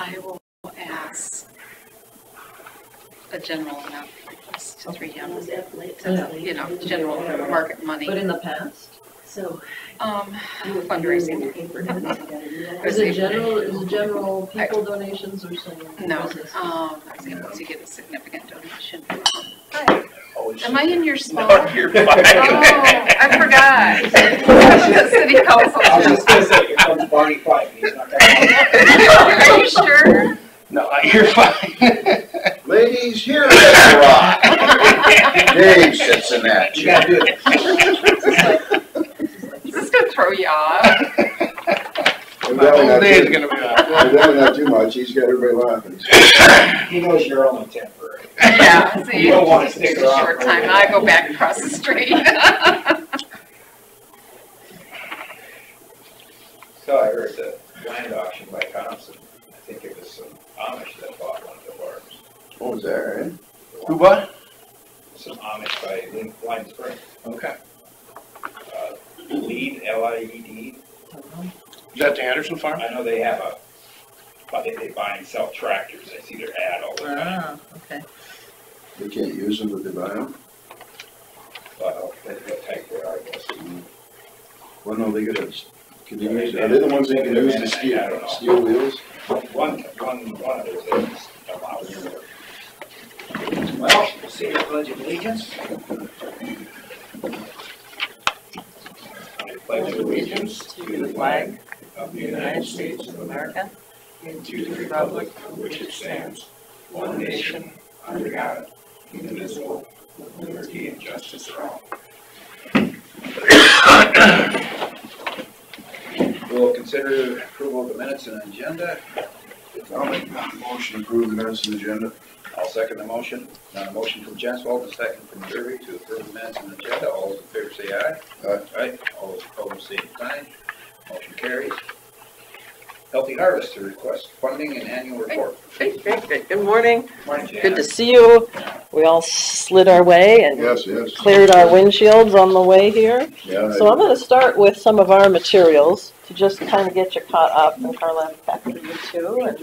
I will ask a general amount request to 3M, to, general market money. But in the past? So Fundraising. Is it general people donations or some No, businesses? I was able to get a significant donation. Oh, Am I in your spot? No, you're fine. Oh, I forgot. The city council. I was just gonna say, here comes Barney Fife. He's not gonna. Are you sure? No, you're fine. Ladies, here at the Rock. Dave sits in that You chair. gotta do it. Is this gonna throw you off? My whole day is gonna be off. Evidently not too much, he's got everybody laughing. He knows you're only temporary. Yeah, see, You don't want to stick it's a around. short time. I go back across the street. So I heard the land auction by Thompson. I think it was some Amish that bought one of the farms. What was that, right? Who what? Some Amish by Blind Spring. Okay. Lead, L-I-E-D. Is that the Anderson farm? I know they have but they buy and sell tractors. I see their ad all the time. Ah, okay. They can't use them, but they buy them. Well, what type they are, I guess. Well, no, they got a, can they use, are they the ones that can use the steel wheels? One of those is a mouse. Well, we'll see your pledge of allegiance. I pledge allegiance to the flag of the United States of America and to the republic for which it stands, one nation, under God, indivisible, with liberty and justice for all. We'll consider approval of the minutes and agenda. I'll make a motion to approve the minutes and agenda. I'll second the motion. A motion from Jenswald, a second from Derby to approve the minutes and agenda. All those in favor say aye. Aye. All those opposed say fine. Motion carries. Healthy Harvest to request funding and annual report. Great. Good morning. Morning, Jan. Good to see you. We all slid our way and Yes. cleared our windshields on the way here. Yeah. So I'm going to start with some of our materials to just kind of get you caught up. And Carla, I've packed for you too. And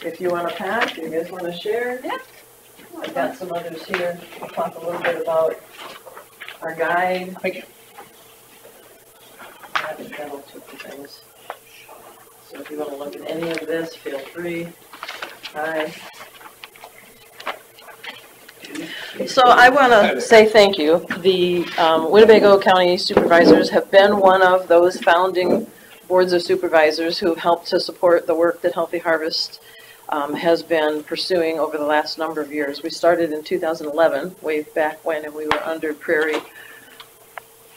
if you want to pack, you guys want to share? Yeah. I've got some others here. I'll talk a little bit about our guide. Thank you. I haven't done two things. So if you want to look at any of this, feel free. Hi. So I want to say thank you. The Winnebago County Supervisors have been one of those founding boards of supervisors who helped to support the work that Healthy Harvest has been pursuing over the last number of years. We started in 2011, way back when, and we were under Prairie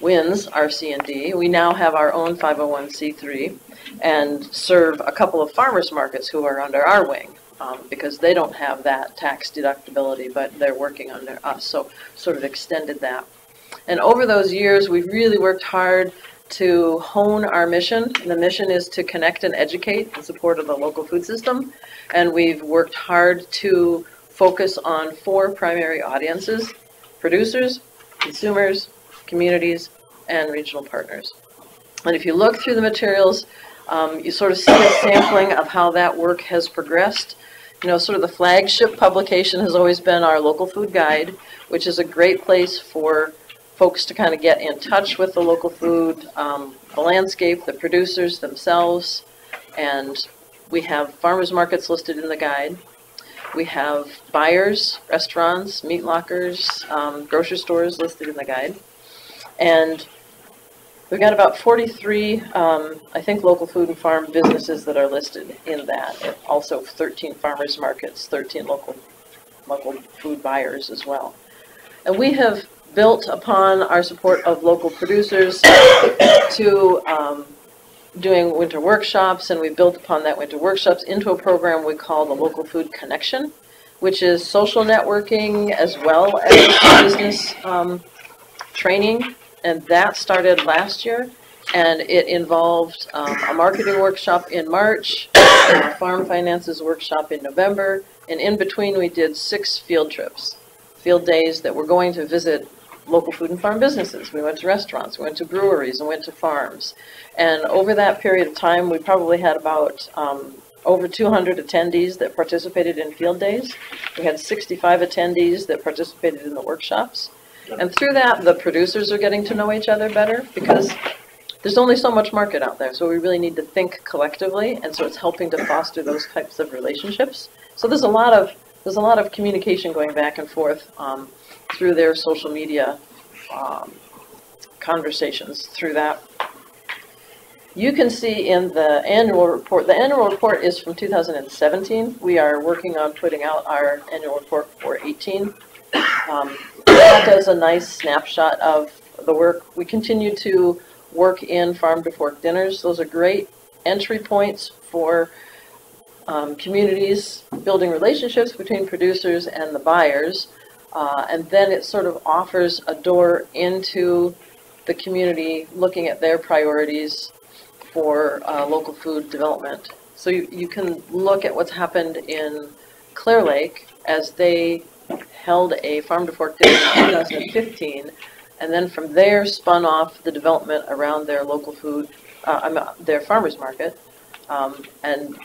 Winds, RC&D. We now have our own 501c3 and serve a couple of farmers markets who are under our wing. Because they don't have that tax deductibility, but they're working under us, so sort of extended that. And over those years, we've really worked hard to hone our mission. The mission is to connect and educate in support of the local food system, and we've worked hard to focus on 4 primary audiences: producers, consumers, communities, and regional partners. And if you look through the materials, you sort of see a sampling of how that work has progressed. You know, sort of the flagship publication has always been our local food guide, which is a great place for folks to kind of get in touch with the local food, the landscape, the producers themselves. And we have farmers markets listed in the guide. We have buyers, restaurants, meat lockers, grocery stores listed in the guide. And we've got about 43, I think, local food and farm businesses that are listed in that. And also 13 farmers markets, 13 local food buyers as well. And we have built upon our support of local producers to doing winter workshops, and we built upon that winter workshops into a program we call the Local Food Connection, which is social networking as well as business training. And that started last year, and it involved a marketing workshop in March, a farm finances workshop in November, and in between we did 6 field trips, field days that were going to visit local food and farm businesses. We went to restaurants, we went to breweries, and went to farms. And over that period of time, we probably had about over 200 attendees that participated in field days. We had 65 attendees that participated in the workshops. And through that, the producers are getting to know each other better because there's only so much market out there. So we really need to think collectively. And so it's helping to foster those types of relationships. So there's a lot of communication going back and forth through their social media conversations through that. You can see in the annual report is from 2017. We are working on putting out our annual report for 18. That does a nice snapshot of the work. We continue to work in farm to fork dinners. Those are great entry points for communities, building relationships between producers and the buyers. And then it sort of offers a door into the community, looking at their priorities for local food development. So you can look at what's happened in Clear Lake as they held a farm to fork dinner in 2015, and then from there spun off the development around their local food, their farmers market. And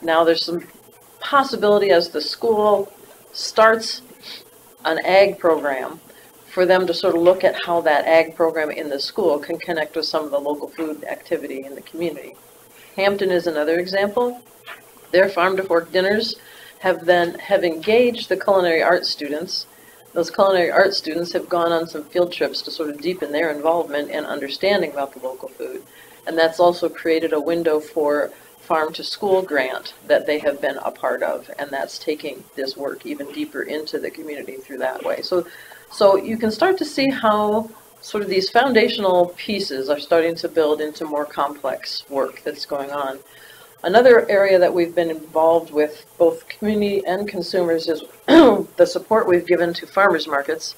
now there's some possibility as the school starts an ag program for them to sort of look at how that ag program in the school can connect with some of the local food activity in the community. Hampton is another example. Their farm to fork dinners have engaged the culinary arts students. Those culinary arts students have gone on some field trips to sort of deepen their involvement and understanding about the local food. And that's also created a window for farm to school grant that they have been a part of, and that's taking this work even deeper into the community through that way. So you can start to see how sort of these foundational pieces are starting to build into more complex work that's going on. Another area that we've been involved with, both community and consumers, is the support we've given to farmers markets.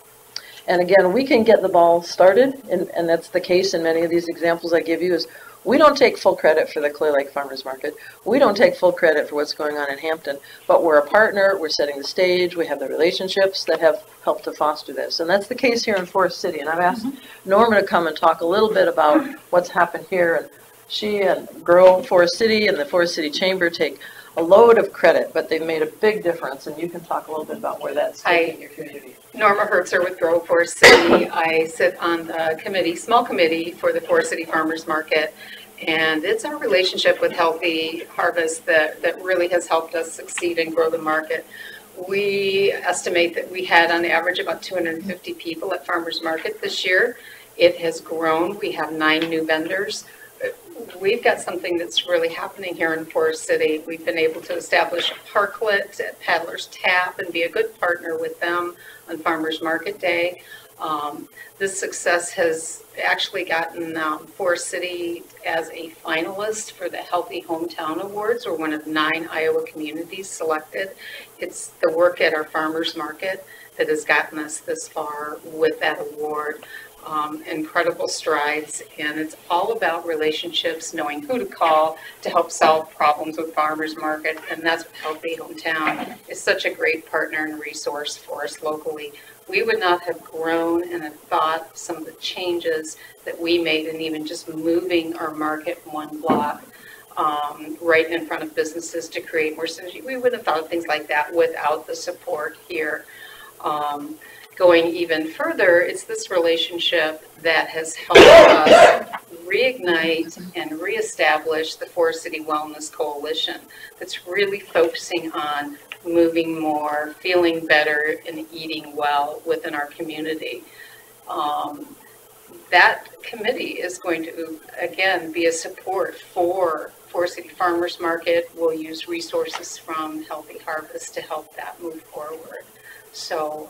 And again, we can get the ball started, and that's the case in many of these examples I give you, is we don't take full credit for the Clear Lake Farmers Market. We don't take full credit for what's going on in Hampton, but we're a partner, we're setting the stage, we have the relationships that have helped to foster this. And that's the case here in Forest City. And I've asked Norma to come and talk a little bit about what's happened here. And she and Grow Forest City and the Forest City Chamber take a load of credit, but they've made a big difference. And you can talk a little bit about where that's taking your community. Norma Hertzer with Grow Forest City. I sit on the committee, small committee for the Forest City Farmers Market. And it's our relationship with Healthy Harvest that really has helped us succeed and grow the market. We estimate that we had on average about 250 people at Farmers Market this year. It has grown. We have 9 new vendors. We've got something that's really happening here in Forest City. We've been able to establish a parklet at Paddler's Tap and be a good partner with them on Farmers Market Day. This success has actually gotten Forest City as a finalist for the Healthy Hometown Awards. We're one of 9 Iowa communities selected. It's the work at our farmers market that has gotten us this far with that award. Incredible strides, and it's all about relationships, knowing who to call to help solve problems with farmers market, and that's what Healthy Hometown is such a great partner and resource for us locally. We would not have grown and have thought some of the changes that we made in even just moving our market 1 block right in front of businesses to create more synergy. We wouldn't have thought of things like that without the support here. Going even further, it's this relationship that has helped us reignite and reestablish the Forest City Wellness Coalition that's really focusing on moving more, feeling better, and eating well within our community. That committee is going to, again, be a support for Forest City Farmers Market. We'll use resources from Healthy Harvest to help that move forward. So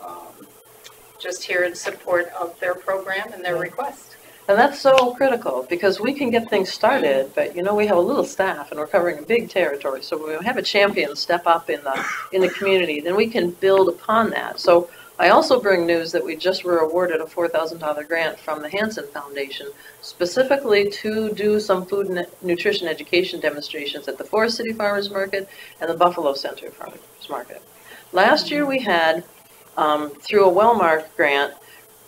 just here in support of their program and their request. And that's so critical because we can get things started, but you know, we have a little staff and we're covering a big territory. So when we have a champion step up in the community, then we can build upon that. So I also bring news that we just were awarded a $4,000 grant from the Hansen Foundation, specifically to do some food and nutrition education demonstrations at the Forest City Farmers Market and the Buffalo Center Farmers Market. Last year we had, through a Wellmark grant,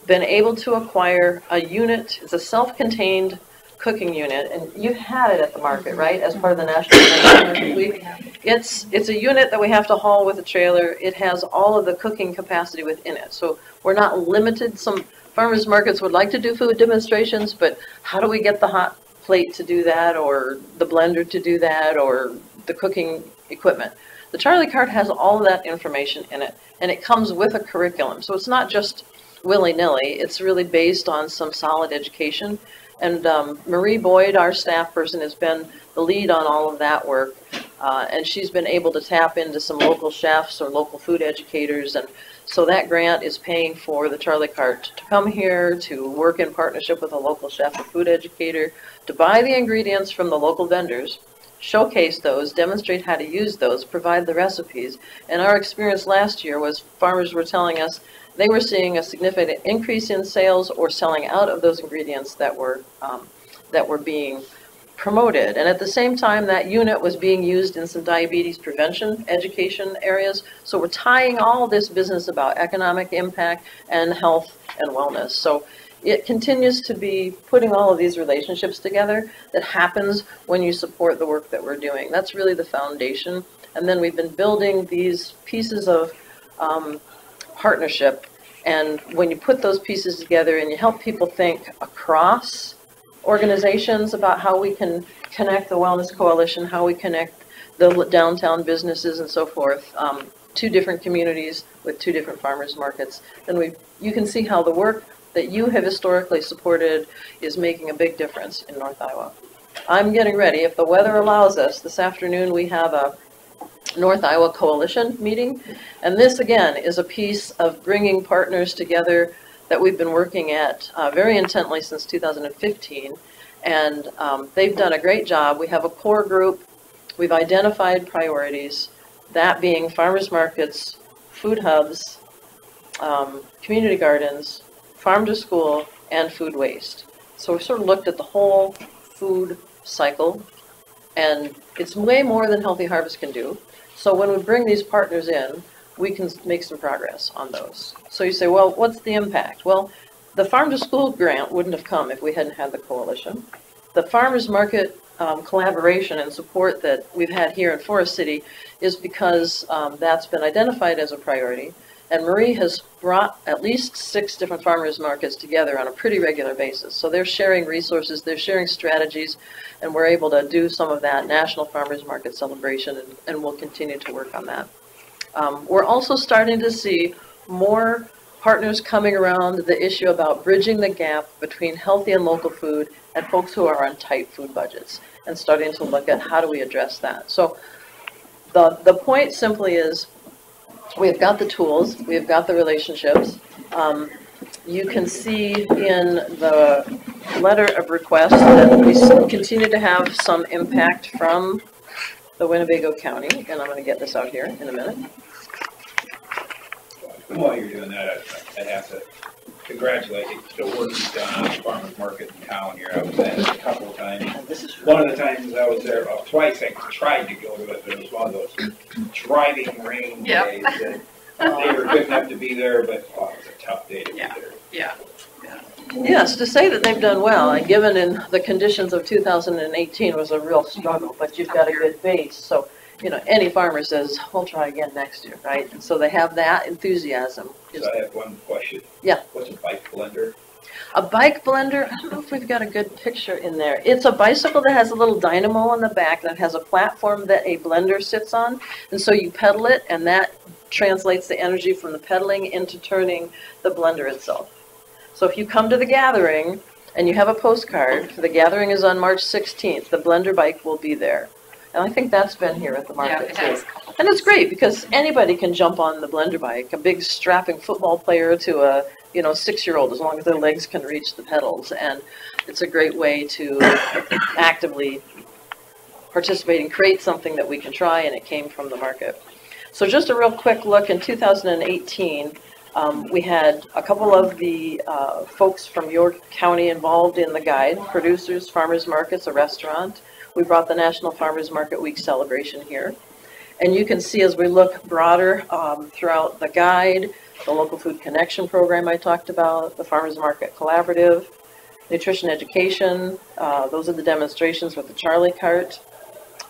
been able to acquire a unit. It's a self-contained cooking unit, and you've had it at the market, right, as part of the National Market Week. It's a unit that we have to haul with a trailer. It has all of the cooking capacity within it, so we're not limited. Some farmers markets would like to do food demonstrations, but how do we get the hot plate to do that, or the blender to do that, or the cooking equipment? The Charlie Cart has all of that information in it, and it comes with a curriculum, so it's not just willy-nilly. It's really based on some solid education. And Marie Boyd, our staff person, has been the lead on all of that work. And she's been able to tap into some local chefs or local food educators. And so that grant is paying for the Charlie Cart to come here, to work in partnership with a local chef or food educator, to buy the ingredients from the local vendors, showcase those, demonstrate how to use those, provide the recipes. And our experience last year was farmers were telling us they were seeing a significant increase in sales or selling out of those ingredients that were being promoted. And at the same time, that unit was being used in some diabetes prevention education areas. So we're tying all this business about economic impact and health and wellness. So it continues to be putting all of these relationships together that happens when you support the work that we're doing. That's really the foundation. And then we've been building these pieces of partnership. And when you put those pieces together and you help people think across organizations about how we can connect the Wellness Coalition, how we connect the downtown businesses and so forth, two different communities with two different farmers markets, then you can see how the work that you have historically supported is making a big difference in North Iowa. I'm getting ready. If the weather allows us, this afternoon we have a North Iowa Coalition meeting, and this again is a piece of bringing partners together that we've been working at very intently since 2015, and they've done a great job. We have a core group. We've identified priorities, that being farmers markets, food hubs, community gardens, farm to school, and food waste. So we sort of looked at the whole food cycle, and it's way more than Healthy Harvest can do. So when we bring these partners in, we can make some progress on those. So you say, well, what's the impact? Well, the Farm to School grant wouldn't have come if we hadn't had the coalition. The farmers market collaboration and support that we've had here in Forest City is because that's been identified as a priority. And Marie has brought at least 6 different farmers markets together on a pretty regular basis. So they're sharing resources, they're sharing strategies, and we're able to do some of that National Farmers Market celebration, and we'll continue to work on that. We're also starting to see more partners coming around the issue about bridging the gap between healthy and local food and folks who are on tight food budgets, and starting to look at how do we address that. So the point simply is, we've got the tools, we've got the relationships. You can see in the letter of request that we continue to have some impact from the Winnebago County, and I'm going to get this out here in a minute. While you're doing that, I have to congratulate you. The work you've done on the farmers market in town here. I was at it a couple of times. One of the times I was there, about twice I tried to go to it, but it was one of those driving rain days that they were good enough to be there, but it was a tough day to be there. Yeah. Yes, to say that they've done well, and given in the conditions of 2018 was a real struggle, but you've got a good base. So, you know, any farmer says, we'll try again next year, right? And so they have that enthusiasm. So I have one question. Yeah. What's a bike blender? A bike blender, I don't know if we've got a good picture in there. It's a bicycle that has a little dynamo on the back that has a platform that a blender sits on. And so you pedal it, and that translates the energy from the pedaling into turning the blender itself. So if you come to the gathering and you have a postcard, the gathering is on March 16th, the blender bike will be there. And I think that's been here at the market too. And it's great because anybody can jump on the blender bike, a big strapping football player to a 6-year-old, as long as their legs can reach the pedals. And it's a great way to actively participate and create something that we can try, and it came from the market. So just a real quick look, in 2018, we had a couple of the folks from York County involved in the guide, producers, farmers markets, a restaurant. We brought the National Farmers Market Week celebration here. And you can see as we look broader throughout the guide, the Local Food Connection program I talked about, the Farmers Market Collaborative, nutrition education, those are the demonstrations with the Charlie cart.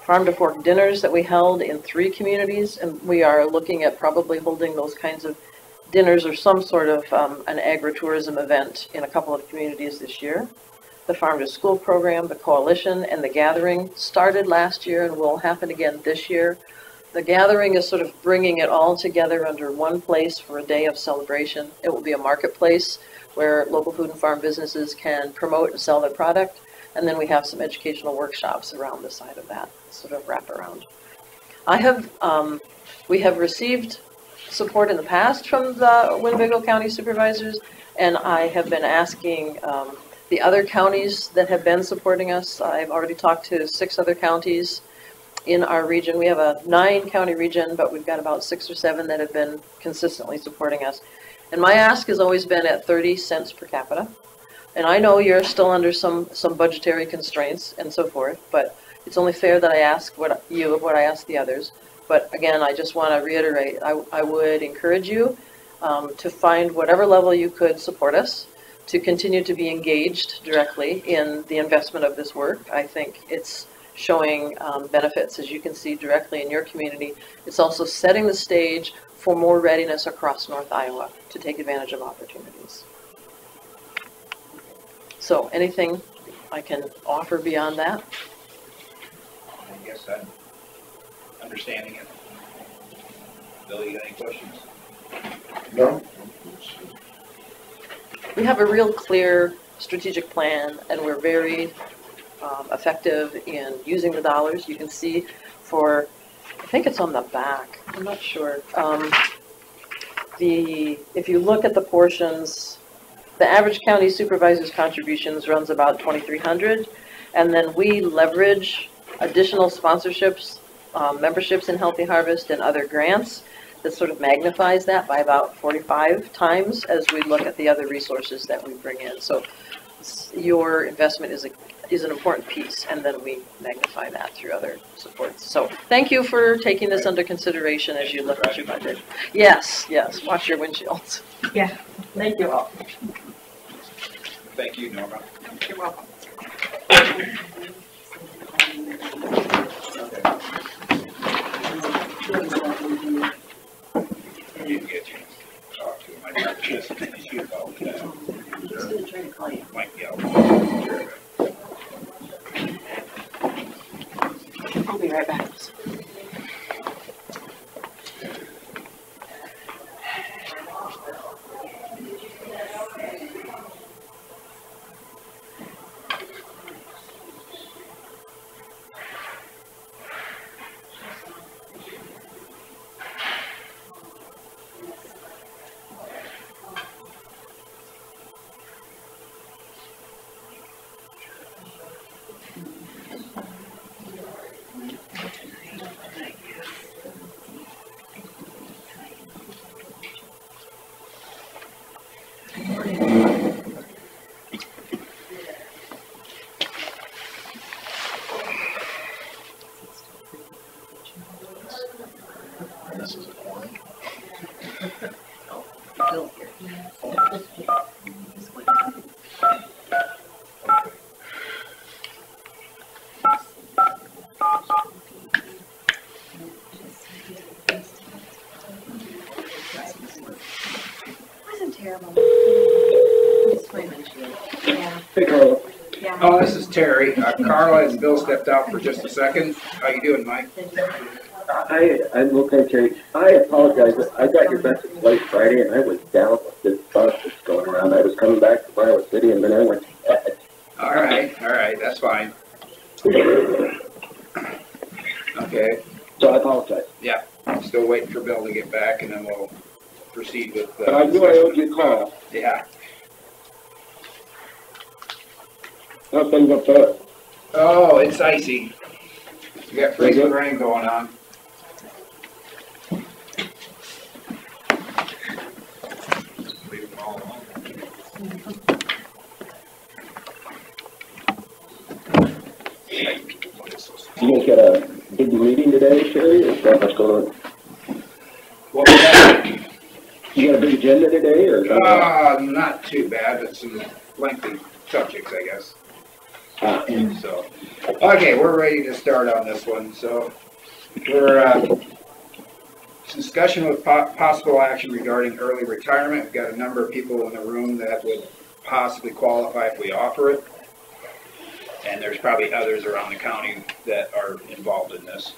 Farm to Fork dinners that we held in 3 communities, and we are looking at probably holding those kinds of dinners or some sort of an agritourism event in a couple of communities this year. The Farm to School program, the Coalition, and the Gathering started last year and will happen again this year. The Gathering is sort of bringing it all together under one place for a day of celebration. It will be a marketplace where local food and farm businesses can promote and sell their product. And then we have some educational workshops around the side of that, sort of wrap around. We have received support in the past from the Winnebago County Supervisors, and I have been asking the other counties that have been supporting us. I've already talked to 6 other counties in our region. We have a 9-county region, but we've got about 6 or 7 that have been consistently supporting us. And my ask has always been at 30 cents per capita. And I know you're still under some budgetary constraints and so forth, but it's only fair that I ask what I ask the others. But again, I just want to reiterate, I would encourage you to find whatever level you could support us, to continue to be engaged directly in the investment of this work. I think it's showing benefits, as you can see directly in your community. It's also setting the stage for more readiness across North Iowa to take advantage of opportunities. So anything I can offer beyond that? I guess I'm understanding it. Bill, you got any questions? No? We have a real clear strategic plan, and we're very effective in using the dollars. You can see for, I think it's on the back, I'm not sure. If you look at the portions, the average county supervisor's contributions runs about $2,300, and then we leverage additional sponsorships, memberships in Healthy Harvest and other grants that sort of magnifies that by about 45 times as we look at the other resources that we bring in. So your investment is an important piece, and then we magnify that through other supports. So thank you for taking this under consideration as you look at your budget. Yes, watch your windshields. Yeah. Thank you all. Thank you, Norma. You're welcome. I didn't get you to talk to him. I talked to this issue about Mike Galvin. I'll be right back. Terrible. Hey, Carla. Yeah. Oh, this is Terry. Carla and Bill stepped out for just a second. How you doing, Mike? I'm okay, Terry. I apologize. I got your message late Friday, and I was down with this bus that's going around. I was coming back from Iowa City, and then I went. All right, that's fine. Okay. So I apologize. Yeah, I'm still waiting for Bill to get back, and then we'll proceed with. But I knew I owed you a call. Yeah. How's things up there? Oh, it's icy. We got freezing rain going on. Leave them all alone. You guys got a big meeting today, Sherry? Or what's going on? What was that? You got a big agenda today, or? Not too bad, but some lengthy subjects, I guess. So, okay, we're ready to start on this one. So, we're discussion with possible action regarding early retirement. We've got a number of people in the room that would possibly qualify if we offer it. And there's probably others around the county that are involved in this.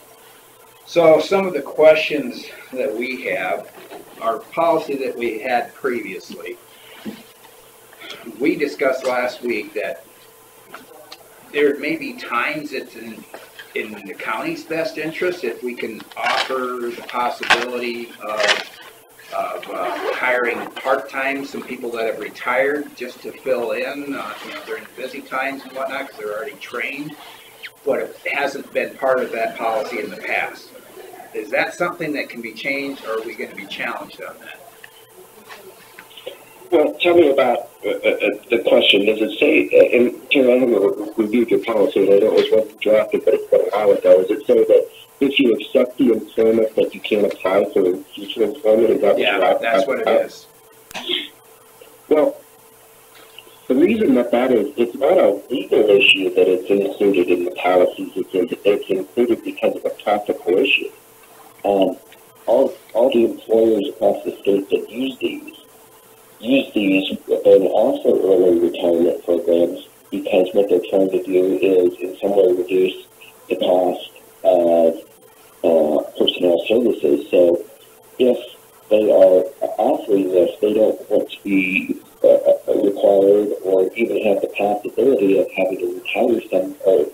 So some of the questions that we have are policy that we had previously. We discussed last week that there may be times it's in the county's best interest if we can offer the possibility of hiring part-time, some people that have retired just to fill in, during busy times and whatnot, because they're already trained, but it hasn't been part of that policy in the past. Is that something that can be changed, or are we going to be challenged on that? Well, tell me about the question. Does it say, and Terry, I haven't reviewed your policy, and I know it was once drafted, but it's been a while ago. Does it say that if you accept the employment that you can't apply for future employment? Is that Yeah, that's what it is. Well, the reason that is, it's not a legal issue that it's included in the policies. It's included because of a practical issue. All the employers across the state that use these and offer early retirement programs because what they're trying to do is in some way reduce the cost of personnel services. So if they are offering this, they don't want to be required or even have the possibility of having to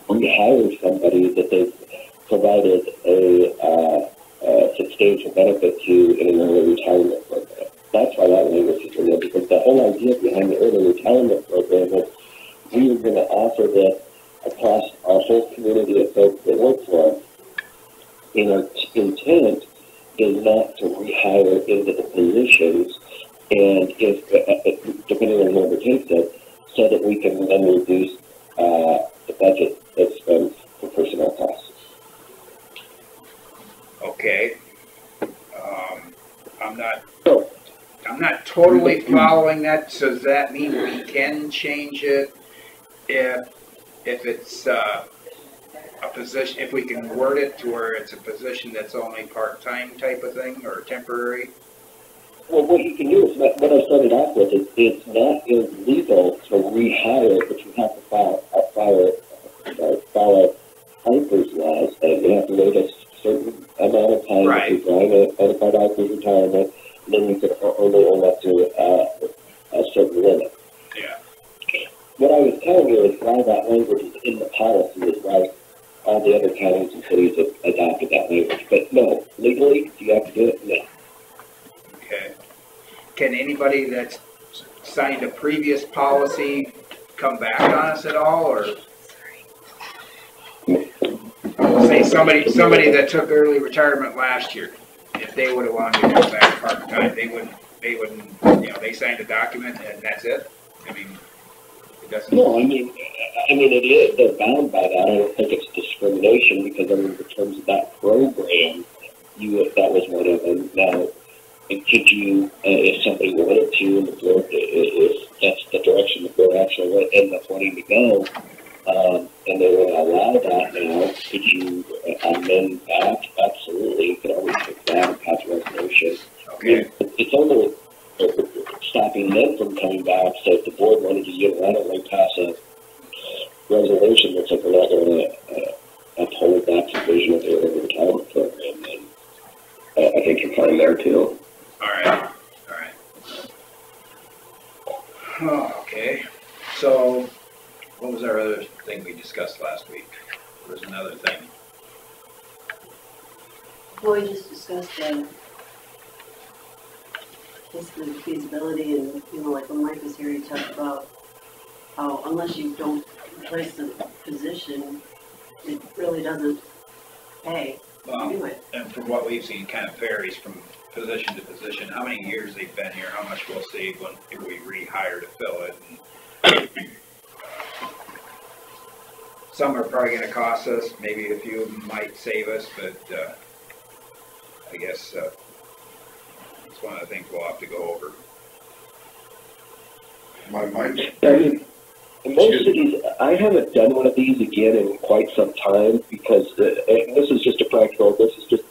rehire somebody that they've provided a substantial benefit to in an early retirement program. That's why that language is in there, because the whole idea behind the early retirement program is we are going to offer this across our whole community of folks that work for us. And our intent is not to rehire into the positions, and if depending on whoever takes it, so that we can then reduce the budget expense for personnel costs. Okay. I'm not totally following that. So does that mean we can change it if it's a position, if we can word it to where it's a position that's only part-time type of thing or temporary? Well, what you can do is what I started off with is it's not illegal to rehire, but you have to follow Piper's laws, and you have to wait a certain amount of time Right. if you're going to qualify out for retirement, and then you can only earn up to a certain limit. Yeah. What I was telling you is why that language is in the policy is why all the other counties and cities have adopted that language. But no, legally, do you have to do it? No. Okay. Can anybody that's signed a previous policy come back on us at all, or say somebody that took early retirement last year, if they would have wanted to go back part-time, they wouldn't, they signed a document and that's it? I mean, it doesn't. No, I mean, it is. They're bound by that. I don't think it's discrimination because under the terms of that program, that was one of them. Now, could you, if somebody wanted to, and the board, if that's the direction the board actually end up wanting to go, and they will allow that now, could you amend that? Absolutely. You can always fix that and pass a resolution. Okay. I mean, it's only stopping them from coming back. So if the board wanted to unilaterally pass a resolution that said we're not going to uphold that provision of their retirement program, then I think you're fine there too. All right. Oh, okay. So, what was our other thing we discussed last week? There was another thing. Well, we just discussed basically the feasibility, and like when Mike was here, he talked about how unless you don't replace the position, it really doesn't pay to do it. And from what we've seen, kind of varies from position to position. How many years they've been here, how much we'll save if we rehire to fill it. And, some are probably going to cost us. Maybe a few of them might save us, but I guess it's one of the things we'll have to go over. My mind. I mean, in most cities, I haven't done one of these again in quite some time because, and this is just a practical, this is just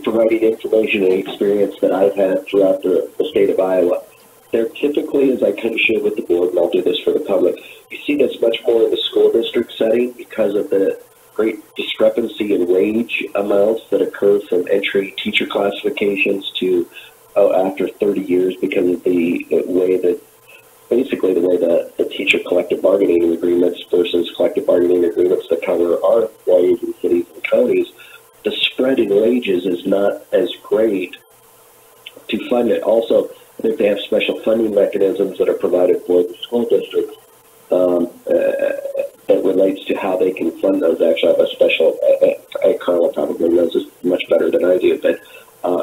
providing information and experience that I've had throughout the state of Iowa. They're typically, as I kind of shared with the board, and I'll do this for the public, you see this much more in the school district setting because of the great discrepancy in wage amounts that occur from entry teacher classifications to after 30 years because of the way that basically the way the teacher collective bargaining agreements versus collective bargaining agreements that cover our employees in cities and counties, the spread in wages is not as great to fund it. Also, I think they have special funding mechanisms that are provided for the school districts that relates to how they can fund those. Actually, I have a special, Carla probably knows this much better than I do, but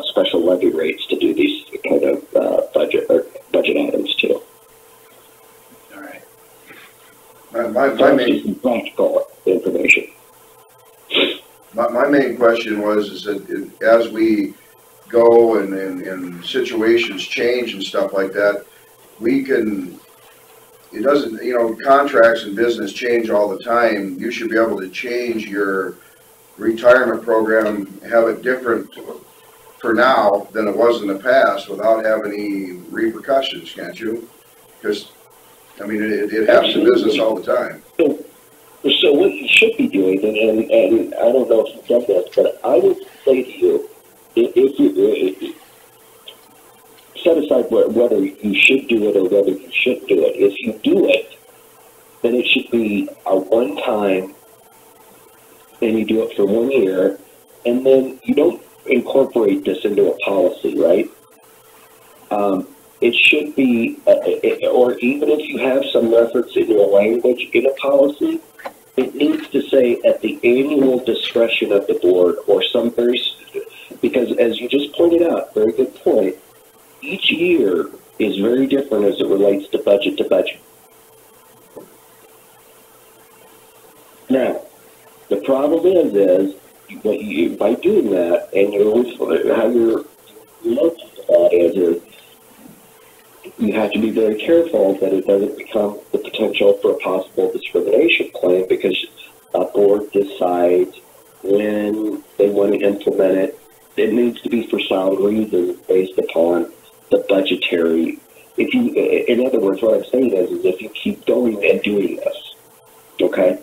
special levy rates to do these kind of budget items too. All right. My main practical information. My main question was that as we go and situations change and stuff like that, we can, it doesn't, you know, contracts and business change all the time. You should be able to change your retirement program, have it different for now than it was in the past without having any repercussions, can't you? Because, I mean, it happens in business all the time. So what you should be doing, and I don't know if you've done this, but I would say to you, if you set aside whether you should do it or whether you shouldn't do it. If you do it, then it should be a one-time, and you do it for 1 year, and then you don't incorporate this into a policy, right? It should be, or even if you have some reference in your language in a policy, it needs to say at the annual discretion of the board or some very, because as you just pointed out, very good point, each year is very different as it relates to budget. Now, the problem is what you, by doing that, and how you're looking at that is you have to be very careful that it doesn't become the potential for a possible discrimination claim because a board decides when they want to implement it. It needs to be for sound reasons based upon the budgetary. If you, in other words, what I'm saying is if you keep going and doing this, okay,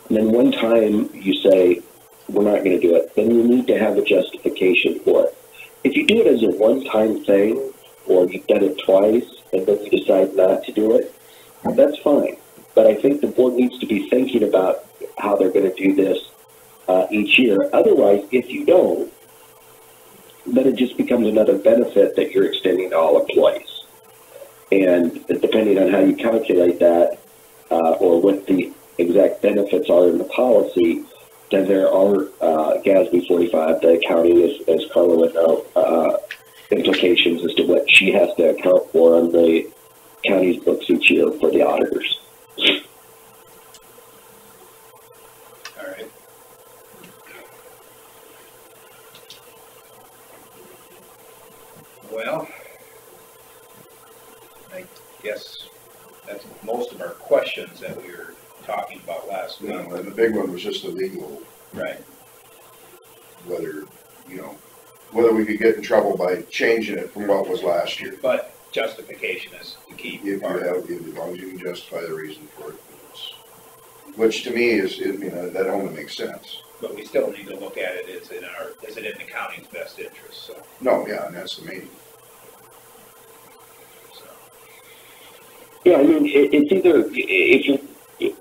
and then one time you say, we're not going to do it, then you need to have a justification for it. If you do it as a one-time thing, or you've done it twice, and then you decide not to do it, that's fine. But I think the board needs to be thinking about how they're going to do this each year. Otherwise, if you don't, then it just becomes another benefit that you're extending to all employees. And depending on how you calculate that, or what the exact benefits are in the policy, then there are GASB 45, the accounting, as Carla would know, implications as to what she has to account for on the county's books each year for the auditors. All right. Well, I guess that's most of our questions that we were talking about last week. And the big one was just the legal, Right. whether, you know, whether we could get in trouble by changing it from what was last year. But justification is the key If you part. have, as long as you can justify the reason for it. Which to me is, you know, that only makes sense. But we still need to look at it, is it in the county's best interest, so. No, yeah, and that's the main. Yeah, I mean, it's either, if you,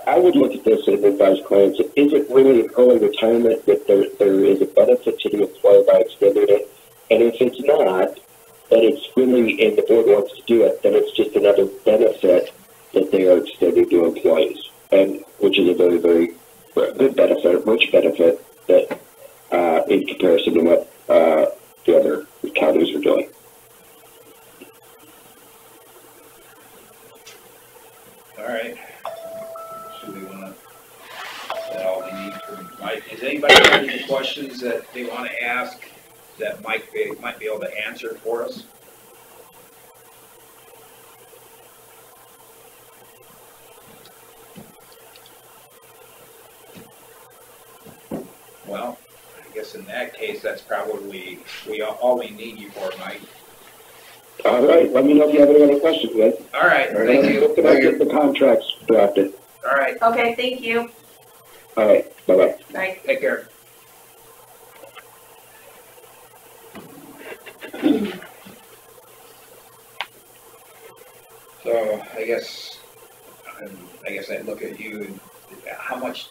I would look at this and advise clients, is it really an early retirement that there is a benefit to the employer by extending it? And if it's not, then it's really, and the board wants to do it, then it's just another benefit that they are extending to employees, and which is a very, very good benefit, rich benefit that in comparison to what the other counties are doing. All right. Should we want to, is that all we need from Mike? Is anybody have any questions that they want to ask that Mike might be able to answer for us? Well, I guess in that case, that's probably, all we need you for, Mike. All right, let me know if you have any other questions, guys. All right, thank you. Look at get the contracts drafted. All right, Okay, thank you. All right, bye-bye. Bye. take care. So I guess I'd look at you and how much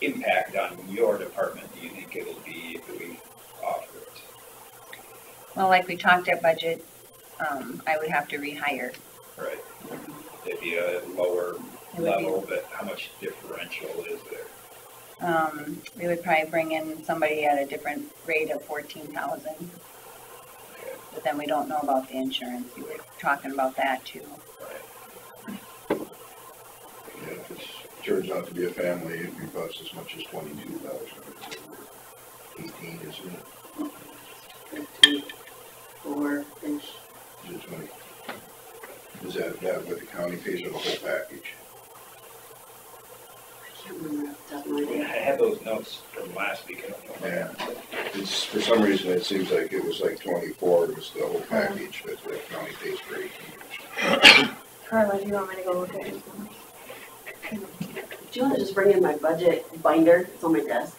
impact on your department do you think it'll be if we offer it? Well, like we talked at budget, I would have to rehire. Right. It'd be a lower It would be- level, but how much differential is there? We would probably bring in somebody at a different rate of 14,000. But then we don't know about the insurance. You were talking about that too. Yeah, if it turns out to be a family, it could cost as much as 22,000. 18, isn't it? 54-ish. Is it 20? Is that what the county pays for the whole package? I can't remember off the top of my I head. had those notes from last week. I don't know. Yeah. It's, for some reason, it seems like it was like 24 was the whole package, but the county pays for 18. Carla, do you want me to go look at it? Do you want to just bring in my budget binder? It's on my desk.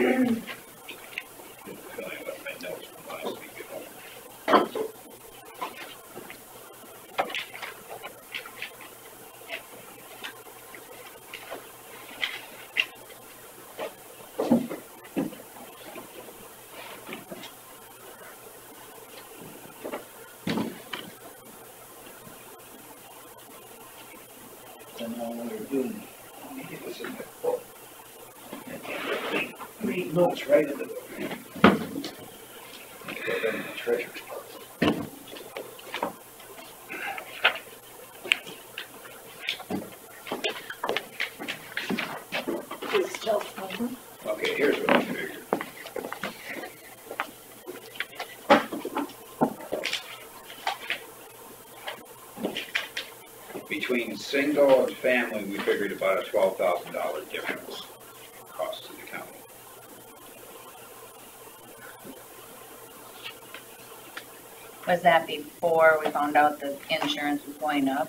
Filling up my notes from last week at home. And now when we're doing, maybe it was in the book. Read notes right in the book. Put them in the treasurer's book. Okay, here's what I figured. Between single and family, we figured about a $12,000 difference cost to the county. Was that before we found out the insurance was going up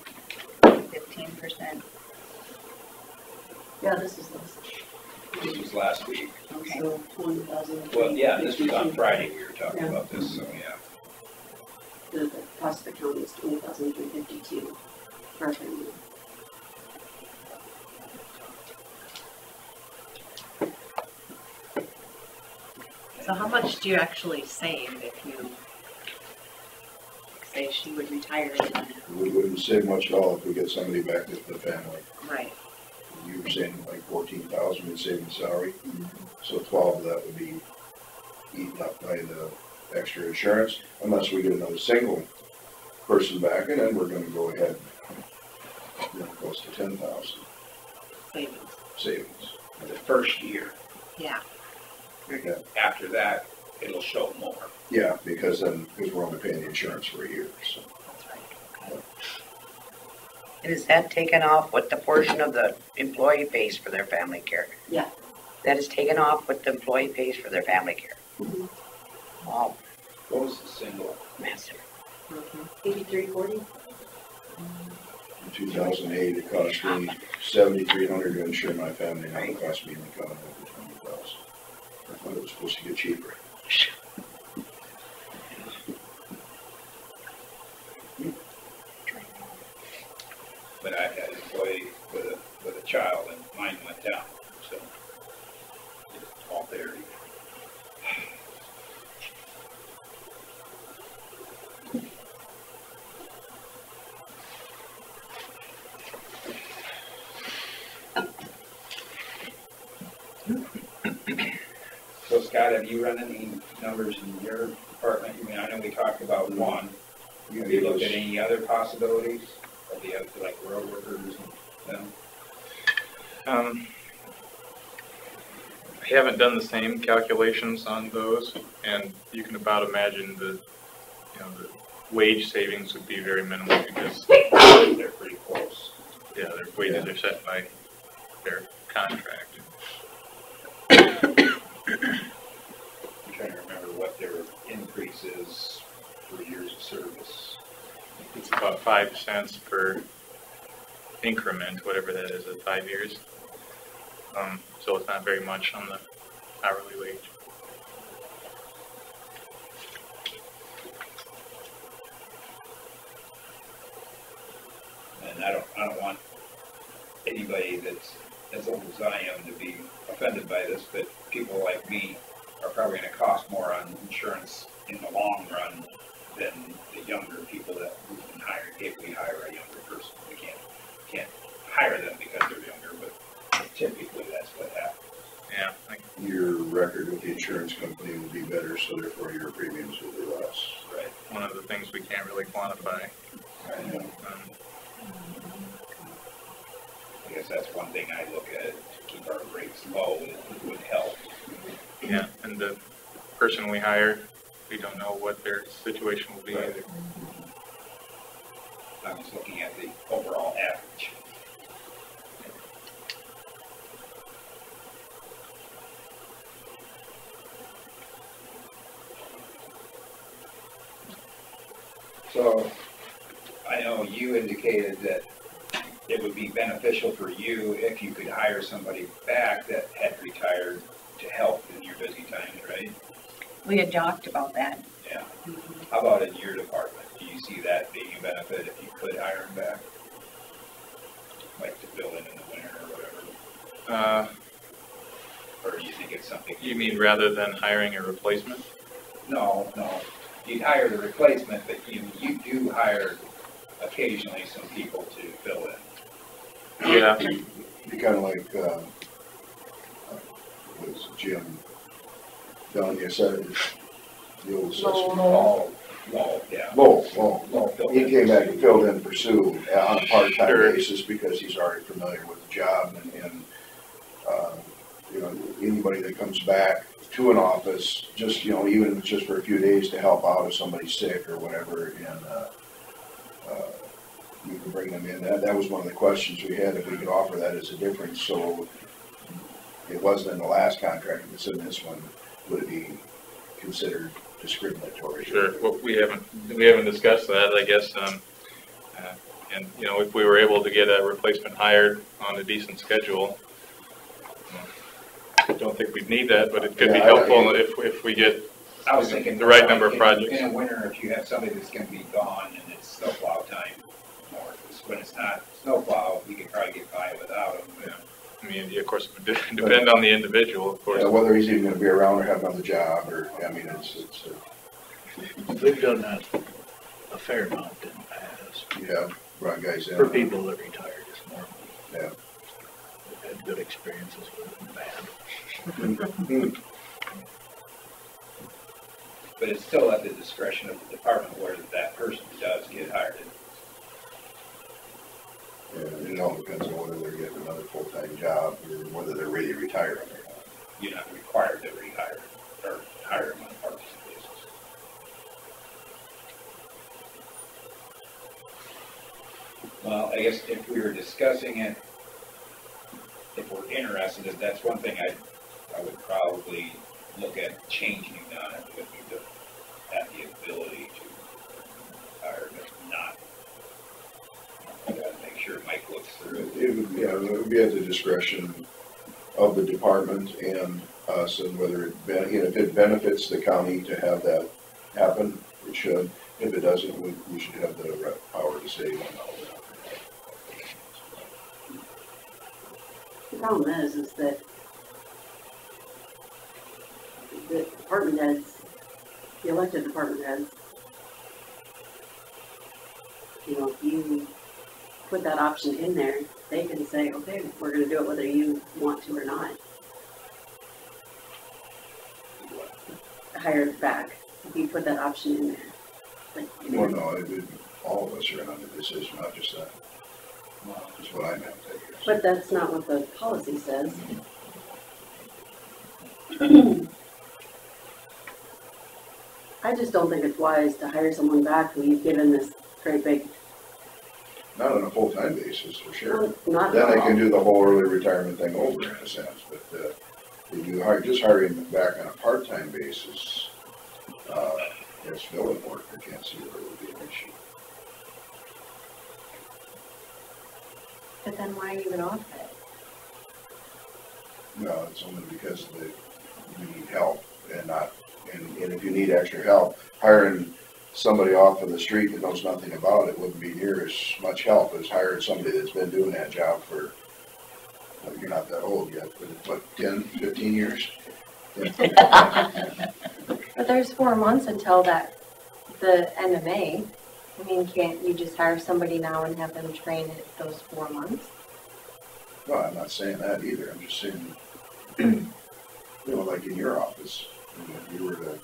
15%? Yeah, this is this. This was last week. Okay. So 20,000. Well, yeah, this was on Friday we were talking Yeah. about this, so yeah. The cost of the county is 20,352 per family. So how much do you actually save if you, say she would retire and, We wouldn't save much at all if we get somebody back into the family. right, You were saying like 14,000 we'd save in salary, so 12 of that would be eaten up by the extra insurance, unless we get another single person back, and then we're gonna go ahead, close to 10,000 savings? savings. For the first year. Yeah. After that, it'll show more. Yeah, because we're only paying the insurance for a year, so. Is that taken off with the portion of the employee pays for their family care? Yeah. That is taken off with the employee pays for their family care? Mhm. Wow, What was the single? massive. 8340? In 2008, it cost me $7,300 to insure my family, now it costs me in the county over 20,000. I thought it was supposed to get cheaper. But I had an employee with a child and mine went down, so it's all there. So Scott, have you run any numbers in your department? I mean, I know we talked about one. Have you looked at any other possibilities of the other, like road workers and them? I haven't done the same calculations on those, and you can about imagine the wage savings would be very minimal because They're pretty close. their wages are set by contract. I'm trying to remember what their increase is for years of service. It's about 5 cents per increment, whatever that is, at 5 years. So it's not very much on the hourly wage. And I don't want anybody that's as old as I am to be offended by this, but people like me are probably gonna cost more on insurance in the long run than the younger people that we can hire, if we hire a younger person. We can't hire them because they're younger, but typically that's what happens. Yeah. Your record with the insurance company will be better, so therefore your premiums will be less. Right. One of the things we can't really quantify. I guess that's one thing I look at, to keep our rates low, it would help. Yeah, and the person we hire, we don't know what their situation will be either. I was looking at the overall average. So, I know you indicated that it would be beneficial for you if you could hire somebody back that had retired to help in your busy times, right? We had talked about that. Yeah. How about in your department? Do you see that being a benefit if you could hire them back? Like to fill in the winter or whatever? Or do you think it's something? You mean rather than hiring a replacement? No. You'd hire the replacement, but you do hire occasionally some people to fill in. Yeah. Be kind of like, was Jim Dunn, you said, the old assessment. Lowell. He came back and filled in for Sue on a part-time basis because he's already familiar with the job and you know, anybody that comes back to an office, just, you know, even if it's just for a few days to help out if somebody's sick or whatever, and you can bring them in. That was one of the questions we had, if we could offer that as a difference. So it wasn't in the last contract, if it's in this one, would it be considered discriminatory? Sure. Well, we haven't discussed that, I guess. And you know, if we were able to get a replacement hired on a decent schedule, I don't think we'd need that, but it could be helpful if we get I was thinking the right number of projects. In a winter, if you have somebody that's going to be gone and it's snowplow time, or when it's not snowplow, you can probably get by without them. Yeah. I mean, of course, it would depend on the individual, of course. Yeah, whether he's even going to be around or have another job, or, I mean, it's We've done that a fair amount in the past. Yeah, brought guys in. For people that retired, it's normal. Yeah. We've had good experiences with it and bad. But it's still at the discretion of the department where that person does get hired. Yeah, it all depends on whether they're getting another full-time job or whether they're really retiring or not. You're not required to rehire or hire them on a part-time basis. Well, I guess if we were discussing it, if we're interested, that's one thing I would probably look at changing on it, if we could have the ability to hire, but not. I gotta make sure Mike looks through it. It would be at the discretion of the department and us, and whether if it benefits the county to have that happen, it should. If it doesn't, we should have the power to say no. The problem is that the department heads, the elected department heads, you know, if you put that option in there, they can say, okay, we're gonna do it whether you want to or not. Hire it back, if you put that option in there. Like, Well, no, all of us are in on the decision, not just that. That's what I meant. But that's not what the policy says. I just don't think it's wise to hire someone back who you've given this great big Not on a full-time basis, for sure. Not Then at they all. can do the whole early retirement thing over in a sense, but, if you hire, just hiring them back on a part-time basis, it's filling work, I can't see where it would be an issue. But then why even offer it? No, it's only because you need help and not, and if you need extra help, hiring somebody off of the street that knows nothing about it wouldn't be near as much help as hiring somebody that's been doing that job for, well, you're not that old yet, but what, 10, 15 years? But there's 4 months until the end of May. I mean, can't you just hire somebody now and have them train it those 4 months? Well, I'm not saying that either, I'm just saying, you know, like in your office, you know, if you were to,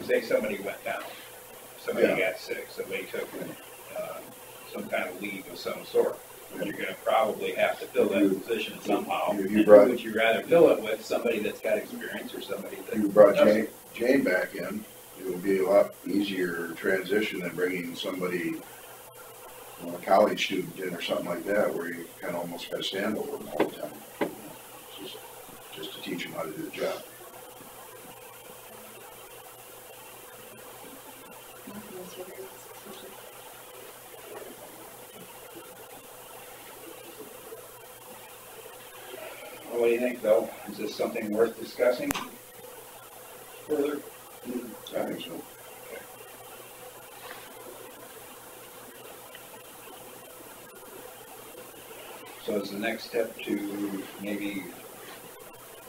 Say somebody went down, somebody got sick, somebody took some kind of leave of some sort. You're gonna probably have to fill that position somehow. Would you rather fill it with somebody that's got experience or somebody that you brought doesn't? Jane back in, it would be a lot easier transition than bringing somebody, a college student in or something like that, where you kind of almost got to stand over them all the time. Just to teach them how to do the job. What do you think, though? Is this something worth discussing further? I think so. So is the next step to maybe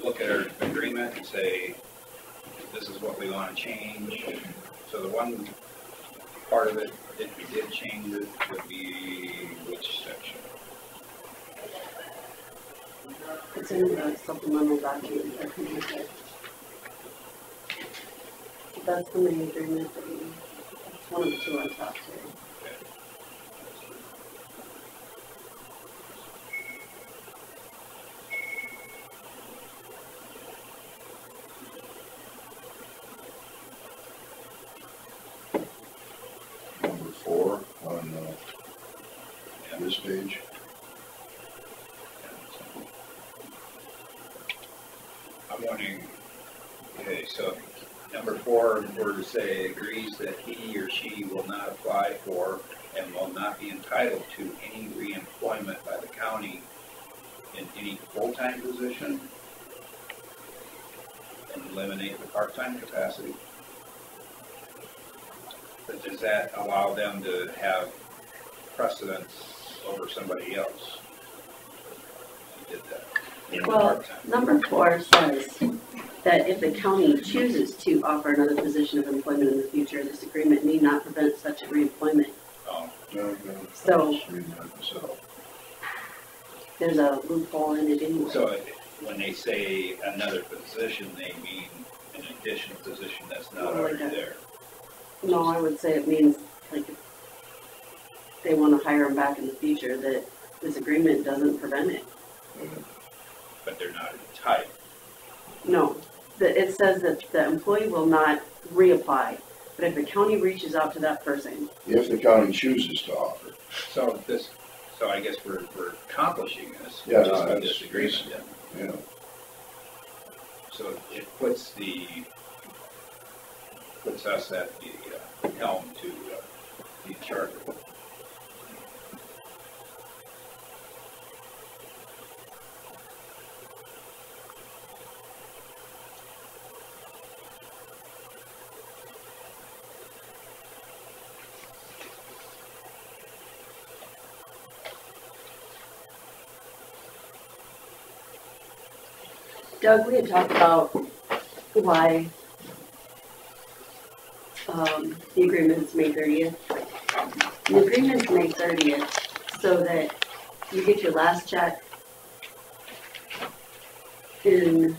look at our agreement and say, this is what we want to change? So the one part of it, if we did change it, would be which section? It's in the supplemental document. I can look at. That's the main agreement that it's one of the two on top here. Number 4 on this page. I'm wondering, okay, so number 4, were to say agrees that he or she will not apply for and will not be entitled to any reemployment by the county in any full-time position, and eliminate the part-time capacity. But does that allow them to have precedence over somebody else? Who did that? Well, number 4 says that if the county chooses to offer another position of employment in the future, this agreement need not prevent such a reemployment. Oh. So there's a loophole in it anyway. So when they say another position, they mean an additional position that's not already there. No, I would say it means, like, if they want to hire them back in the future, that this agreement doesn't prevent it. But they're not entitled. No, it says that the employee will not reapply, but if the county reaches out to that person. If the county chooses to offer. So I guess we're accomplishing this. Yeah, just no, with this agreement then. Yeah. So it puts us at the helm to be in charge of it. Doug, we had talked about why the agreement's May 30th. The agreement's May 30th so that you get your last check in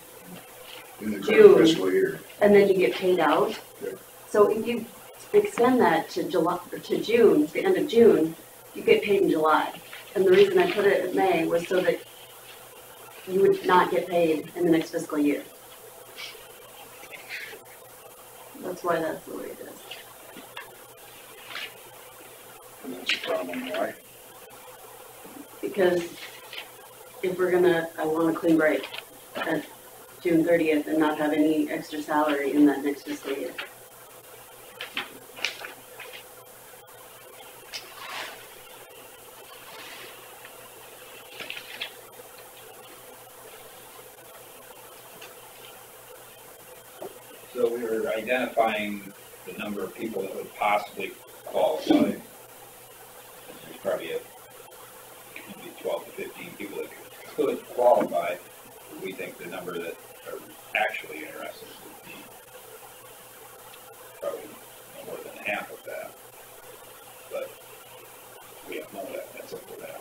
In the June, current fiscal year. and then you get paid out. Yeah. So if you extend that to July, or to June, the end of June, you get paid in July. And the reason I put it in May was so that you would not get paid in the next fiscal year. That's why that's the way it is. And that's a problem, why? Because if we're gonna, I want a clean break at June 30th and not have any extra salary in that next fiscal year. So we were identifying the number of people that would possibly qualify. There's probably maybe 12 to 15 people that could qualify. We think the number that are actually interested would be probably no more than half of that. But we don't know that, that's up to them.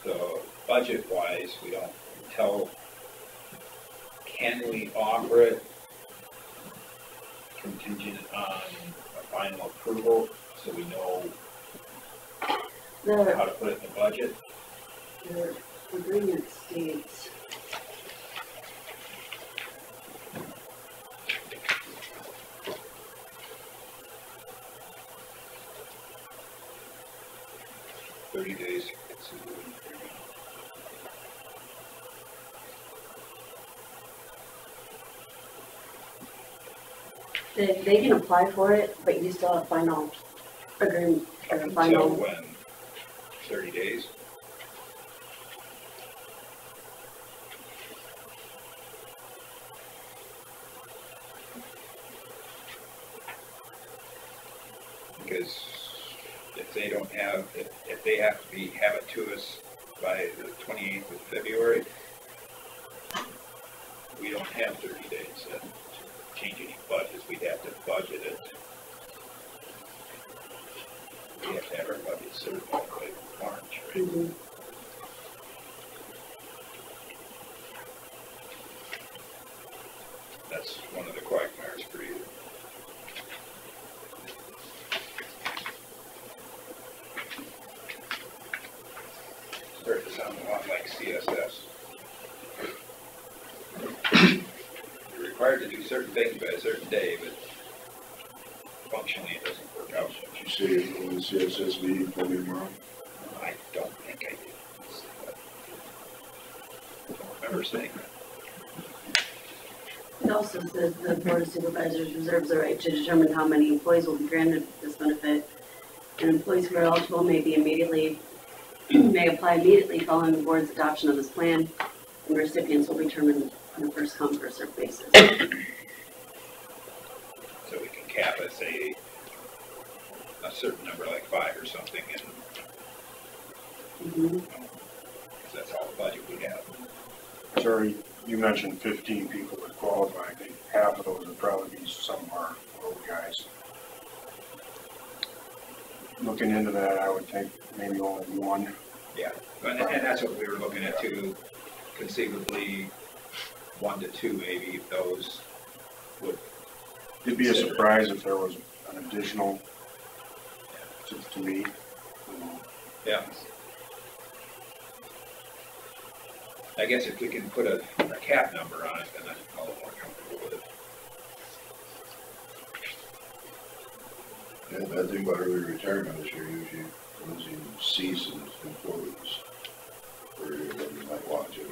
So budget-wise, we don't tell. Can we offer it contingent on a final approval, so we know how to put it in the budget? The agreement states $30 days. they can apply for it, but you still have final agreement or Until final. when? 30 days? Because if they don't have, if they have to have it to us by the 28th of February, we don't have 30 days to change any budgets. We'd have to budget it. We have to have our budget certified by March, right? Mm-hmm. That's one of the quagmires for you. Start to sound a lot like CSS. You're required to do certain things by a certain day, but functionally it doesn't work out. Did you say in the CSS meeting for me tomorrow? I don't think I did. I don't remember saying that. It also says the Board of Supervisors reserves the right to determine how many employees will be granted this benefit, and employees who are eligible may apply immediately following the board's adoption of this plan, and recipients will be determined on a first come, first served basis. So we can cap it, say, a certain number, like 5 or something, and Mm-hmm. because that's all the budget we have. Sorry, you mentioned 15 people that qualify. I think half of those would probably be some of our old guys. Looking into that, I would think maybe only one. Yeah, and that's what we were looking at too, conceivably 1 to 2 maybe, if those would. It'd be a surprise if there was an additional to me. Yeah. I guess if we can put a cap number on it, then I'm a little more comfortable with it. Yeah, the bad thing about early retirement is you're usually losing seasoned employees, or you might want to.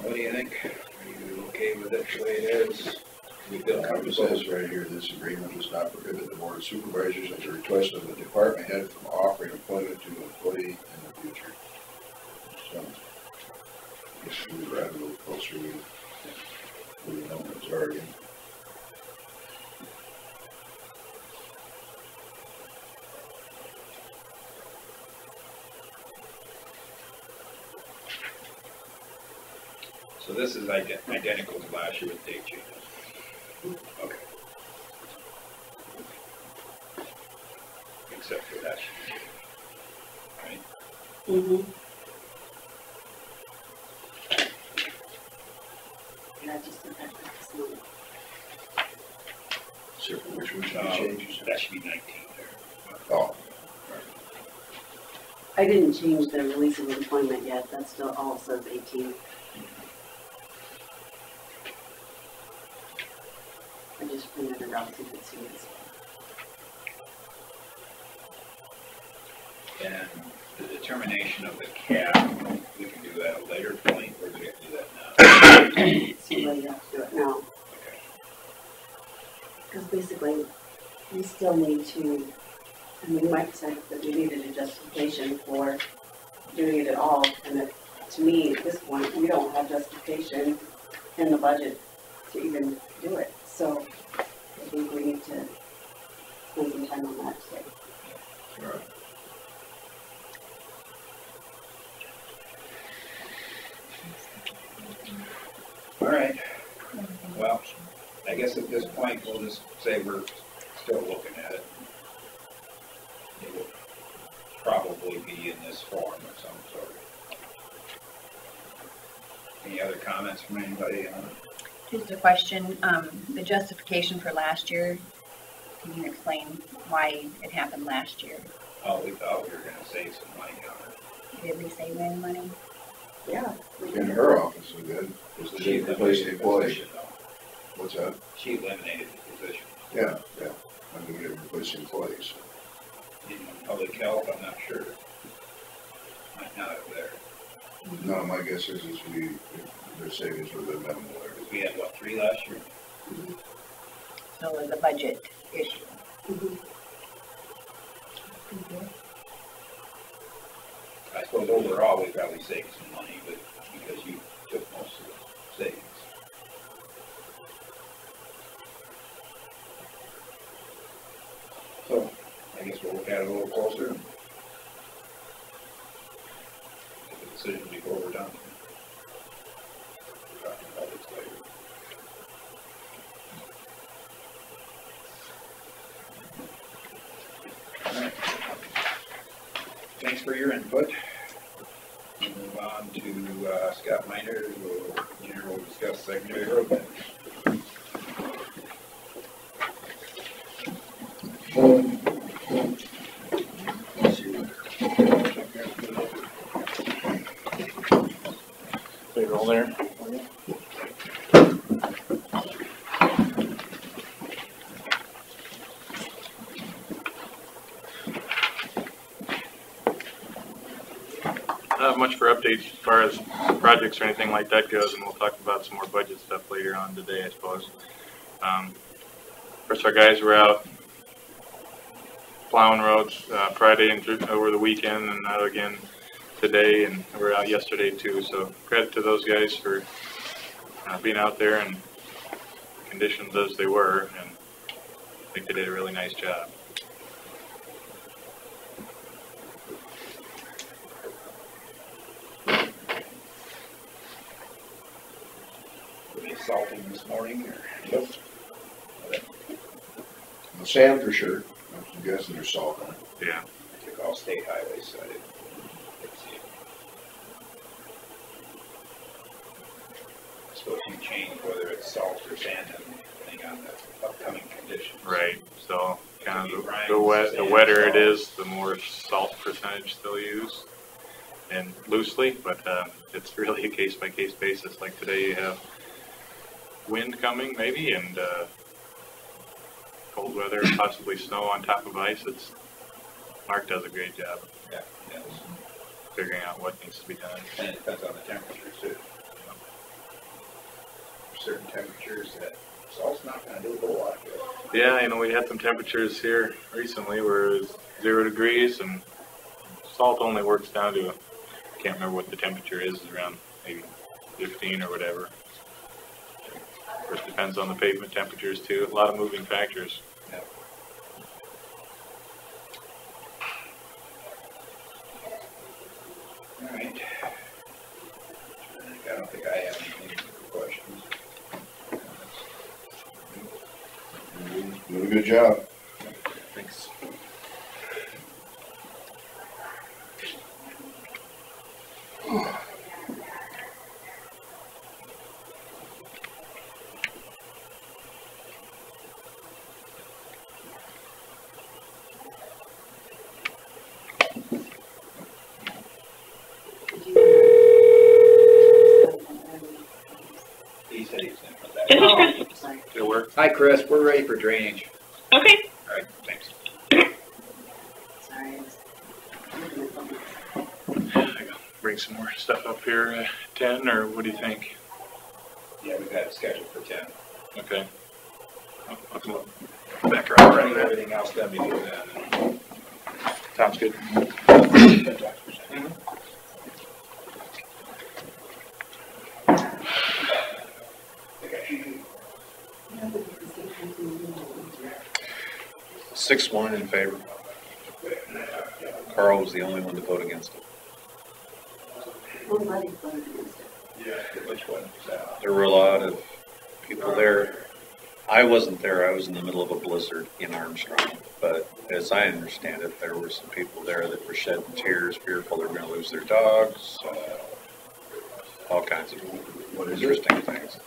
What do you think? Are you okay with it the way it is? We feel It comfortable? says right here, this agreement does not prohibit the board of supervisors at the request of the department head from offering employment to an employee in the future. So, I guess we would rather a little closer with, we know it's already. So this is identical to last year with date changes. Okay. Except for that. Right? Mm-hmm. Yeah, just the fact that it's not. Except for which one should No, be changed? that should be 19 there. Oh. I didn't change the release of employment yet, that still all says 18. I just printed it out so you could see it. And the determination of the cap, we can do that at a later point, or do we have to do that now? See why you have to do it now. Because basically, we still need to, I mean, Mike said that we needed a justification for doing it at all, and that, to me, at this point, we don't have justification in the budget to even do it. So I think we need to spend some time on that today. Right. All right, well, I guess at this point, we'll just say we're still looking at it. It will probably be in this form of some sort. Any other comments from anybody on it? Just a question, the justification for last year, can you explain why it happened last year? Oh, we thought we were gonna save some money on it. Did we save any money? Yeah. In her office, we did, because they She didn't replace the eliminated the employee. position, though. What's that? She eliminated the position. Yeah, yeah, I think we didn't replace the employees. In public health, I'm not sure. Might not have there. No, my guess is their savings were the minimal there. We had, what, 3 last year? So it was a budget issue. I suppose overall, we probably saved some money, but because you took most of the savings. So, I guess we'll look at it a little closer. And make a decision before we're done. We're talking about this later. All right. Thanks for your input. We'll move on to Scott Miner, who will discuss secondary road management. Payroll there. Not much for updates as far as projects or anything like that goes, and we'll talk about some more budget stuff later on today, I suppose. First, our guys were out plowing roads Friday and over the weekend, and out again today, and we were out yesterday too. So credit to those guys for being out there and conditions as they were, and I think they did a really nice job. Salting this morning, or? Yep. The sand for sure. I'm guessing there's salt on it. Yeah. I took all state highways, so I didn't see it. I suppose you change whether it's salt or sand depending on the upcoming conditions. Right. So kind of the wetter it is, the more salt percentage they'll use, and loosely, but it's really a case-by-case basis. Like today, you have wind coming maybe, and cold weather, possibly snow on top of ice. Mark does a great job. Yeah, yes. Figuring out what needs to be done. And it depends on the temperatures too. Certain temperatures that salt's not going to do a whole lot good. Yeah, we had some temperatures here recently where it was 0 degrees, and salt only works down to, I can't remember what the temperature is, around maybe 15 or whatever. Of course, depends on the pavement temperatures too. A lot of moving factors. Yeah. All right. I don't think I have any questions. Doing a good job. Thanks. It'll work. Hi, Chris, we're ready for drainage. Okay. All right, thanks. Sorry, I was looking at something. Bring some more stuff up here at 10, or what do you think? Yeah, we've got it scheduled for 10. Okay. I'll come up back around. Running everything else done before then. Sounds good. Okay. 6-1 in favor. Carl was the only one to vote against it. Nobody voted against it. Yeah, which one was that? There were a lot of people there. I wasn't there. I was in the middle of a blizzard in Armstrong. But as I understand it, there were some people there that were shedding tears, fearful they were going to lose their dogs, all kinds of interesting things.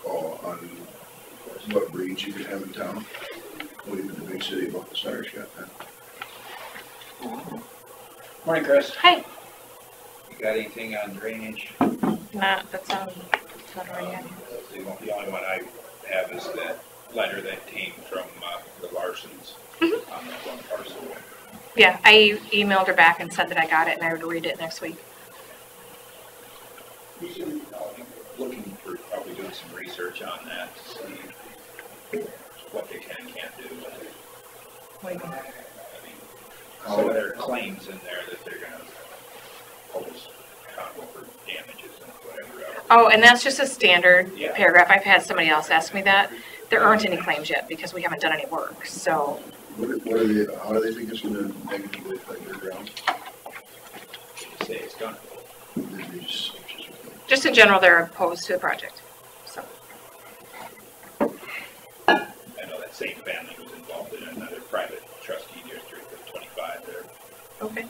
Oh, on what breeds you could have in town? What even the big city about the Stars got that? Morning, Chris. Hi. You got anything on drainage? That's not already on here. The only one I have is that letter that came from the Larsons Mm-hmm. on that one parcel. Yeah, I emailed her back and said that I got it and I would read it next week. Looking for probably doing some research on that to see what they can and can't do. What do you mean? Some of their claims in there that they're gonna hold us accountable for damages and whatever else. Oh, and that's just a standard Yeah. paragraph. I've had somebody else ask me that. There aren't any claims yet because we haven't done any work, so. What are they, how do they think it's gonna negatively affect their ground? Say it's gonna. Just in general, they're opposed to the project, so. I know that same family was involved in another private trustee district of 25 there. Okay.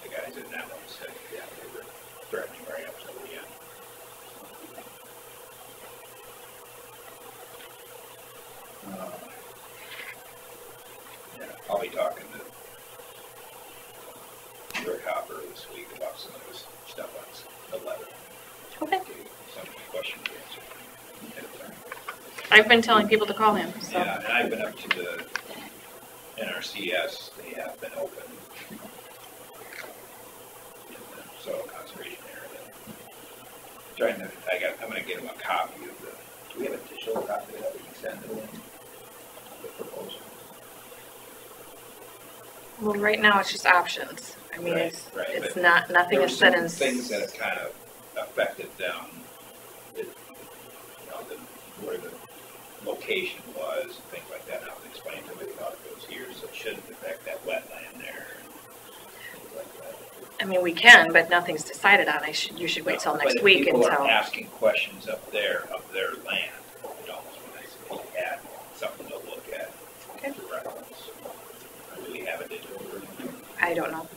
The guys in that one said, yeah, they were threatening right up to the end. Yeah, I'll be talking to Rick Hopper this week about some of this stuff on the letter. Okay. Some of the questions answered. I've been telling people to call him, so. Yeah, and I've been up to the NRCS, they have been open. Soil conservation area. I'm gonna get them a copy of the, do we have a digital copy of that we can send to them? The proposal. Well, right now it's just options. I mean, Right, it's, right, it's but not, nothing there is were set some in. things that have kind of affected them, that, you know, where the location was, and things like that, and I was explaining to them, we thought it goes here, so it shouldn't affect that wetland there, and things like that. I mean, we can, but nothing's decided on. You should wait till But next if week people until. are asking questions up there of their land, it almost be nice if we had something to look at for reference. Do we have a digital version? I don't know.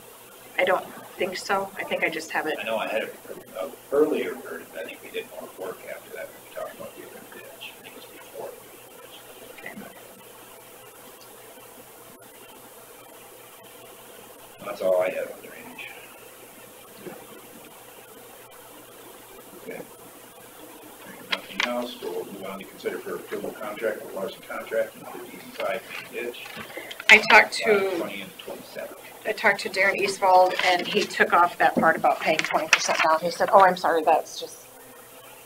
I don't think so. I think I just have it. I know I had an earlier version, I think we did more work after that, when we talked about the other ditch, I think it was before. That's all I have on drainage. Okay. Nothing else, we'll move on to consider for approval contract with Larson Contracting for DD5 main ditch. I talked to 20 and 27. I talked to Darren Eastwald, and he took off that part about paying 20% down. He said, "Oh, I'm sorry, that's just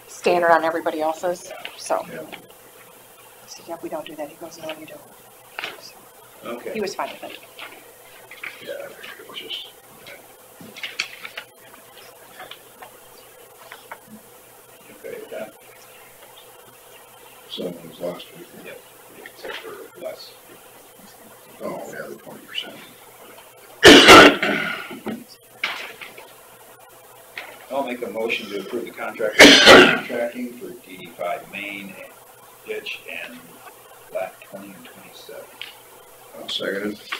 standard on everybody else's." So, yeah, we don't do that. He goes, "No, you don't." So, Okay. he was fine with it. Yeah, I figured it was just. Okay with that? Someone was last week. Yep, except for less. Oh, yeah, the 20%. I'll make a motion to approve the contract contracting for DD5 main ditch and lat 20 and 27. I'll second it.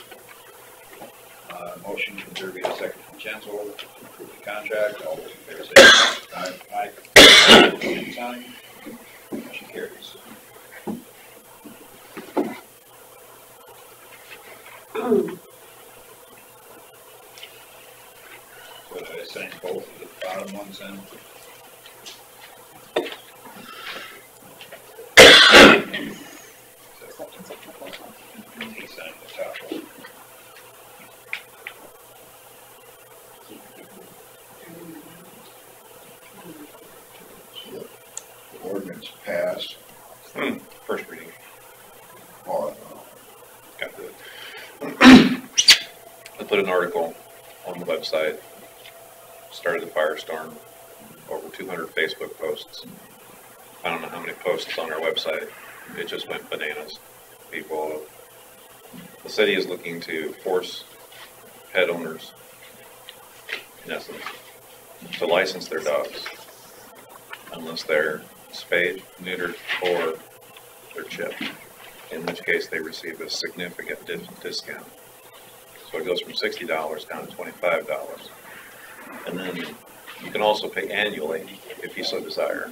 Motion from Derby, a second from Chancellor to approve the contract. All those in favor say aye. Aye. Same sign. Motion carries. So I signed both of the bottom ones in. put an article on the website, started a firestorm, over 200 Facebook posts. I don't know how many posts on our website. It just went bananas. People, the city is looking to force pet owners, in essence, to license their dogs unless they're spayed, neutered, or they're chipped, in which case they receive a significant discount. So it goes from $60 down to $25. And then you can also pay annually if you so desire,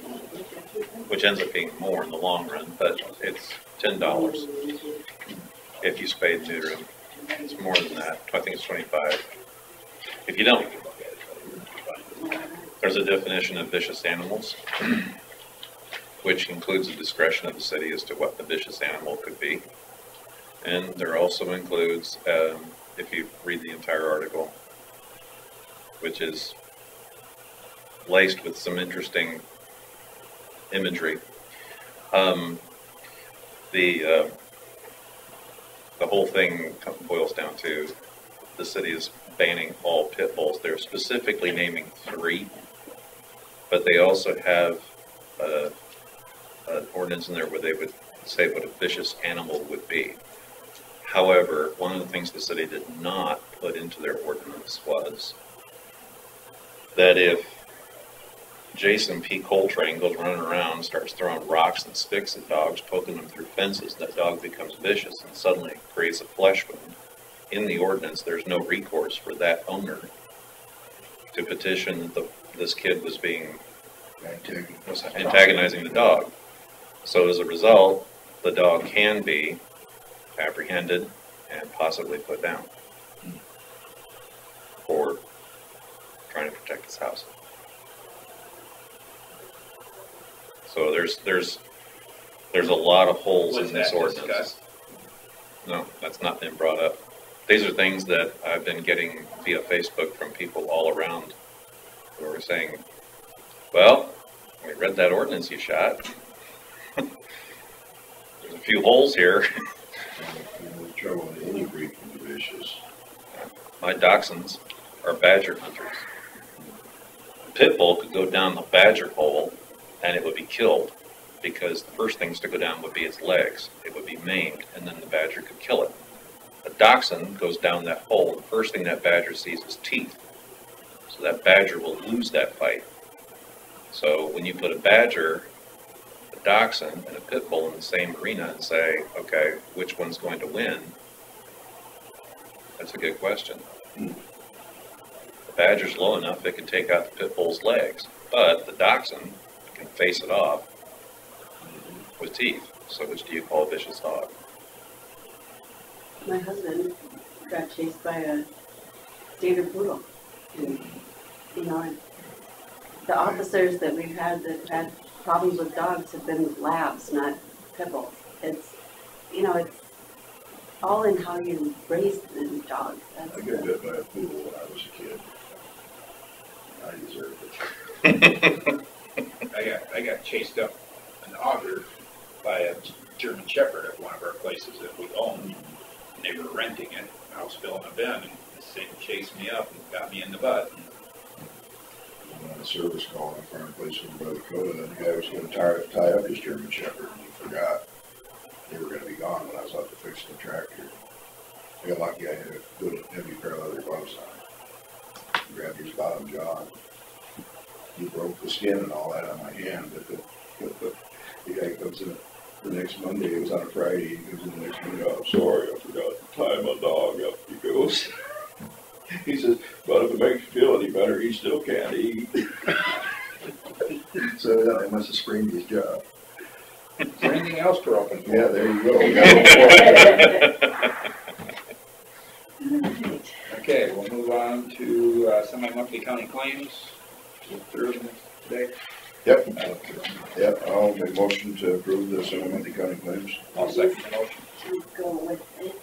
which ends up being more in the long run, but it's $10 if you spay and neuter them. It's more than that. I think it's $25 if you don't. There's a definition of vicious animals, which includes the discretion of the city as to what the vicious animal could be. And there also includes, if you read the entire article, which is laced with some interesting imagery, the whole thing boils down to the city is banning all pit bulls. They're specifically naming 3, but they also have an ordinance in there where they would say what a vicious animal would be. However, one of the things the city did not put into their ordinance was that if Jason P. Coltrane goes running around and starts throwing rocks and sticks at dogs, poking them through fences, that dog becomes vicious and suddenly creates a flesh wound. In the ordinance, there's no recourse for that owner to petition that this kid was antagonizing the dog. So as a result, the dog can be apprehended and possibly put down for trying to protect his house. So there's a lot of holes in this ordinance. No, that's not been brought up. These are things that I've been getting via Facebook from people all around who are saying, well, we read that ordinance you shot. There's a few holes here. My dachshunds are badger hunters. A pit bull could go down the badger hole and it would be killed, because the first things to go down would be its legs. It would be maimed, and then the badger could kill it. A dachshund goes down that hole, the first thing that badger sees is teeth. So that badger will lose that fight. So when you put a badger, a dachshund, and a pit bull in the same arena and say, okay, which one's going to win? That's a good question. The badger's low enough, it can take out the pit bull's legs, but the dachshund can face it off with teeth. So which do you call a vicious dog? My husband got chased by a standard poodle. And, the officers that we've had that had problems with dogs have been labs, not pit bulls. It's all in how you raise the dog. I got bit by a poodle when I was a kid. I deserved it. I got chased up an auger by a German Shepherd at one of our places that we owned. And they were renting it. I was filling a bin, and this thing chased me up and got me in the butt. On a service call in front of a place in North Dakota, and the guy was going to tie up his German Shepherd, and he forgot they were going to be gone when I was out to fix the tractor. I got lucky I had a good heavy pair of leather gloves on. He grabbed his bottom jaw. He broke the skin and all that on my hand, but the guy comes in the next Monday, it was on a Friday, he comes in the next Monday, I'm sorry, I forgot to tie my dog up, he goes. He says, but if it makes you feel any better, he still can't eat. So yeah, I must have sprained his jaw. Is there anything else for open forum? Yeah, there you go. Okay, we'll move on to semi-monthly county claims. Through them today. Yep, I'll make a motion to approve the semi-monthly county claims. I'll second the motion. Go with it.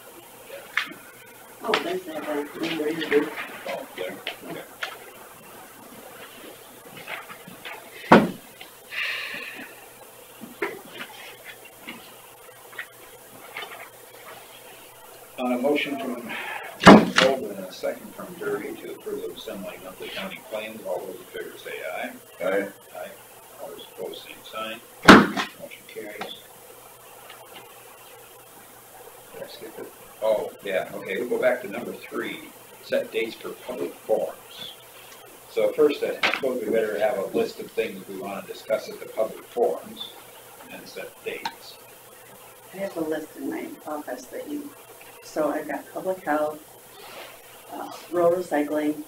Oh, there's that one. Oh, there. Okay. On a motion from Golden, a second from Derby to approve of assembling monthly county claims. All those in favor say aye. Aye. Aye. All those opposed, same sign. Motion carries. Did I skip it? Oh, yeah, okay, we'll go back to number 3, set dates for public forums. So first, I suppose we better have a list of things we want to discuss at the public forums, and then set dates. I have a list in my office that so I've got public health, road recycling,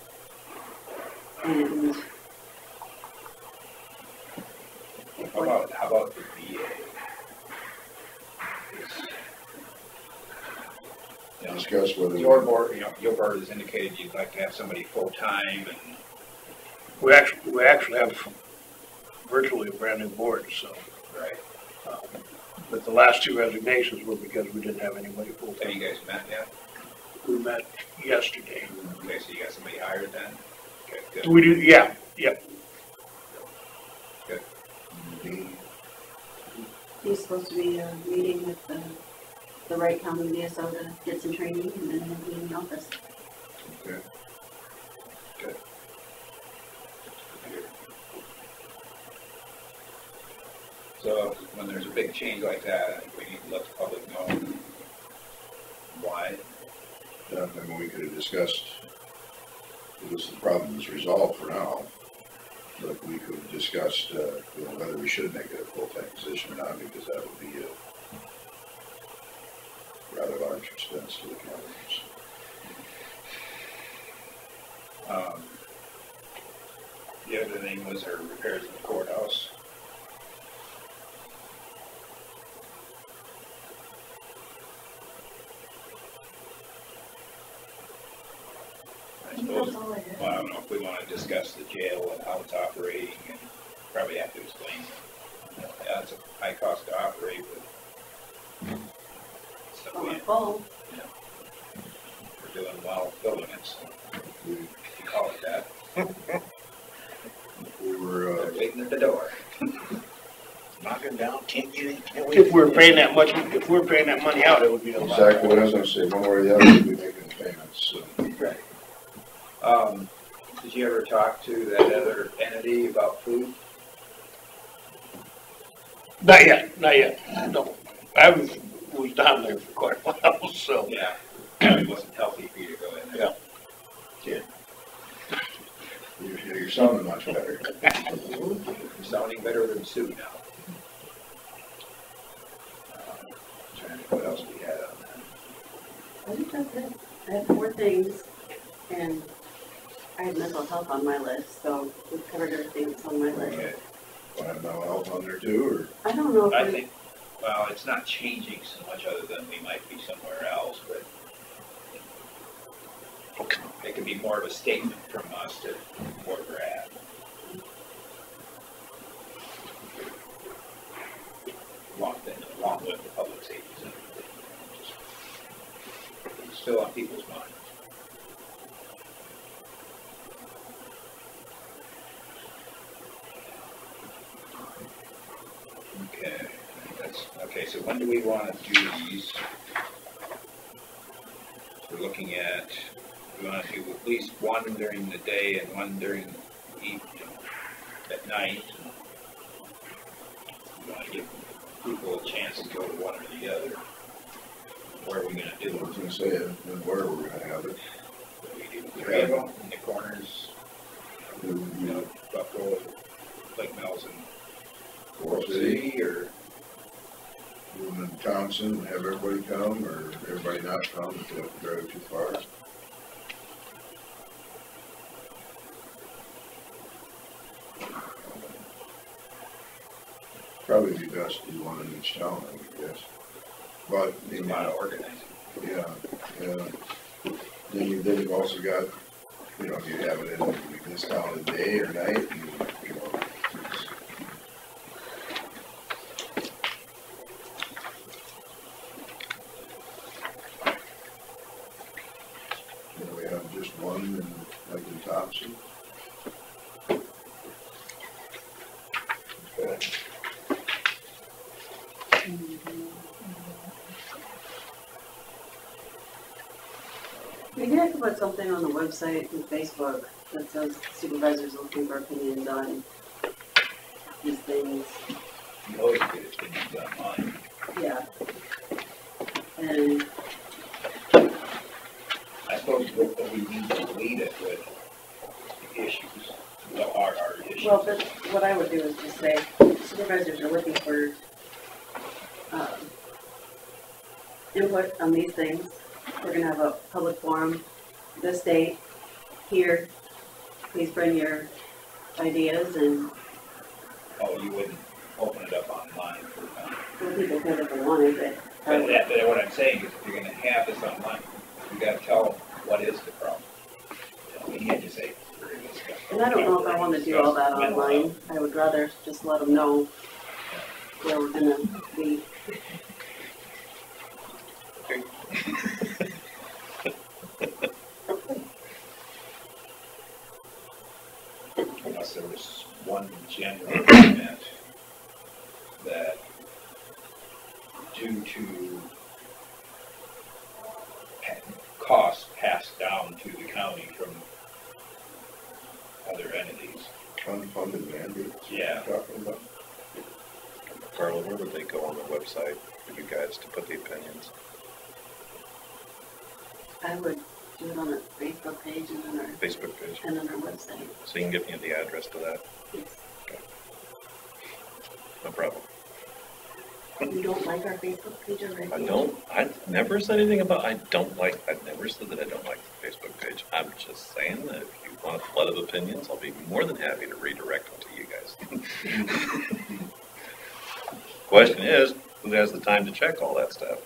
and How about the VA? Discuss whether. Your board, your board has indicated you'd like to have somebody full-time, and We actually have virtually a brand new board, so. right. But the last 2 resignations were because we didn't have anybody Have full-time. you guys met yet? We met yesterday. Okay, so you got somebody hired then? Okay, good. We do, yeah. Good. he's supposed to be meeting with the Wright County DSO to get some training, and then he'll be in the office. Okay. Good. So when there's a big change like that, I think we need to let the public know why. I mean, we could have discussed, because the problem is resolved for now, but we could have discussed, whether we should make it a full-time position or not, because that would be a rather large expense to the counties. The other thing was our repairs in the courthouse. I suppose, well, I don't know if we want to discuss the jail and how it's operating, and probably have to explain. Yeah, it's a high cost to operate, but stuff we, Full. we're doing well building it, so we call it that. We were, They're waiting at the door. Knocking down, can't get in, can't wait. If we're paying that money out, it would be a lot. exactly what I was gonna say, one way or the other, we'll be making payments, so. Right. Did you ever talk to that other entity about food? Not yet, no. I was down there for quite a while, so. Yeah. It wasn't healthy for you to go in there. Yeah. You're sounding much better. You're sounding better than Sue now. Trying to think what else we had on that. I think that's it. I have 4 things, and I had mental health on my list, so we've covered everything that's on my list. Okay. Want to have mental health on there too, I don't know I if we, think, well, it's not changing so much other than we might be somewhere else, but it could be more of a statement from us to where we're at. Along with the public safety center. It's still on people's minds. Okay, okay, so when do we want to do these? We're looking at, we want to do at least one during the day and one during the evening, at night. We want to give people a chance to go to one or the other. Where are we going to do I was it? gonna say, and where we're gonna have it. We do 3 of them in the corners, Buffalo, Lake Mills, and Fort City, or Doing in Thompson, have everybody come, or everybody not come, if they have to drive too far. Probably be best to do one in each town, I would guess. But, there's a lot of organizing. yeah. Then you've also got, you have it in this town at day or night, and, we have just one in, like in Thompson. Okay. maybe I could put something anything on the website and Facebook that says supervisors looking for opinions on these things? You always get opinions online. Yeah. And I suppose what we need to lead it with the issues, our issues. well, but what I would do is just say supervisors are looking for input on these things. We're gonna have a public forum this date here. Please bring your ideas and Oh, you wouldn't open it up online for, well, people could if they wanted, but. but what I'm saying is if you're gonna have this online, you gotta tell them what is the problem. You can't just say, we're gonna discuss. And I don't know if I want to do all that online. I would rather just let them know where we're gonna be. Unless there was one general comment that due to costs passed down to the county from other entities. Unfunded mandates. Yeah. Talking about. Carla, where would they go on the website for you guys to put the opinions? I would do it on a Facebook page and then our. Facebook page? And on our website. So you can give me the address to that? Yes. Okay. No problem. You don't like our Facebook page already? I've never said anything about, I've never said that I don't like the Facebook page. I'm just saying that if you want a flood of opinions, I'll be more than happy to redirect them to you guys. Question is, who has the time to check all that stuff?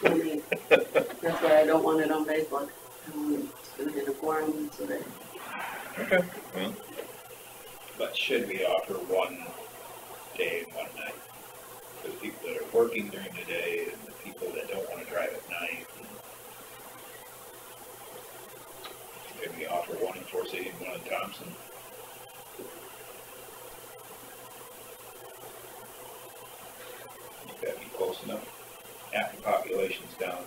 Me. That's why I don't want it on Facebook. I want to do it in a forum so that. Okay, well. But should we offer one day and one night? For the people that are working during the day and the people that don't want to drive at night. Can we offer one in Forest City and one in Thompson? That'd be close enough. Half the population's down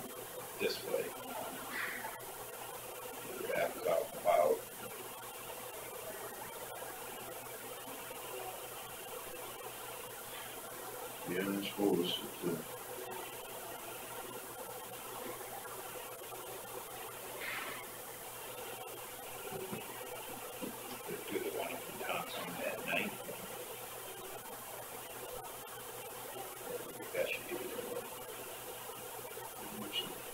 this way. The other half is out and about. Yeah, I suppose. Let's do the one in Thompson at night. That should be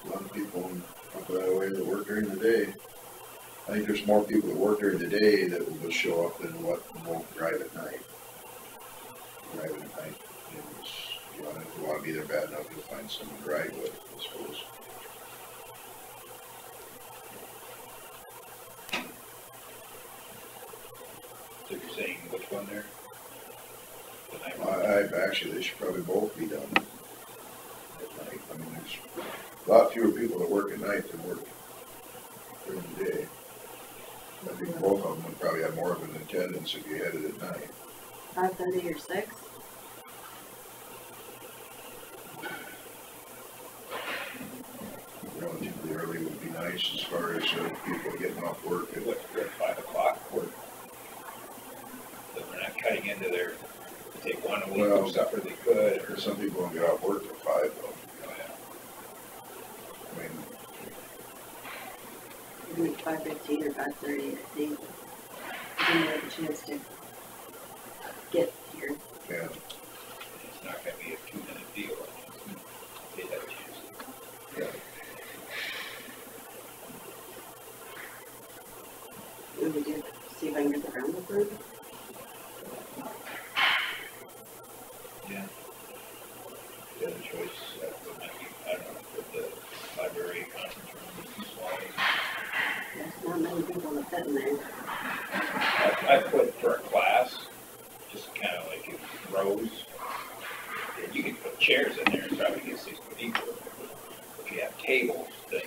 A lot of people up that way that work during the day. I think there's more people that work during the day that will just show up than what won't drive at night. Drive at night. If you want to be there bad enough, you'll find someone to drive with, I suppose. So you're saying which one there? The night one? Actually, they should probably both be done at night. I mean, there's a lot fewer people that work at night than work during the day. I think both of them would probably have more of an attendance if you had it at night. 5:30 or 6? Relatively early would be nice as far as people getting off work at What, 5 o'clock? Or that we're not cutting into their, take one a week Well, or supper they could, or some people won't get off work till 5 though. I mean, Maybe 5:15 or 5:30, I think. Give me a chance to get here. yeah. it's not gonna be a 2-minute deal. They have a chance. Yeah. What do we do? See if I can get the ground approved? Yeah. The other choice, would might be, I don't know, with the library conference room, is too small. There's not many people that fit in there. I put for a class, just kind of like in rows. And you can put chairs in there and probably get 60 people. If you have tables, then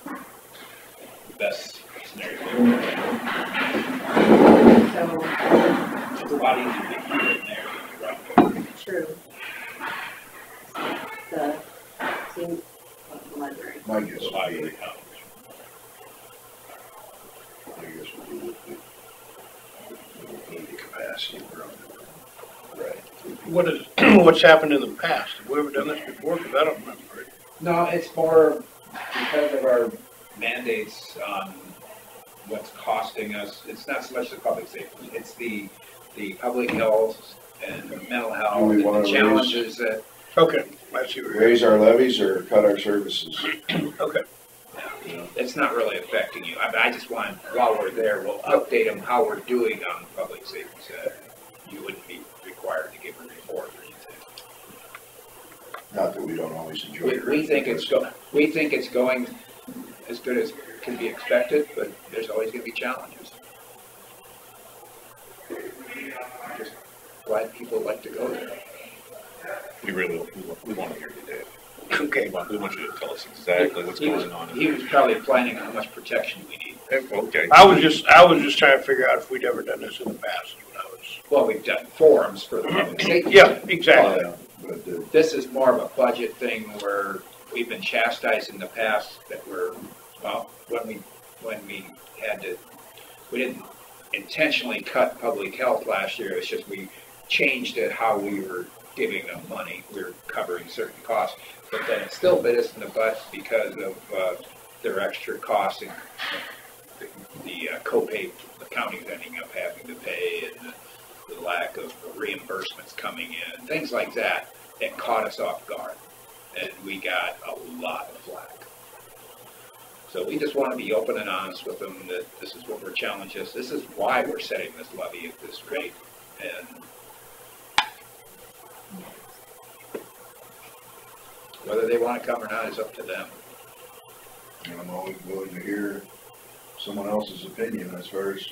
the best scenario. So, It's a lot easier to get in there than you run. true. The library. My guess The would library be, conference. capacity we're under. What's happened in the past? Have we ever done this before? Because I don't remember it. No, it's more because of our mandates on what's costing us. It's not so much the public safety, it's the public health and the mental health Do we and wanna the challenges that. Okay, I see where you're. Raise our levies or cut our services? Okay. It's not really affecting you. I just want, while we're there, we'll update them how we're doing on the public safety side. You wouldn't be required to give a report or anything. Not that we don't always enjoy it. We think it's going as good as can be expected, but there's always gonna be challenges. Just glad people like to go there. We want to hear you, Dave. Okay. We want you to tell us exactly what's going on. He was probably planning on how much protection we need. Okay. I was just trying to figure out if we'd ever done this in the past. Well, we've done forums for the public safety. Yeah, exactly. This is more of a budget thing where we've been chastised in the past that when we had to, we didn't intentionally cut public health last year. It's just we changed it how we were giving them money. We were covering certain costs, but then it still bit us in the butt because of their extra costs and the copay the county's ending up having to pay and the lack of reimbursements coming in, things like that, that caught us off guard. And we got a lot of flack. So we just want to be open and honest with them that this is what we're challenging us. This is why we're setting this levy at this rate. And whether they want to come or not is up to them. And I'm always willing to hear someone else's opinion as far as,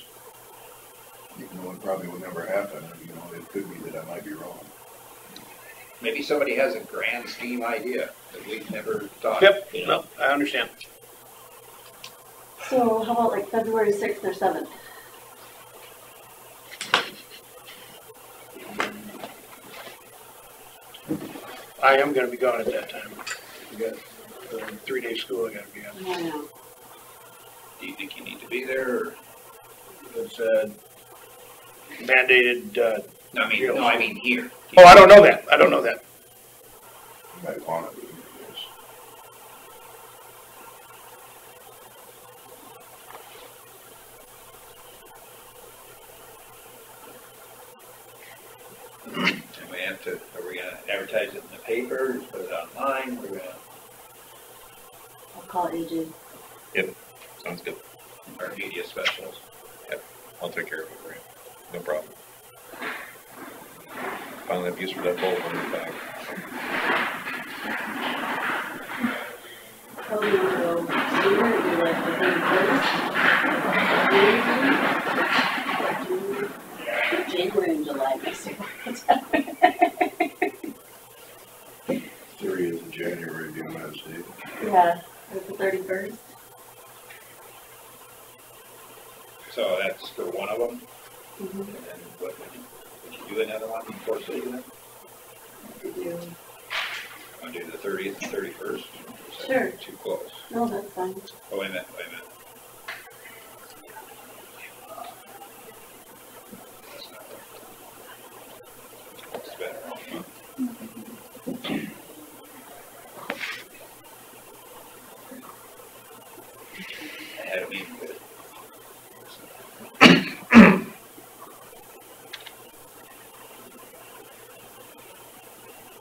even though it probably will never happen, it could be that I might be wrong. Maybe somebody has a grand scheme idea that we've never thought. Yep, no, I understand. So how about like February 6th or 7th? I am gonna be gone at that time. We got 3-day school I gotta be at. I know. Do you think you need to be there or? It's mandated, I mean here. Oh, I don't know that. You might want to be. And we have to, are we gonna advertise it in the paper, put it online, we're gonna? I'll call AJ. Yep, sounds good. Our media specialist. Yep, I'll take care of it for you. No problem. Finally have use for that bulb on the back. Probably want to go sooner, it'd be like the 31st. January and July, basically. 30th of January would be a Wednesday. Yeah, it's the 31st. So that's for one of them? Mm-hmm. And then what, would you do another one before city then? Could do. Want to do the 30th and 31st? Sure. Too close. No, that's fine. Oh, wait a minute. That's not right. It's better. I had a meeting with it.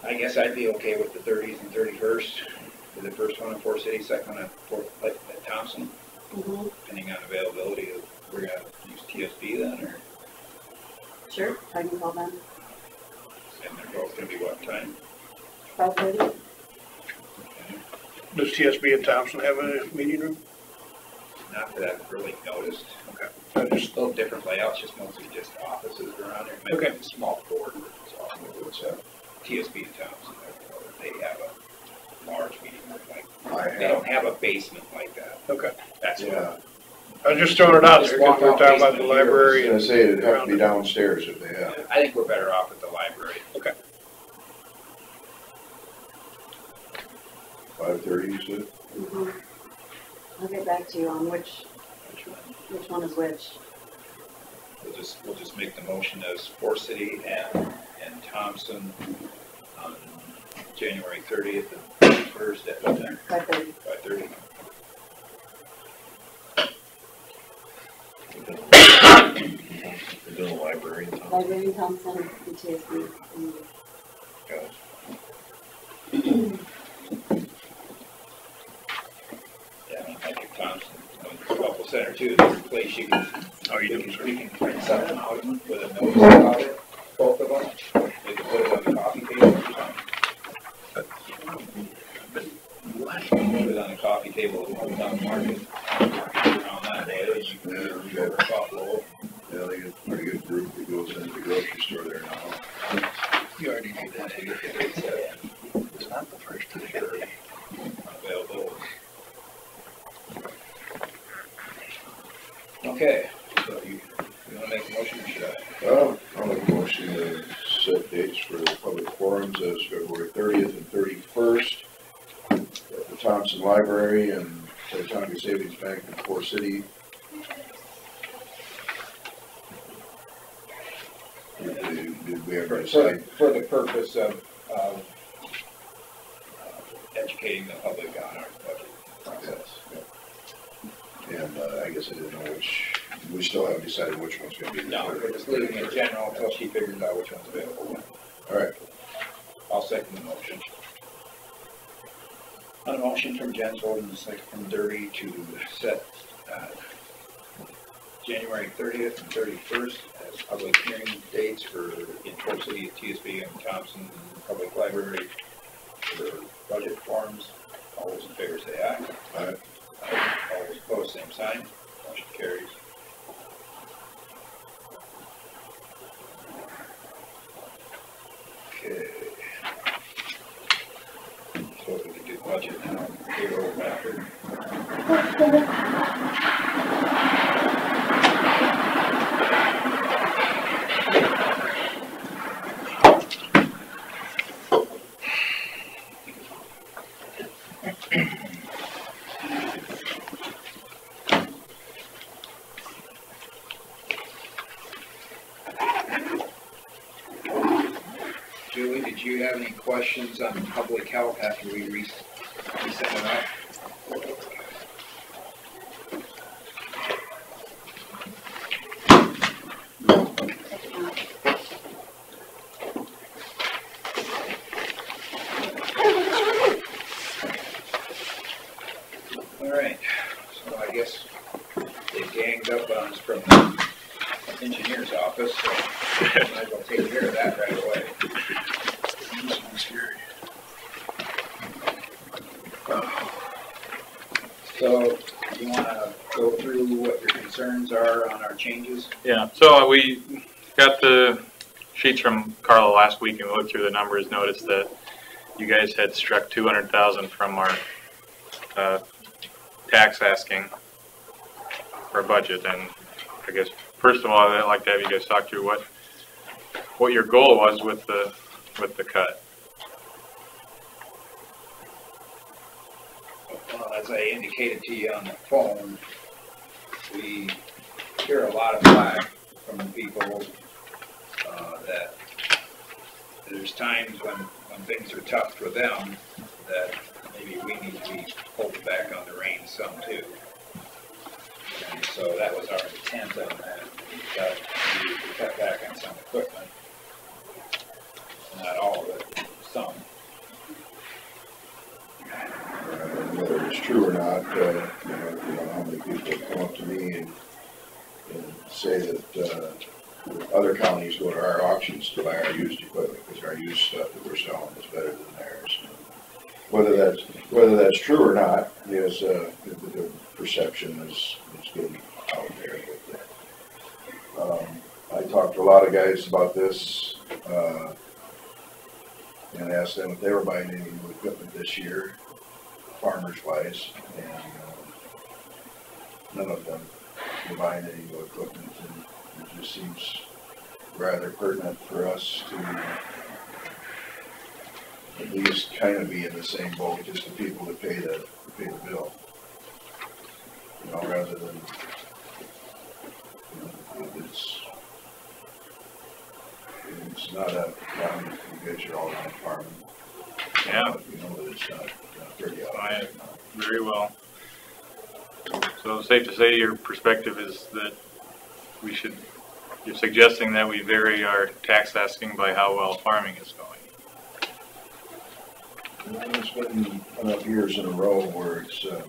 I guess I'd be okay with the 30th and 31st, for the first one in Fort City, second one at Thompson, depending on availability of, we're gonna use TSB then, or, Sure, I can call them. and they're both gonna be what time? 5:30. Does TSB in Thompson have a meeting room? Not that I've really noticed. Okay. Just a little different layouts, just mostly just offices around there, maybe a small boardroom, so what's that? TSB in Thompson, they have a large meeting room, like, they don't have a basement like that. Okay. That's Yeah. I was just throwing it out there, Just because we were walk talking out about the basement. library. I was gonna say, it'd have to be downstairs if they have. I think we're better off at the library. Okay. 5:30, you said? Mm-hmm. I'll get back to you on which one is which. We'll we'll just make the motion as Forest City and Thompson on January 30th and 1st at what time? 5:30. 5:30. We're doing the library. Library in Thompson, the TSB. Got it. Yeah, I think Thompson, Buffalo Center too, there's a place you can, you doing, sir? we can print something out with a notice about it, both of them. They can put it on the coffee table or something. Put it on the coffee table, put it on the market. Around that day, you can go to Buffalo. Yeah, they get a pretty good group that goes into the grocery store there now. You already knew that. It's not the first to the available. Okay, so you want to make a motion or should I? Well, I'll make a motion to set dates for the public forums as February 30th and 31st at the Thompson Library and Titanca Savings Bank in Forest City. Did we ever decide? For the purpose of educating the public on our budget process. And I guess I didn't know which, we still haven't decided which one's going to be. No, we're just leaving it general until she figures out which one's available. All right. I'll second the motion. On a motion from Jens Vold and a second from Derby to set January 30th and 31st as public hearing dates for in Forest City at TSB and Thompson Public Library for budget forums. All those in favor say aye. Aye. All those opposed, same sign. Motion carries. Okay. So we can do budget now. Payroll after. Julie, did you have any questions on public health after we sent it out? All right, so I guess they ganged up on us from the engineer's office, so I might as well take care of that right away. So, you wanna go through what your concerns are on our changes? Yeah, so we got the sheets from Carla last week and we looked through the numbers, noticed that you guys had struck 200,000 from our tax asking for a budget. And I guess, first of all, I'd like to have you guys talk through what your goal was with the cut. Well, as I indicated to you on the phone, we hear a lot of flack from the people that there's times when things are tough for them that maybe we need to be pulled back on the reins some too. And so that was our intent on that. We cut back on some equipment. Not all of it, some. Whether it's true or not, you know how many people come up to me and say that other counties go to our auctions to buy our used equipment because our used stuff that we're selling is better than theirs. Whether that's true or not is the perception is getting out there. But, I talked to a lot of guys about this and asked them if they were buying any new equipment this year, farmers wise, and none of them were buying any new equipment, and it just seems rather pertinent for us to at least kind of be in the same boat, just the people that pay the bill, you know, rather than, you know, it's not a, you guys are all on farming. Yeah. You know that it's not pretty Right. Very well. So safe to say your perspective is that we should, you're suggesting that we vary our tax asking by how well farming is going. It's been enough years in a row where it's, do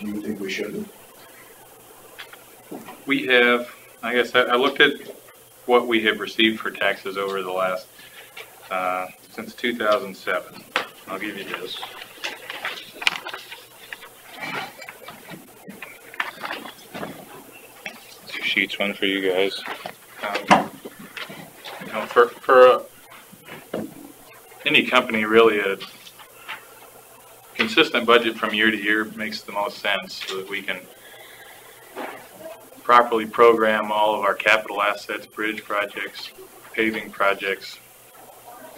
you think we should? We have, I guess I looked at what we have received for taxes over the last, since 2007. I'll give you this. Two sheets, one for you guys. You know, for any company, really, a consistent budget from year to year makes the most sense, so that we can properly program all of our capital assets, bridge projects, paving projects,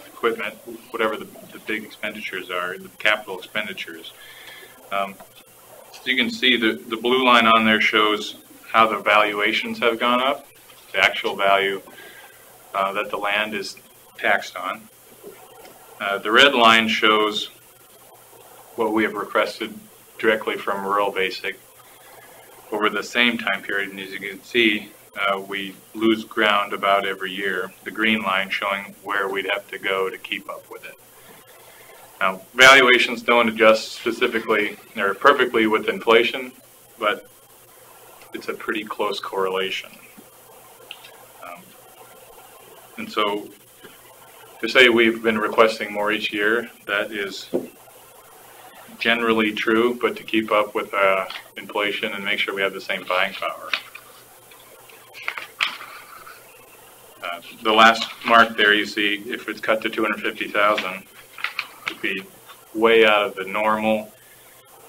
equipment, whatever the big expenditures are, the capital expenditures. As you can see, the blue line on there shows how the valuations have gone up, the actual value that the land is taxed on. The red line shows what we have requested directly from Rural Basic over the same time period, and as you can see, we lose ground about every year. The green line showing where we'd have to go to keep up with it. Now, valuations don't adjust specifically or perfectly with inflation, but it's a pretty close correlation. And so, to say we've been requesting more each year, that is generally true, but to keep up with inflation and make sure we have the same buying power. The last mark there, you see, if it's cut to 250,000, would be way out of the normal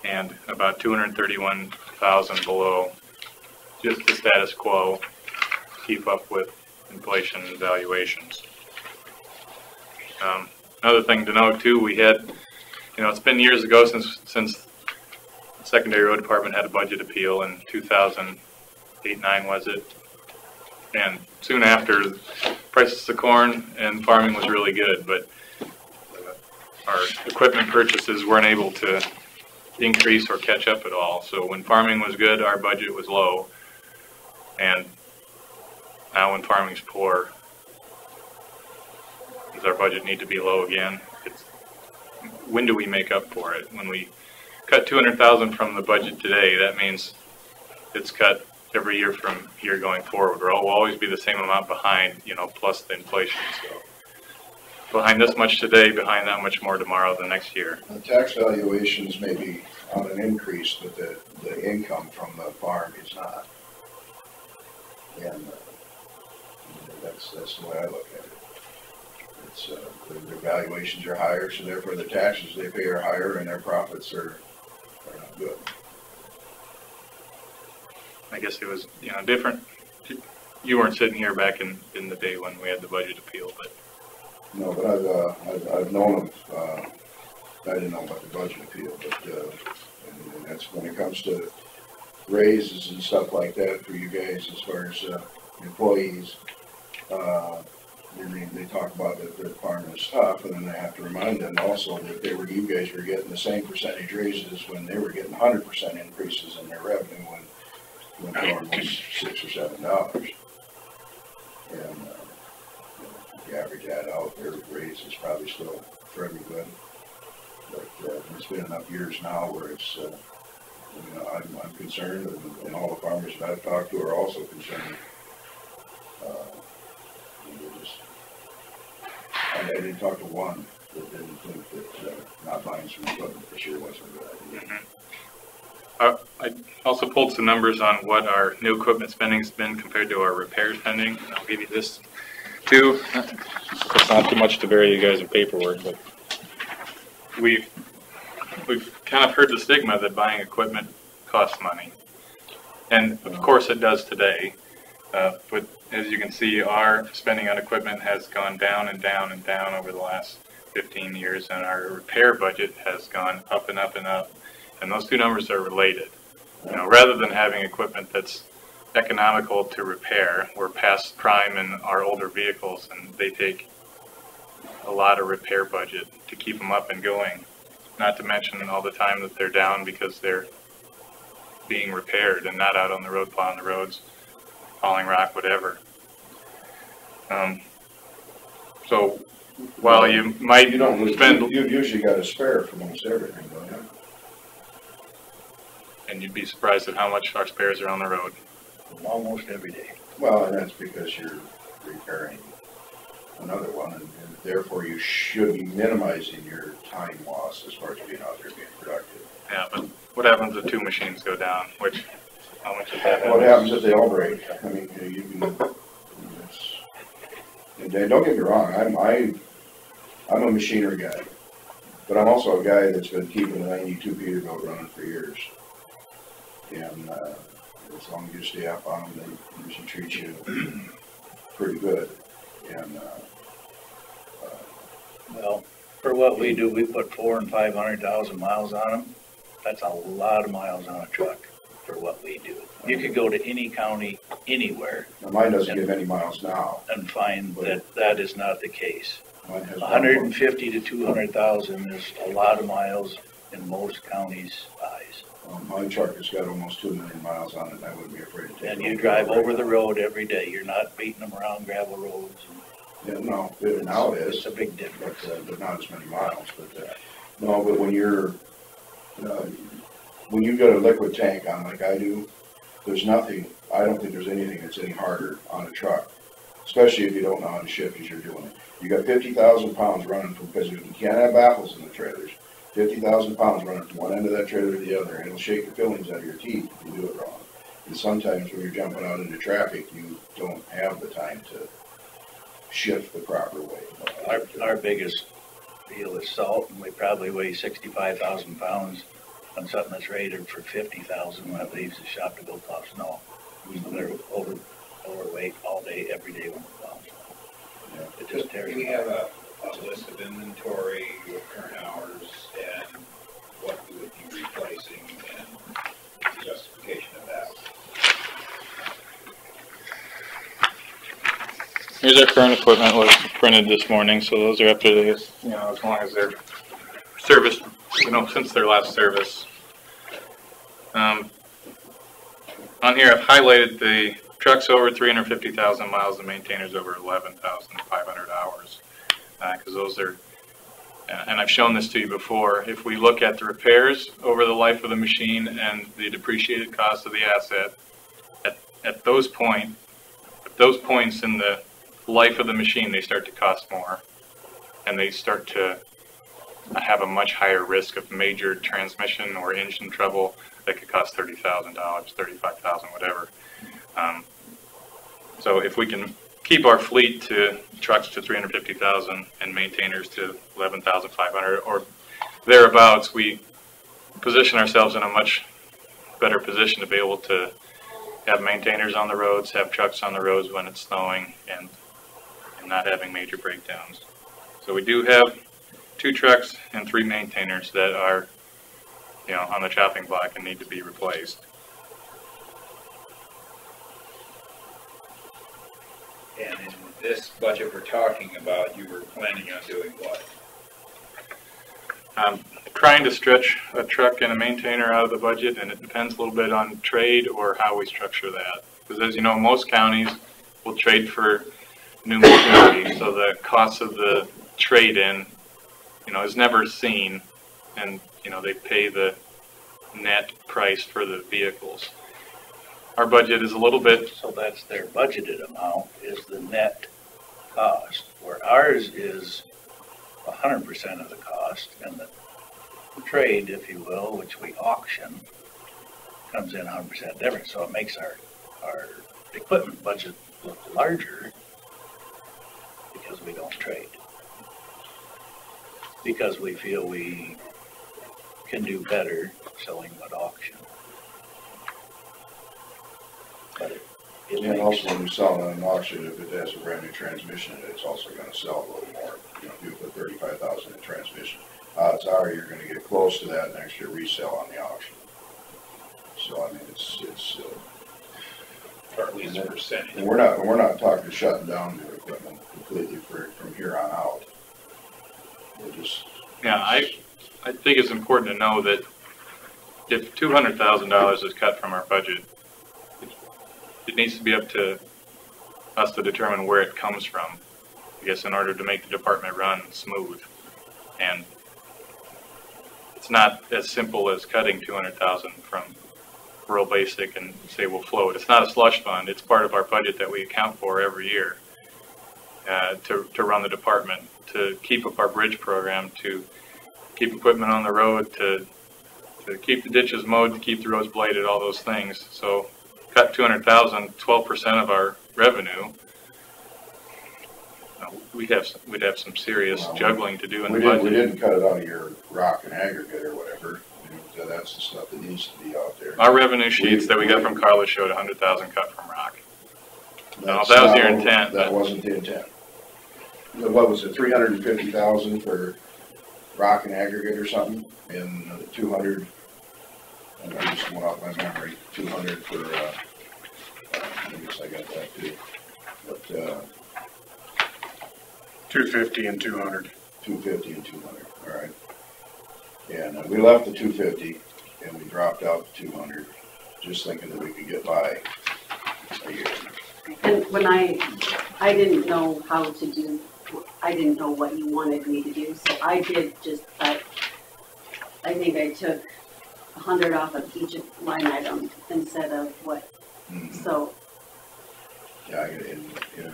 and about 231,000 below just the status quo to keep up with inflation and valuations. Another thing to note too, we had, you know, it's been years ago since the Secondary Road Department had a budget appeal in 2008-9 was it? And soon after, prices of corn and farming was really good, but our equipment purchases weren't able to increase or catch up at all. So when farming was good, our budget was low, and now when farming's poor, does our budget need to be low again? When do we make up for it? When we cut 200,000 from the budget today, that means it's cut every year from here going forward. We'll always be the same amount behind, you know, plus the inflation. So behind this much today, behind that much more tomorrow, the next year. The tax valuations may be on an increase, but the income from the farm is not. And that's the way I look at it. It's their valuations are higher, so therefore the taxes they pay are higher, and their profits are not good. I guess it was, you know, different. You weren't sitting here back in the day when we had the budget appeal, but. No, but I've known of, I didn't know about the budget appeal, but, and that's when it comes to raises and stuff like that for you guys as far as, employees, they talk about that the farming is tough, and then they have to remind them also that you guys were getting the same percentage raises when they were getting 100% increases in their revenue when corn was $6 or $7. And the average ad out, their raise is probably still fairly good. But it's been enough years now where it's, you know, I'm concerned, and all the farmers that I've talked to are also concerned. I didn't talk to one that didn't think that not buying some equipment this year wasn't a good idea. I also pulled some numbers on what our new equipment spending has been compared to our repair spending. I'll give you this too. It's not too much to bury you guys in paperwork, but we've kind of heard the stigma that buying equipment costs money, and of course it does today. But as you can see, our spending on equipment has gone down and down and down over the last 15 years, and our repair budget has gone up and up and up. And those two numbers are related. You know, rather than having equipment that's economical to repair. We're past prime in our older vehicles, and they take a lot of repair budget to keep them up and going. Not to mention all the time that they're down because they're being repaired and not out on the road plowing the roads, hauling rock, whatever. So while you might spend, you've usually got a spare for most everything, don't you? and you'd be surprised at how much our spares are on the road. Almost every day. Well, and that's because you're repairing another one, and therefore you should be minimizing your time loss as far as being out there being productive. Yeah, but what happens if 2 machines go down? Which, how much is that? What happens if they all break? I mean, you can, and don't get me wrong, I'm a machinery guy, but I'm also a guy that's been keeping a 92 Peterbilt running for years. And as long as you stay up on them, they usually treat you pretty good. And Well, for what we do, we put 400,000 and 500,000 miles on them. That's a lot of miles on a truck for what we do. You could go to any county, anywhere. Now mine doesn't give any miles now. And find that that is not the case. Mine has 150 to 200,000 is a lot of miles in most counties' eyes. My truck has got almost 2 million miles on it, and I wouldn't be afraid to take it. And you drive over the road every day. You're not beating them around gravel roads. Yeah, no, now it is. It's a big difference. But not as many miles. But no, but when you're when you've got a liquid tank on like I do, there's nothing. I don't think there's anything that's any harder on a truck, especially if you don't know how to shift as you're doing it. You got 50,000 pounds running from, because you can't have baffles in the trailers. 50,000 pounds running from one end of that trailer to the other, and it'll shake the fillings out of your teeth if you do it wrong. And sometimes when you're jumping out into traffic, you don't have the time to shift the proper way. Our biggest deal is salt, and we probably weigh 65,000 pounds on something that's rated for 50,000 when it leaves the shop to go plow snow. So they're overweight all day, every day when we plow snow. Yeah. It just tears We them have up. a list of inventory with current hours and what we would be replacing and justification of that. Here's our current equipment was printed this morning, so those are up to date, you know, as long as they're serviced, you know, since their last service. On here I've highlighted the trucks over 350,000 miles and maintainers over 11,500 hours, because those are, and I've shown this to you before, if we look at the repairs over the life of the machine and the depreciated cost of the asset, at those points in the life of the machine, they start to cost more, and they start to have a much higher risk of major transmission or engine trouble that could cost $30,000, $35,000, whatever. So if we can keep our fleet to trucks to 350,000 and maintainers to 11,500 or thereabouts, we position ourselves in a much better position to be able to have maintainers on the roads, have trucks on the roads when it's snowing, and not having major breakdowns. So we do have 2 trucks and 3 maintainers that are, you know, on the chopping block and need to be replaced. And in this budget we're talking about, you were planning on doing what? Trying to stretch a truck and a maintainer out of the budget, and it depends a little bit on trade or how we structure that. Because as you know, most counties will trade for new machinery, so the cost of the trade-in, you know, is never seen, and you know, they pay the net price for the vehicles. Our budget is a little bit, So that's their budgeted amount, is the net cost, where ours is 100% of the cost, and the trade, if you will, which we auction, comes in 100% different, so it makes our equipment budget look larger because we don't trade. Because we feel we can do better selling at auction. But it And also when you sell it on an auction, if it has a brand new transmission, it's also gonna sell a little more. You know, if you put 35,000 in transmission, odds are you're gonna get close to that next year resale on the auction. So I mean, it's or at least a percentage. And we're not talking shutting down the equipment completely from here on out. We're just. Yeah, I think it's important to know that if $200,000 is cut from our budget, it needs to be up to us to determine where it comes from, I guess, in order to make the department run smooth. And it's not as simple as cutting $200,000 from rural basic and say we'll float. It's not a slush fund. It's part of our budget that we account for every year to run the department, to keep up our bridge program, to keep equipment on the road, to keep the ditches mowed, to keep the roads bladed, all those things. So cut $200,000, 12% of our revenue. We'd have some serious juggling to do in the budget. We didn't cut it out of your rock and aggregate or whatever. That's the stuff that needs to be out there. Our revenue sheets that we got from Carla showed 100,000 cut from rock. No, that was your intent. That wasn't the intent. What was it, 350,000 for rock and aggregate or something? And 200, and I just went off my memory, 200 for, I guess I got that too. But, 250 and 200. 250 and 200, all right. And we left the 250 and we dropped out to 200, just thinking that we could get by a year. And when I didn't know how to do, I didn't know what you wanted me to do, so I did just cut. I think I took 100 off of each line item instead of what, so. Yeah,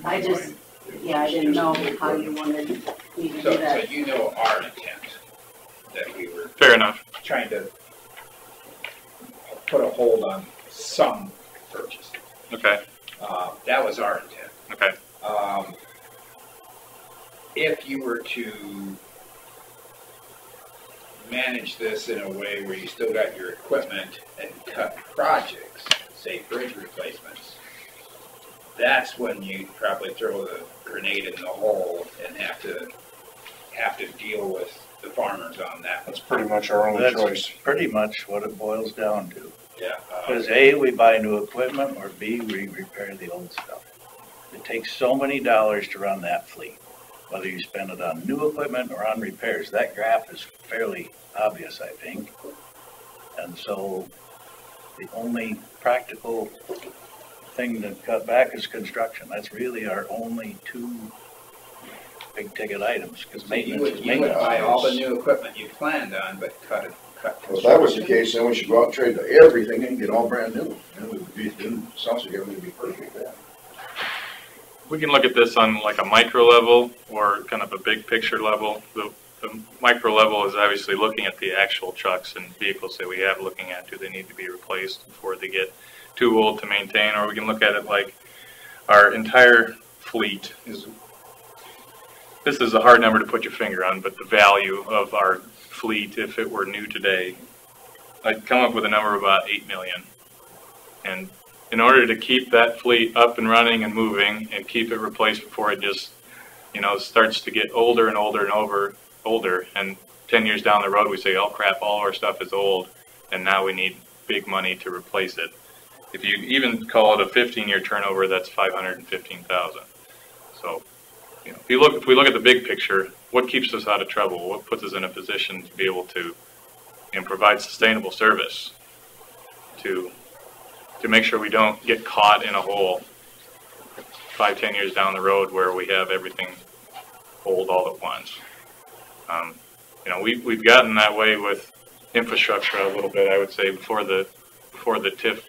I just, yeah, I didn't know how you wanted me to do that. So you know our intent, that we were. Fair enough. Trying to put a hold on some purchase. Okay. That was our intent. Okay. If you were to manage this in a way where you still got your equipment and cut projects, say bridge replacements, that's when you'd probably throw the grenade in the hole and have to deal with the farmers on that. That's pretty much our only choice. That's pretty much what it boils down to. Yeah. Because A, we buy new equipment, or B, we repair the old stuff. It takes so many dollars to run that fleet, whether you spend it on new equipment or on repairs. That graph is fairly obvious, I think. And so the only practical thing to cut back is construction. That's really our only two big ticket items, because maintenance is You would buy all the new equipment you planned on, but cut. Well, if that was the case, then we should go out and trade everything and get all brand new. And we would be, then sounds like everything would be perfect then. We can look at this on like a micro level or kind of a big picture level. The micro level is obviously looking at the actual trucks and vehicles that we have, looking at do they need to be replaced before they get too old to maintain, or we can look at it like our entire fleet is. This is a hard number to put your finger on, but the value of our fleet, if it were new today, I'd come up with a number of about 8 million. And in order to keep that fleet up and running and moving and keep it replaced before it just, starts to get older and older and older, and 10 years down the road we say, oh crap, all of our stuff is old, and now we need big money to replace it. If you even call it a 15-year turnover, that's 515,000. So, if we look at the big picture, what keeps us out of trouble? What puts us in a position to be able to provide sustainable service to make sure we don't get caught in a hole 5-10 years down the road where we have everything old all at once. We've gotten that way with infrastructure a little bit, I would say, before the TIF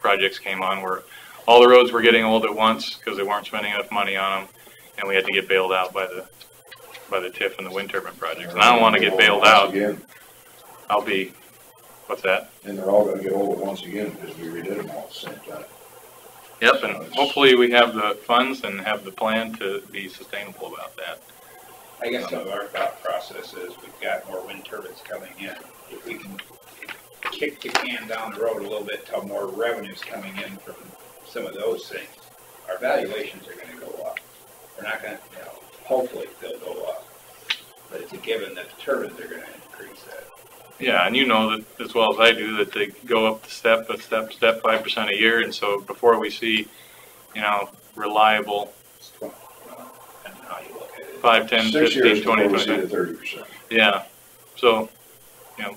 projects came on, where all the roads were getting old at once because they weren't spending enough money on them, and we had to get bailed out by the TIF and the wind turbine projects. And I don't want to get bailed out. I'll be, what's that? And they're all going to get old once again because we redid them all at the same time. Yep, and hopefully we have the funds and have the plan to be sustainable about that. I guess some of our thought process is we've got more wind turbines coming in. If we can kick the can down the road a little bit till more revenue's coming in from some of those things, our valuations are going to go up. We're not going to, hopefully they'll go up. But it's a given that the turbines are going to increase that. Yeah, and you know that as well as I do, that they go up the step 5% a year, and so before we see, you know, reliable 5, 10, 6 15, years 20, before we see 25. the 30%. Yeah, so, you know,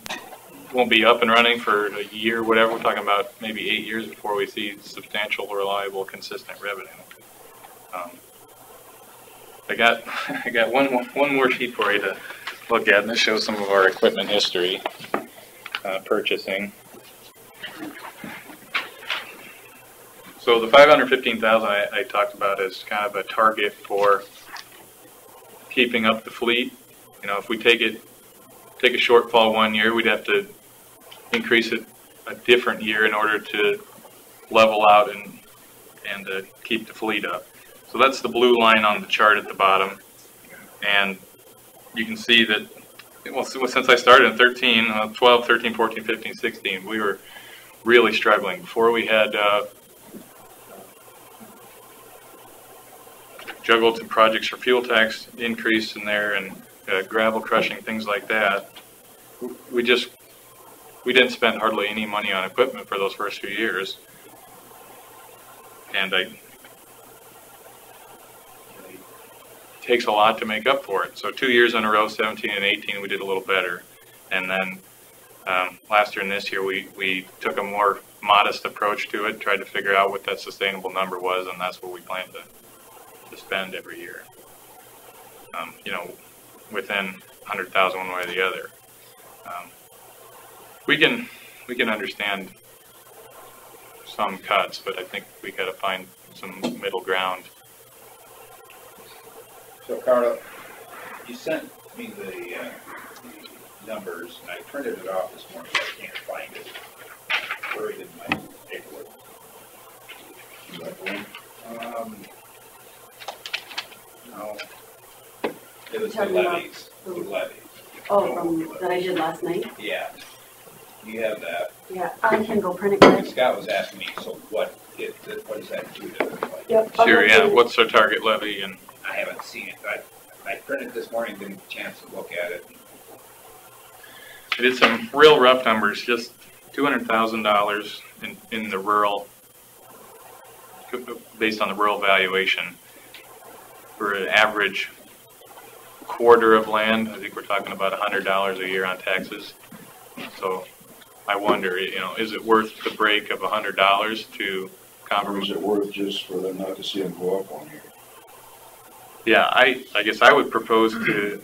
won't be up and running for a year, whatever. We're talking about maybe 8 years before we see substantial, reliable, consistent revenue. I got one more sheet for you to look at, and this shows some of our equipment history, purchasing. So the 515,000 I talked about as kind of a target for keeping up the fleet. You know, if we take a shortfall one year, we'd have to increase it a different year in order to level out and keep the fleet up. So that's the blue line on the chart at the bottom, and you can see that, well, since I started in 12, 13, 14, 15, 16, we were really struggling. Before we had juggled some projects for fuel tax increase in there and gravel crushing, things like that, we didn't spend hardly any money on equipment for those first few years. And it takes a lot to make up for it. So 2 years in a row, 17 and 18, we did a little better. And then last year and this year, we took a more modest approach to it, tried to figure out what that sustainable number was, and that's what we plan to spend every year. You know, within 100,000 one way or the other. We can understand some cuts, but I think we got to find some middle ground. So Carla, you sent me the numbers, and I printed it off this morning, but I can't find it. Buried in my paperwork. No. It was the levies. The levies. Oh, that I did last night? Yeah. You have that. Yeah, I can go print it, guys. Scott was asking me, so what does that do to it? Yep. Sure, yeah. What's our target levy? And I haven't seen it. I printed this morning, didn't get a chance to look at it. I did some real rough numbers, just $200,000 in the rural, based on the rural valuation, for an average quarter of land. I think we're talking about $100 a year on taxes. So I wonder, you know, is it worth the break of $100 to compromise? Or is it worth just for them not to see them go up 1 year? Yeah, I guess I would propose to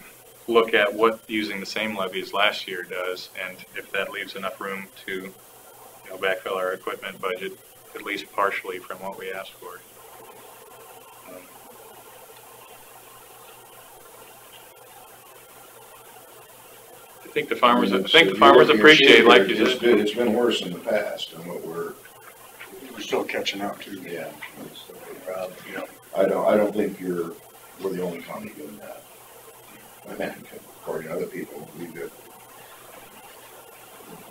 look at what using the same levy as last year does, and if that leaves enough room to, you know, backfill our equipment budget, at least partially from what we asked for. I think the farmers appreciate, like you said. It's been worse in the past than what we're still catching up to. Yeah. I don't think we're the only county doing that. I mean, according to other people,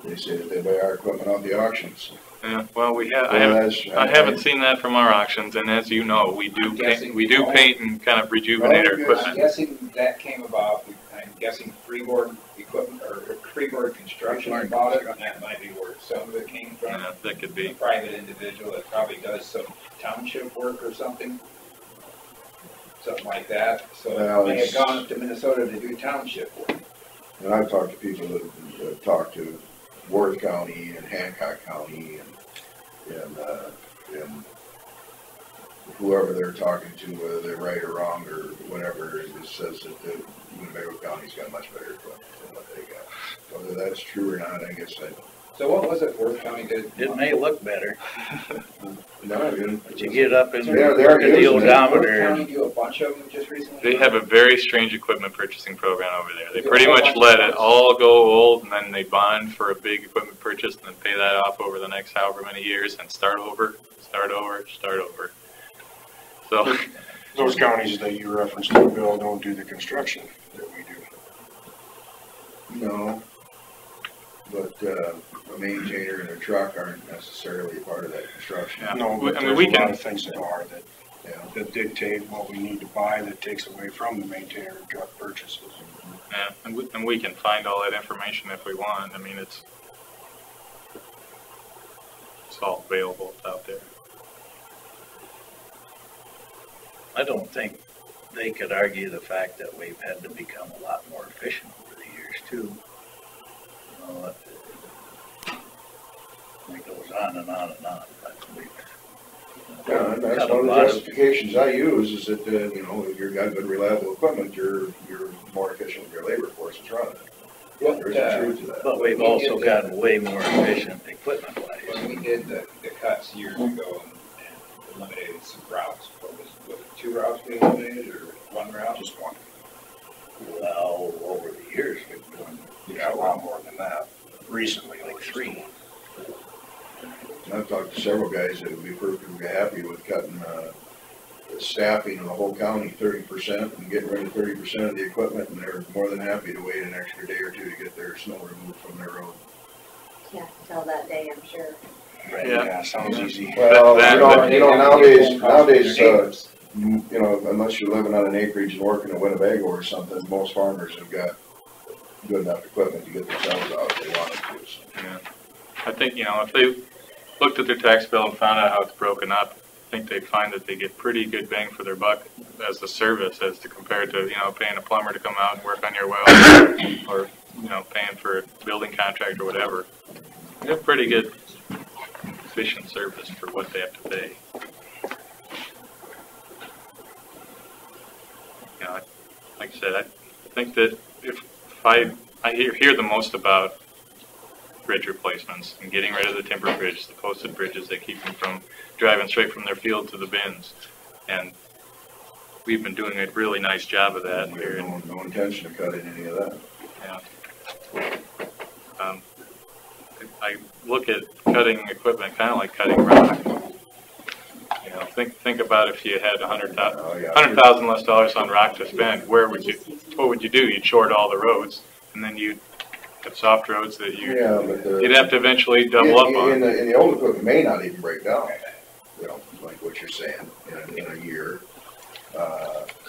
they say that they buy our equipment off the auctions. Yeah, well, I haven't seen that from our auctions, and as you know, we do paint and kind of rejuvenate our equipment. I'm guessing that came about. I'm guessing Freeboard equipment or Freeboard construction bought it, and that might be where some of it came from. Yeah, that could be a private individual that probably does some township work or something like that. So they have gone up to Minnesota to do township work. And I've talked to people that have talked to Worth County and Hancock County and whoever they're talking to, whether they're right or wrong or whatever, it just says that the Winnebago County's got much better equipment than what they got. Whether that's true or not, I guess So what was it Worth County did? It may look better. No, but you get up and they're look at the odometer. Worth County do a bunch of them just recently? They have a very strange equipment purchasing program over there. They pretty much let it all go old, and then they bond for a big equipment purchase, and then pay that off over the next however many years, and start over. So those counties that you referenced, Bill, don't do the construction that we do. No, but a maintainer and a truck aren't necessarily part of that construction. Yeah. No, but there's a lot of things that are that dictate what we need to buy that takes away from the maintainer and truck purchases. Yeah, and we can find all that information if we want. I mean, it's all available. It's out there. I don't think they could argue the fact that we've had to become a lot more efficient over the years too. You know, it goes on and on and on, but we've. Yeah, and that's one of the justifications I use is that, you know, if you've got good reliable equipment, you're more efficient with your labor force that's running it. There is a truth to that. But we've also gotten way more efficient equipment wise. When we did the cuts years ago and eliminated some routes, was it 2 routes we eliminated or 1 route? Just 1. Well, over the years, we've done a lot more than that. Recently, like 3. I've talked to several guys that would be perfectly happy with cutting, the staffing in the whole county 30% and getting rid of 30% of the equipment, and they're more than happy to wait an extra day or 2 to get their snow removed from their road. Yeah, till that day, I'm sure. Right, yeah, sounds easy. Well, you know, nowadays, you know, unless you're living on an acreage and working in Winnebago or something, most farmers have got good enough equipment to get themselves out if they want to. So. Yeah. I think, you know, if they looked at their tax bill and found out how it's broken up, I think they'd find that they get pretty good bang for their buck as a service as to compared to, you know, paying a plumber to come out and work on your well or, you know, paying for a building contract or whatever. They have pretty good efficient service for what they have to pay. You know, like I said, I think that if I hear the most about bridge replacements and getting rid of the timber bridge, the posted bridges that keep them from driving straight from their field to the bins. And we've been doing a really nice job of that here. No intention of cutting any of that. Yeah. I look at cutting equipment kind of like cutting rock. You know, think about if you had $100,000 less dollars on rock to spend, what would you do? You'd short all the roads, and then you'd have soft roads that you'd have to eventually double up on. And the old equipment may not even break down, you know, like what you're saying, in a year.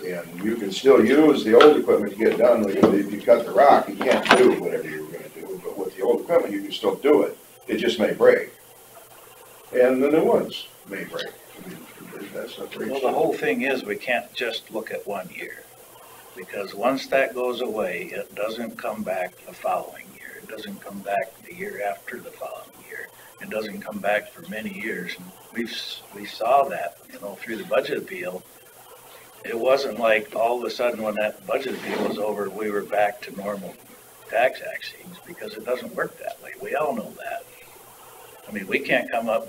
And you can still use the old equipment to get done. If you cut the rock, you can't do whatever you were going to do. But with the old equipment, you can still do it. It just may break. And the new ones may break. I mean, that's not very Well, the whole thing is we can't just look at 1 year. Because once that goes away, it doesn't come back the following year. It doesn't come back the year after the following year. It doesn't come back for many years. And we saw that, you know, through the budget appeal. It wasn't like all of a sudden when that budget appeal was over, we were back to normal tax actions, because it doesn't work that way. We all know that. I mean, we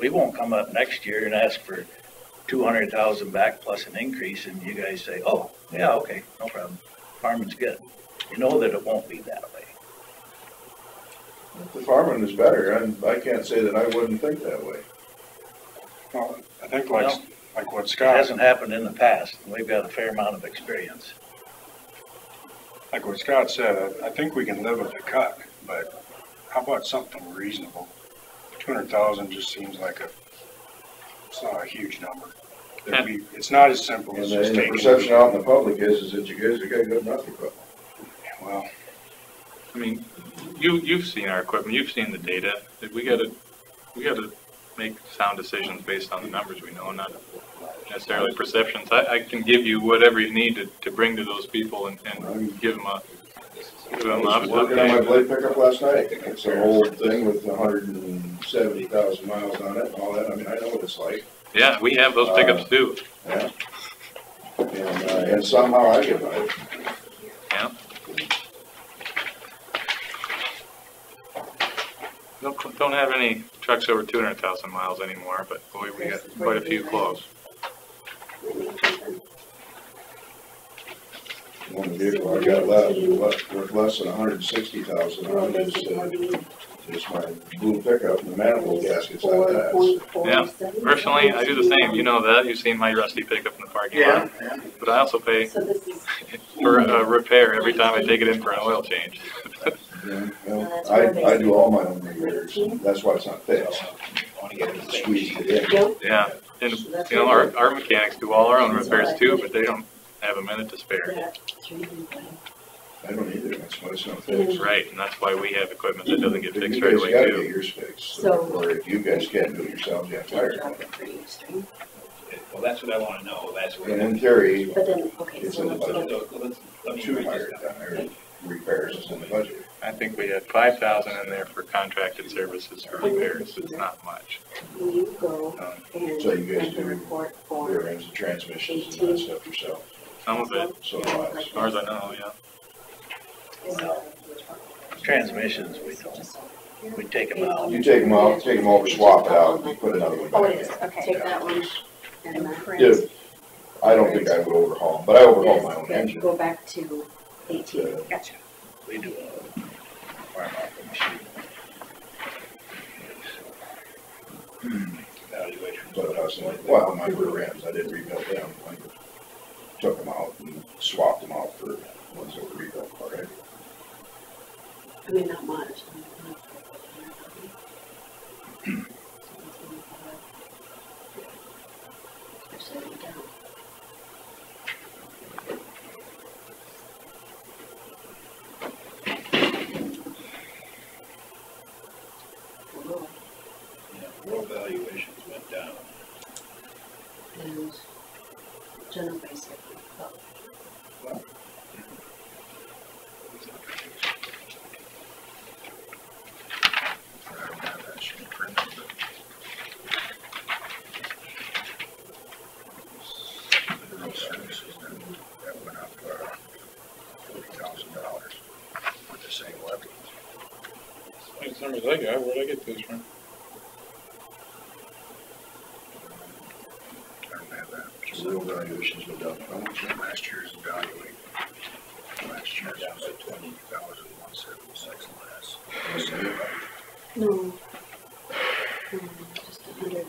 won't come up next year and ask for 200,000 back plus an increase, and you guys say, oh, yeah, okay, no problem. Farming's good. You know that it won't be that way. The farming is better, and I can't say that I wouldn't think that way. Well, I think like what It Scott, hasn't happened in the past, and we've got a fair amount of experience. like what Scott said, I think we can live with the cut, but how about something reasonable? 200,000 just seems like it's not a huge number. It's not as simple as just taking. And the perception out in the public is that you guys have got good enough equipment. Well, I mean, you've seen our equipment, you've seen the data. We gotta make sound decisions based on the numbers we know, not necessarily perceptions. I can give you whatever you need to bring to those people and give them a. I was working on my blade pickup last night. It's an old thing with 170,000 miles on it and all that. I mean, I know what it's like. Yeah, we have those pickups too. Yeah. And somehow I get by it. Yeah. Don't have any trucks over 200,000 miles anymore, but boy, we got quite a few close. One vehicle I got left worth less than 160,000 on it is my blue pickup and the manifold gaskets out of that. Yeah, personally, I do the same. You know that. You've seen my rusty pickup in the parking lot. But I also pay for a repair every time I take it in for an oil change. Yeah, well, I do all my own repairs. That's why it's not fixed. Squeeze it in. Yeah, and you know our mechanics do all our own repairs too, but they don't have a minute to spare. I don't either, that's why it's not fixed. Right, and that's why we have equipment that doesn't get You fixed guys right away gotta too. get yours fixed, So- or if you guys can't do it yourselves, you have to hire someone. Well, that's what I wanna know, that's what. And in theory, But then, okay, it's so in the let's budget. look, Let me To write hire this it down. done, or repairs is in the budget. I think we had 5,000 in there for contracted services for repairs, it's not much. will you go and So you guys write the do report for rear ends and transmissions and that stuff yourself. Some of it, So, as far as I know, yeah. Transmissions, we take them out. you take them out, take them over, swap it out, you put another one Oh, back it in. is, okay. Take that one and then. Yeah, I don't think I would overhaul them, but I overhaul my own Yes, engine. go back to 18. Gotcha. We do farm out the machine. Evaluation. But I was like, well, my rear ends, I didn't rebuild them, I took them out and swapped them out for ones that were rebuilt already. I mean, not much. Especially down. Yeah, rural valuations went down. And general basic. Well, I don't have that sheet printed, but. The road services, that went up, $40,000 with the same levy. Same numbers I got, where'd I get those from? I don't have that. So real valuations went down. How much in last year's evaluate? Last year's down was to at 20,176 less. No. Just 100,000.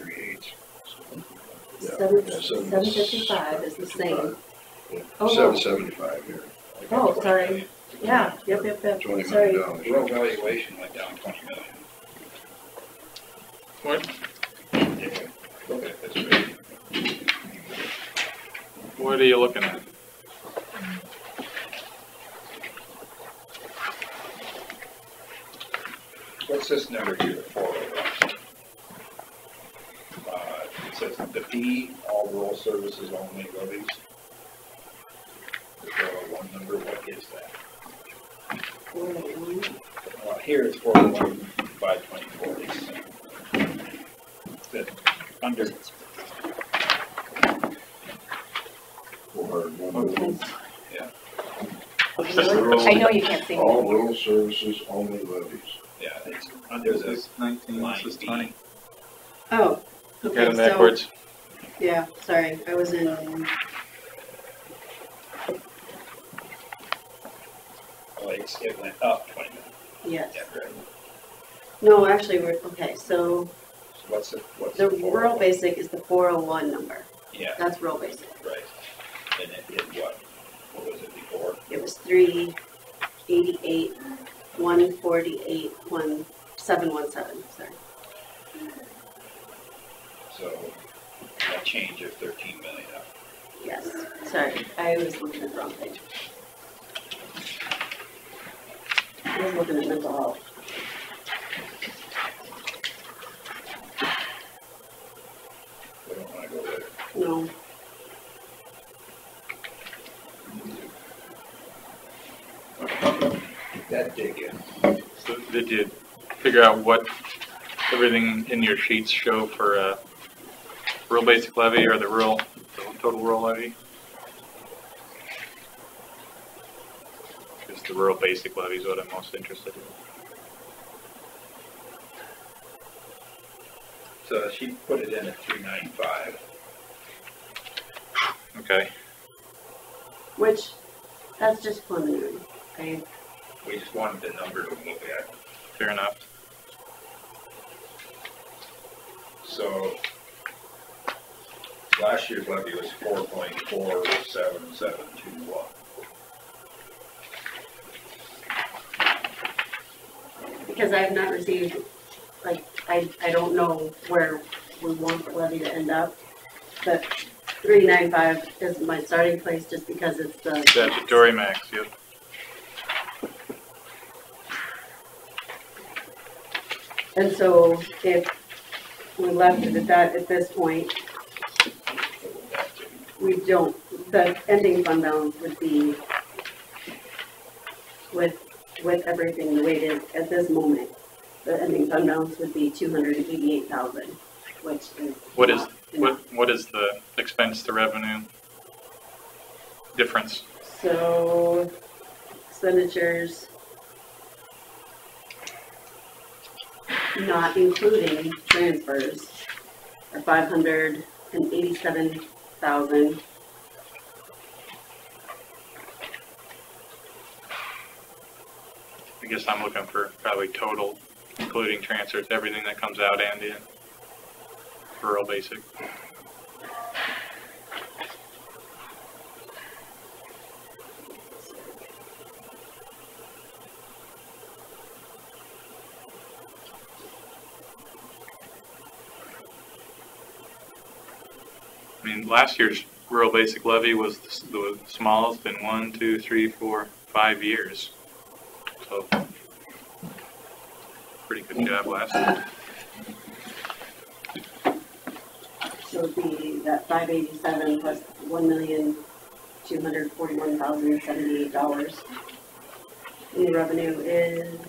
3/8. Yeah, 755 is the same. Oh, no. 775 here. Oh, sorry. Yeah, yep, $20 sorry. million. rural valuation went down 20 million. What, Yeah, look at it this way. what are you looking at? What's this number here, 401? It says the B, all rural services only levies. The 401 number, what is that? 401. Well, here it's 401 by 2040. That under, 401. yeah, I know you can't see me. All rural services only levies. yeah, it's under This the is 19, line this is B. 20. Oh, Got okay, them so, backwards. yeah, sorry, I was in, Oh, it went up 20 million. yes. Yeah, right. No, actually, we're, okay, so So what's the 401? rural basic is the 401 number. Yeah, That's rural basic. right. And it did what? What was it before? It was 388, 148, 1717, sorry. So a change of 13 million up. Yes, sorry, I was looking at the wrong page. I was looking at mental health. We don't wanna go there. No, That dig in. So did you figure out what everything in your sheets show for rural basic levy or the total rural levy? Just the rural basic levy is what I'm most interested in. So she put it in at 395. Okay, which, that's just preliminary, okay? We just wanted the number to look at. fair enough. So last year's levy was 4.47721. Because I have not received, like, I don't know where we want the levy to end up, but 395 is my starting place just because it's the. Statutory max, yep. And so if we left it at that at this point, we don't, the ending fund balance would be with everything the way it is at this moment, the ending fund balance would be 288,000, which is. What is the expense to revenue difference? So expenditures, not including transfers, are 587,000. I guess I'm looking for probably total, including transfers, everything that comes out and in, rural basic. I mean, last year's rural basic levy was the smallest in 1, 2, 3, 4, 5 years. So, pretty good job last year. So it'd be that 587 plus $1,241,078. And the revenue is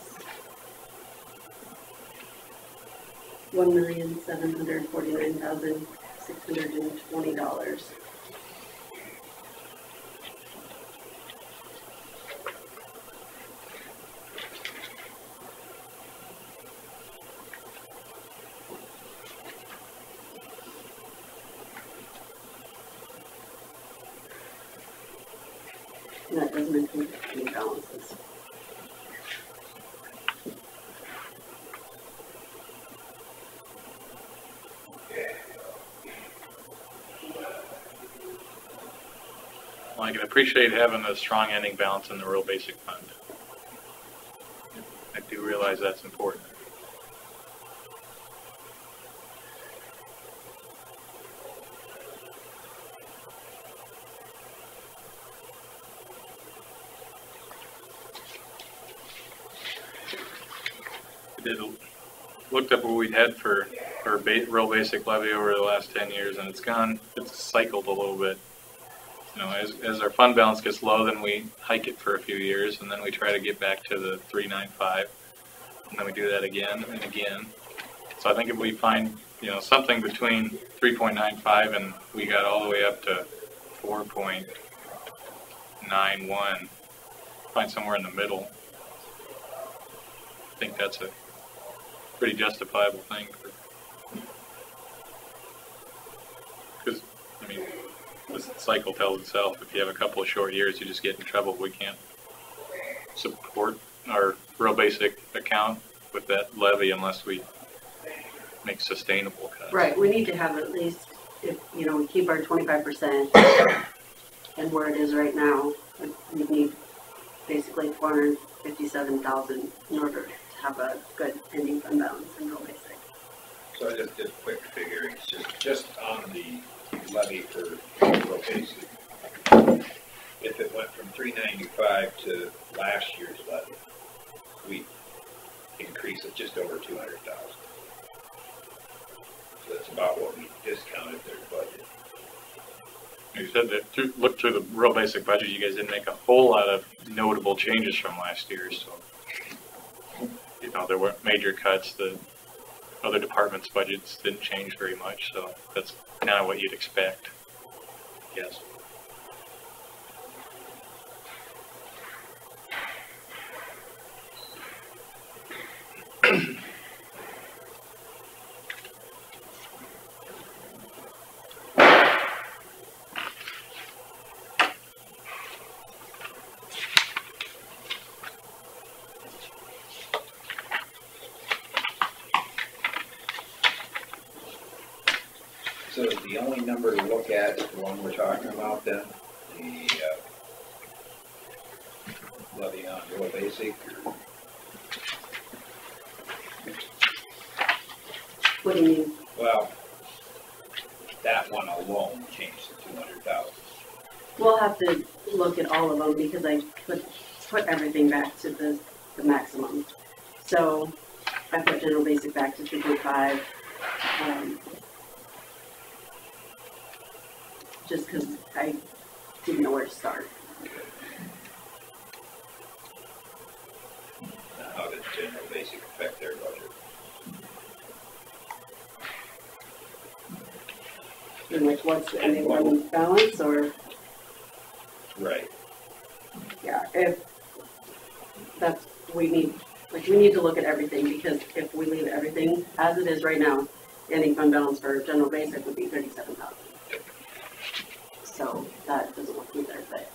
$1,749,620. And that doesn't include any balances. Well, I can appreciate having a strong ending balance in the rural basic fund. I do realize that's important. Looked up what we had for rural basic levy over the last 10 years, and it's cycled a little bit. You know, as our fund balance gets low, then we hike it for a few years, and then we try to get back to the 395, and then we do that again and again. So I think if we find, you know, something between 3.95 and we got all the way up to 4.91, find somewhere in the middle, I think that's a pretty justifiable thing. Because, I mean, the cycle tells itself. If you have a couple of short years, you just get in trouble. We can't support our real basic account with that levy unless we make sustainable cuts. Right, we need to have at least, if, you know, we keep our 25% and where it is right now, we need basically 457,000 in order to have a good ending fund balance in real basic. So I just did a quick figure, it's just on the levy for rural basic. If it went from 395 to last year's levy, we increase it just over 200,000. So that's about what we discounted their budget. You said that look through the real basic budget, you guys didn't make a whole lot of notable changes from last year, so you know, there weren't major cuts. The other departments' budgets didn't change very much, so that's kind of what you'd expect, yes. So is the only number to look at the one we're talking about then, the levy on rural basic? Or? What do you mean? Well, that one alone changed the We'll have to look at all of them because I put everything back to the maximum. So I put general basic back to 2.5. Just because I didn't know where to start. How did general basic affect their budget? And like what's the ending fund balance or? Right. Yeah, if that's, we need to look at everything because if we leave everything as it is right now, ending fund balance for general basic would be 37,000. So that doesn't look either, but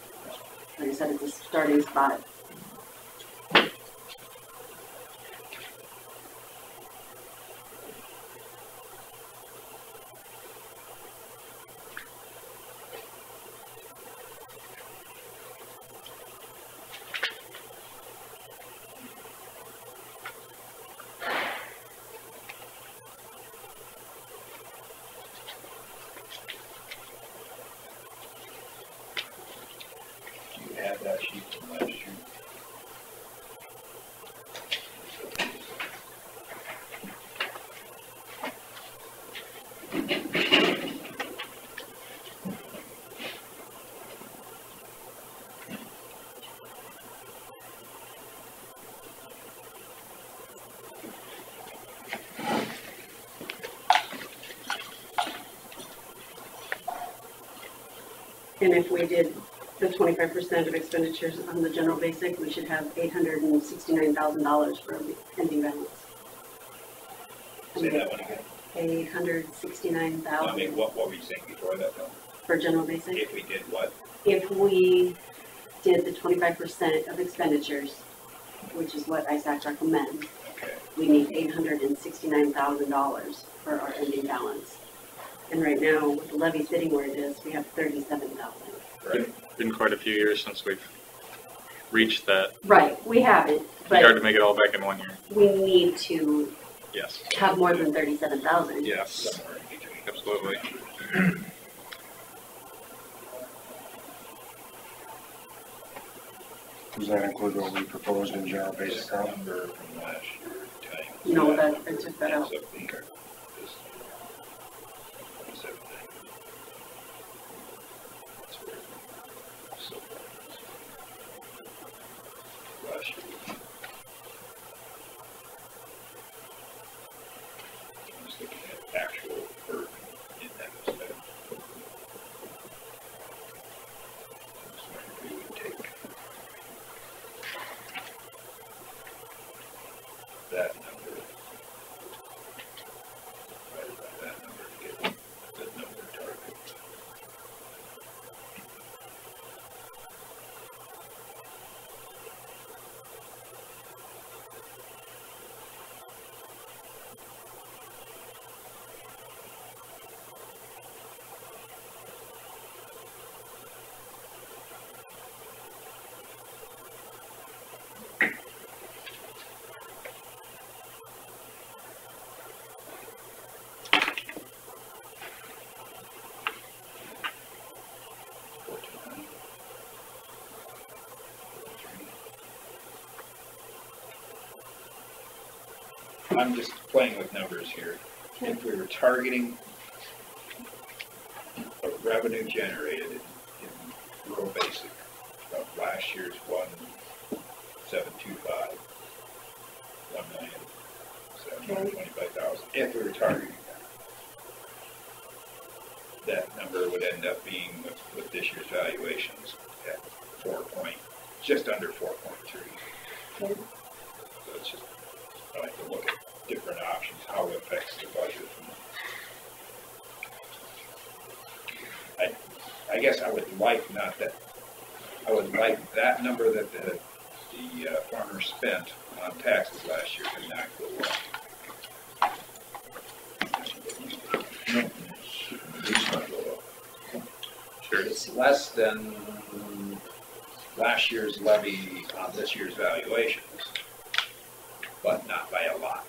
like I said, it's a starting spot. That sheet from last year. And if we did the 25% of expenditures on the general basic, we should have $869,000 for the ending balance. Say that one again. $869,000. I mean, what were you saying before that though? For general basic? If we did what? If we did the 25% of expenditures, which is what ISAC recommends, okay, we need $869,000 for our ending balance. And right now, with the levy sitting where it is, we have $37,000. Right. Been quite a few years since we've reached that. Right, we haven't, It's hard but to make it all back in 1 year. we need to Yes. have more than 37,000. Yes. somewhere in between. Absolutely. Does that include what we proposed in general basic This account? number from last year times. No, that, I took that out. Ends up being this 27. That's where so last year. I was looking at actual per in that respect. So we would take that number, divided by that number to get the number target. I'm just playing with numbers here. If we were targeting a revenue generated in rural basic of last year's 1,725, 1,725,000, if we were targeting that number would end up being with this year's valuations at just under 4.3. So it's just, I like to look at different options, how it affects the budget. I guess I would like that number that the farmers spent on taxes last year to not go up. Sure. It's less than last year's levy on this year's valuations, but not by a lot.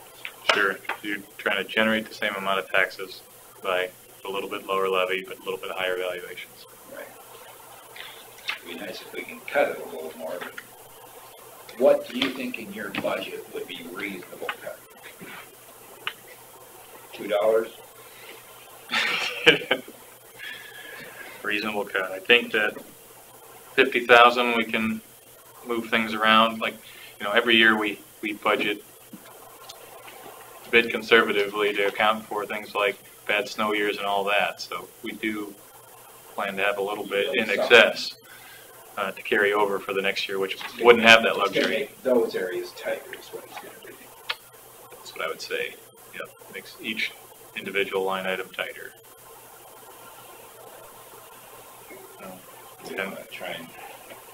Sure. You're trying to generate the same amount of taxes by a little bit lower levy, but a little bit higher valuations. Right. It'd be nice if we can cut it a little more, but what do you think in your budget would be reasonable cut? $2? Reasonable cut. I think that 50,000, we can move things around. Like, you know, every year we budget a bit conservatively to account for things like bad snow years and all that. So we do plan to have a little bit in excess to carry over for the next year, which wouldn't have that luxury. Make those areas tighter is what it's going to be. That's what I would say. Yep, makes each individual line item tighter. We want to try and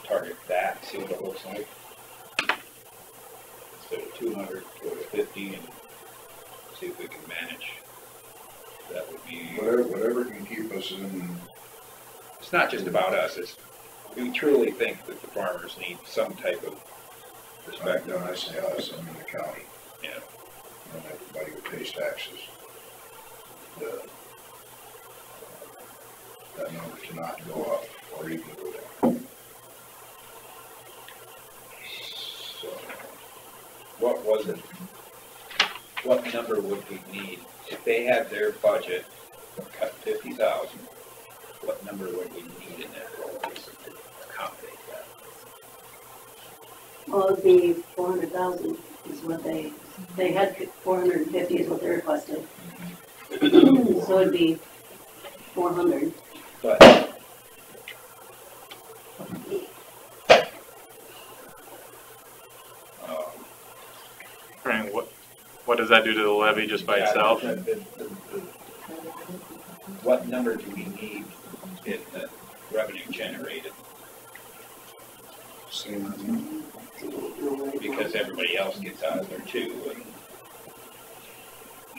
target that, see what it looks like. Instead of 200, go to 50 and see if we can manage. That would be... Whatever can keep us in... It's not just about us, we truly think that the farmers need some type of perspective. When I say us, I mean the county. Yeah. And everybody who pays taxes. That number cannot go up or even go down. So, what was it? What number would we need? If they had their budget cut 50,000, what number would we need in that role to accommodate that? Well, it'd be 400,000 is what they had 450 is what they requested. So it'd be 400. But I mean, what does that do to the levy just by itself? What number do we need in the revenue generated? Because everybody else gets out of there too. And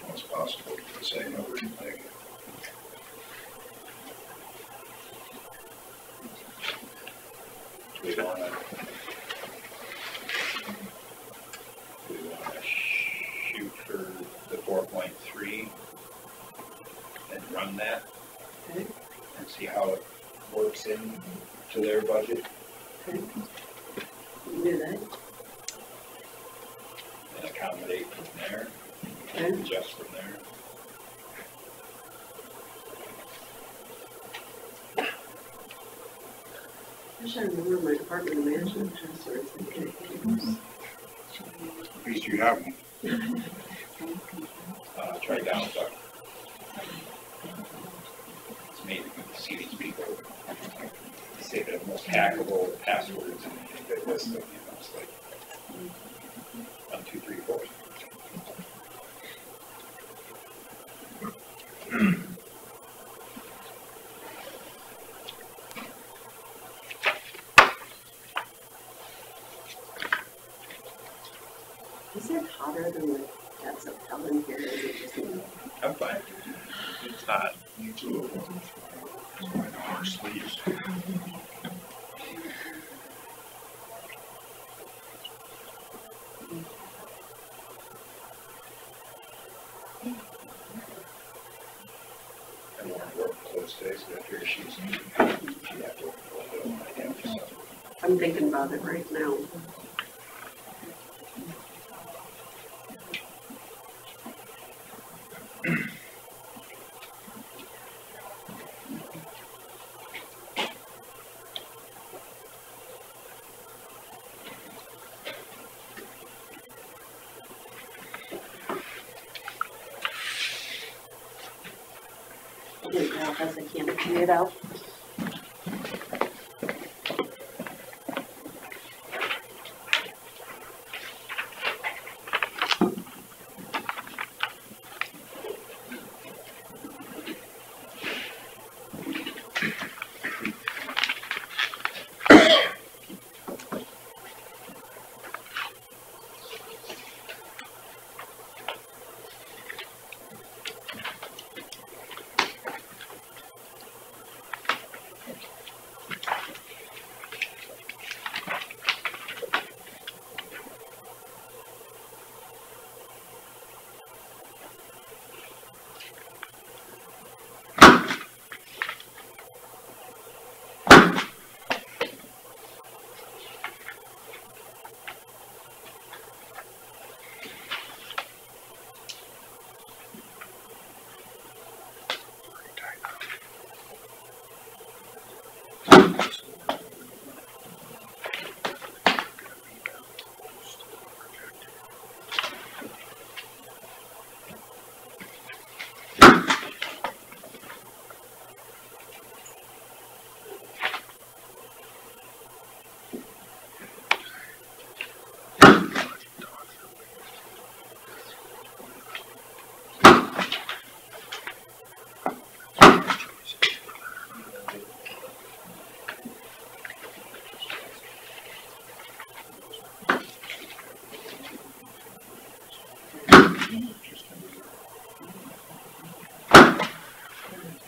it's possible to say number is negative. We want to shoot for the 4.3 and run that and see how it works in to their budget. Okay. Do that. And accommodate from there, Okay. adjust from there. I should remember my Department of Management transfers. At least you have them. Try Downside. It's made to see these people. They say the most hackable passwords and they list them, you know, it's like 1, 2, 3, 4. Is it hotter than the depths of hell in here? Is it just me? I'm fine. It's not. You too. My arm sleeves. I don't want to work close today, so I figure she'd have to open the window. I have to suffer. I'm thinking about it right now. I didn't realize I can't figure it out.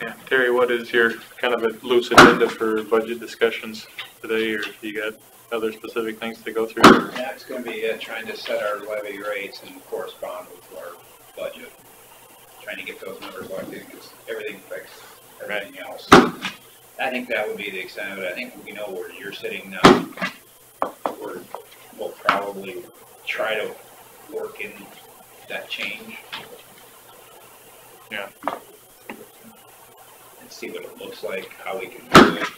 Yeah, Terry, what is your kind of a loose agenda for budget discussions today, or you got other specific things to go through? Yeah, it's gonna be trying to set our levy rates and correspond with our budget. Trying to get those numbers locked in, because everything affects everything else. I think that would be the extent of it. I think we know where you're sitting now. We'll probably try to work in that change. Yeah. And see what it looks like, how we can do it,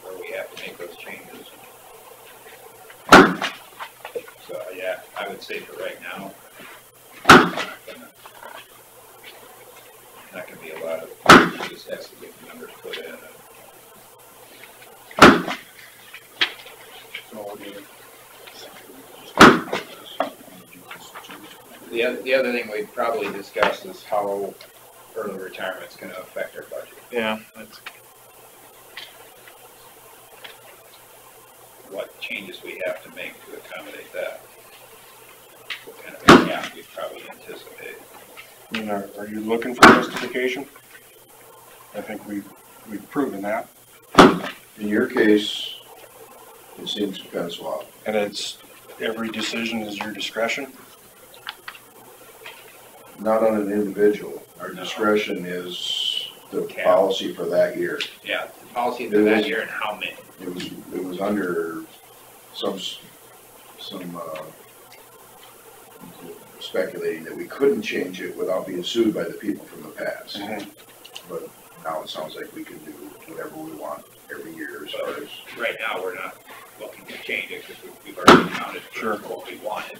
where we have to make those changes. So, yeah, I would say for right now, not gonna be a lot of, just has to get the numbers put in. The other thing we'd probably discuss is how early retirement's gonna affect our budget. Yeah, that's, What changes we have to make to accommodate that. What kind of a gap we probably anticipate. I mean, are you looking for justification? I think we've proven that. In your case, it seems to pencil out. And it's, every decision is your discretion? Not on an individual. Our discretion is the policy for that year. Yeah, the policy for that year and how many. It was under some speculating that we couldn't change it without being sued by the people from the past. Mm-hmm. But now it sounds like we can do whatever we want every year as far as. Right now, we're not looking to change it because we've already accounted for what we wanted.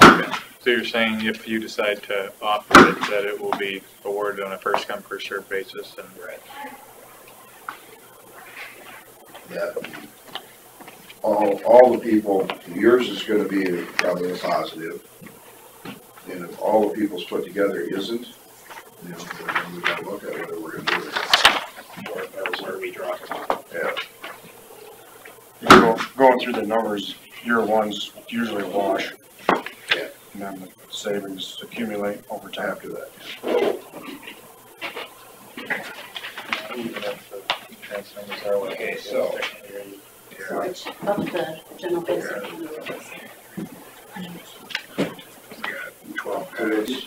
okay. So you're saying if you decide to offer it, that it will be awarded on a first come, first served basis and. Right. That all the people, yours is gonna be probably a positive. And if all the people's put together isn't, you know, then we gotta look at whether we're gonna do it. Or where we draw it. Yeah. Going through the numbers, year one's usually a wash. Yeah. And then the savings accumulate over time. After that. Okay, so. Which of the general basic. 12 credits.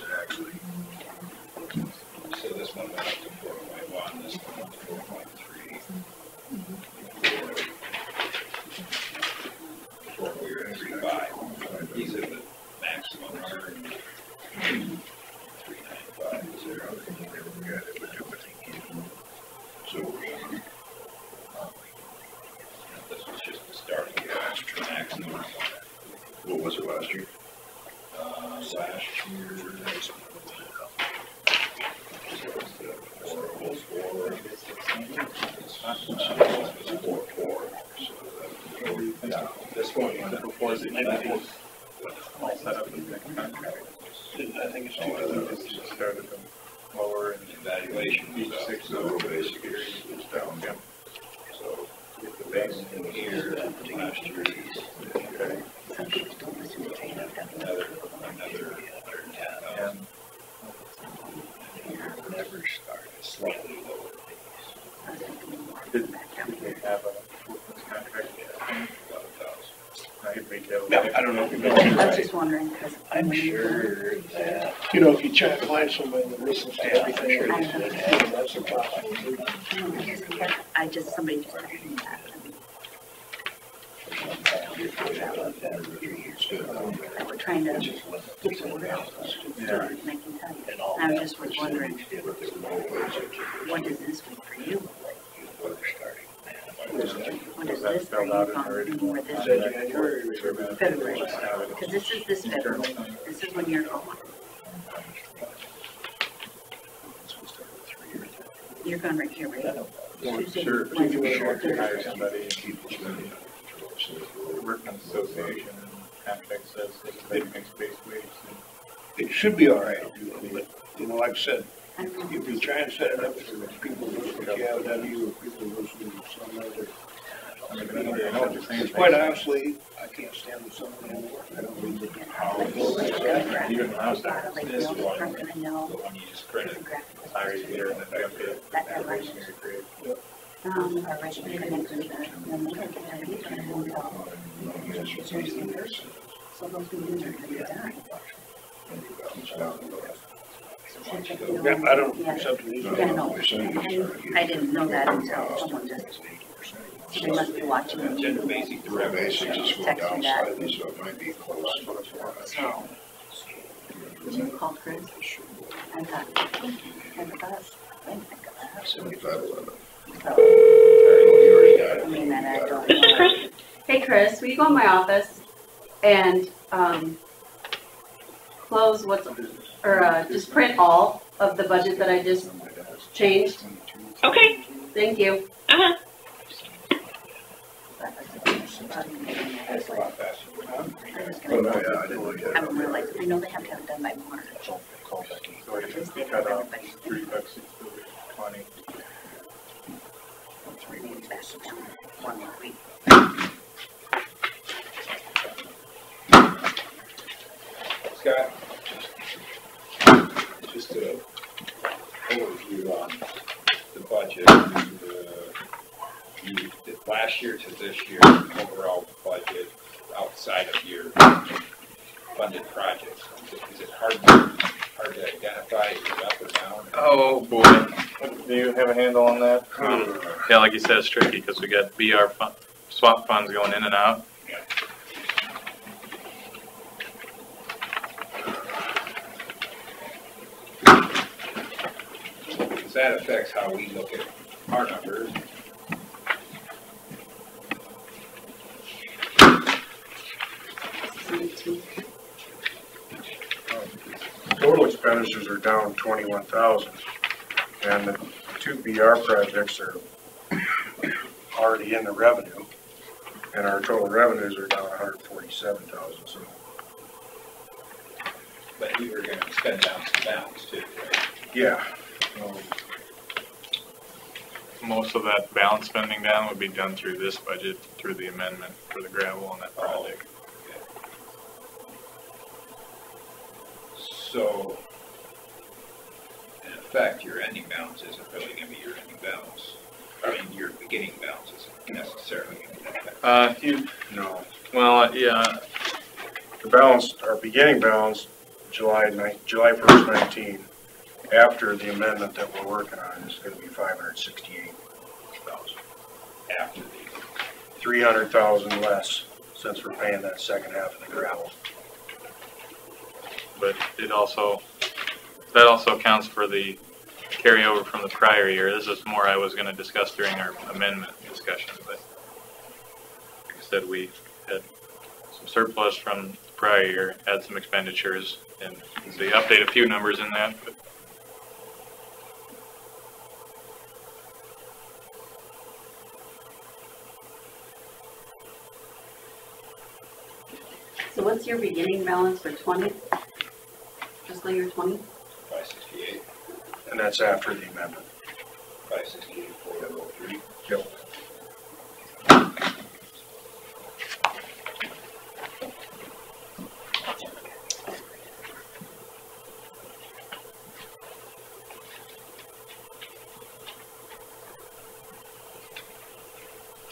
So this one went up to 4.1, this one up to 4.3. We were at 3.5. These are the maximum. 3.95. So this was just the starting maximum. What was it last year? Last year. This one, before the all set up with the contract. I think it's just started from lower and evaluation. Each 6 level basic is down. Yeah. So if the base in here, last year is okay. Another 110,000. Never started slightly lower. Did they have a workman's contract? 11,000. No, I don't know. I was just wondering, because I'm sure that. You know, if you try to find somebody that listens to everything, that's a problem. somebody just told me that. We're trying to get the word out, and I can tell you. I just was wondering, what does this mean for you? is that this, are spelled you out in the following original? where this Is is? that January or February, because this is this February, this is when you're going. You're going right here, right? Tuesday, Sure, Wednesday, we should Thursday. hire somebody and Workmen's Association and Apex says they mix base wage. It should be all right, but, you know, like I said, if you're trying to set it up for people who work for KLW or people who listen to some other. Quite honestly, I can't stand with some of them. I don't read the how. Even when I was there, Like, this the one, only person I know the one you just printed, is a graphic hire you here and then jump in. That I like. Probationary period. Our resume connected to that, and then they don't get that either until. So those meetings are gonna die. Yeah, I don't, Yeah. something. Yeah, no, I didn't know that until someone just, so they must be watching the meeting. The basics just went down slightly, so it might be close. So. You called Chris? I thought, I didn't think of that. 7511. I mean, that I don't know. Hey, Chris, will you go in my office and, close what's, or, just print all of the budget that I just changed? Okay. Thank you. Uh-huh. Oh, no, yeah, I didn't look at it. I don't realize, I know they have to have it done by March. So you can cut off $3, $6.20. 3 weeks back to down, 1 more week. Scott, just a overview on the budget. Last year to this year, overall budget outside of your funded projects. Is it hard to identify, is it up or down? Oh, boy. Do you have a handle on that? Yeah, like you said, it's tricky because we got BR swap funds going in and out. Because that affects how we look at our numbers. Total expenditures are down 21,000, and the 2 BR projects are already in the revenue, and our total revenues are down 147,000, so. But we were gonna spend down some balance too, right? Yeah. Most of that balance spending down would be done through this budget, through the amendment for the gravel on that project. So, in effect, your ending balance isn't really gonna be your ending balance. I mean, your beginning balance isn't necessarily gonna be that. No. Well, yeah. The balance, our beginning balance, July 1st, 19, after the amendment that we're working on is gonna be 568,000. After the 300,000 less since we're paying that second half of the gravel. But that also accounts for the carryover from the prior year. This is more I was going to discuss during our amendment discussion, but like I said, we had some surplus from the prior year, had some expenditures, and they update a few numbers in that. But So what's your beginning balance for 20? Fiscal year 20? 568. And that's after the amendment. 568, 403. Yep.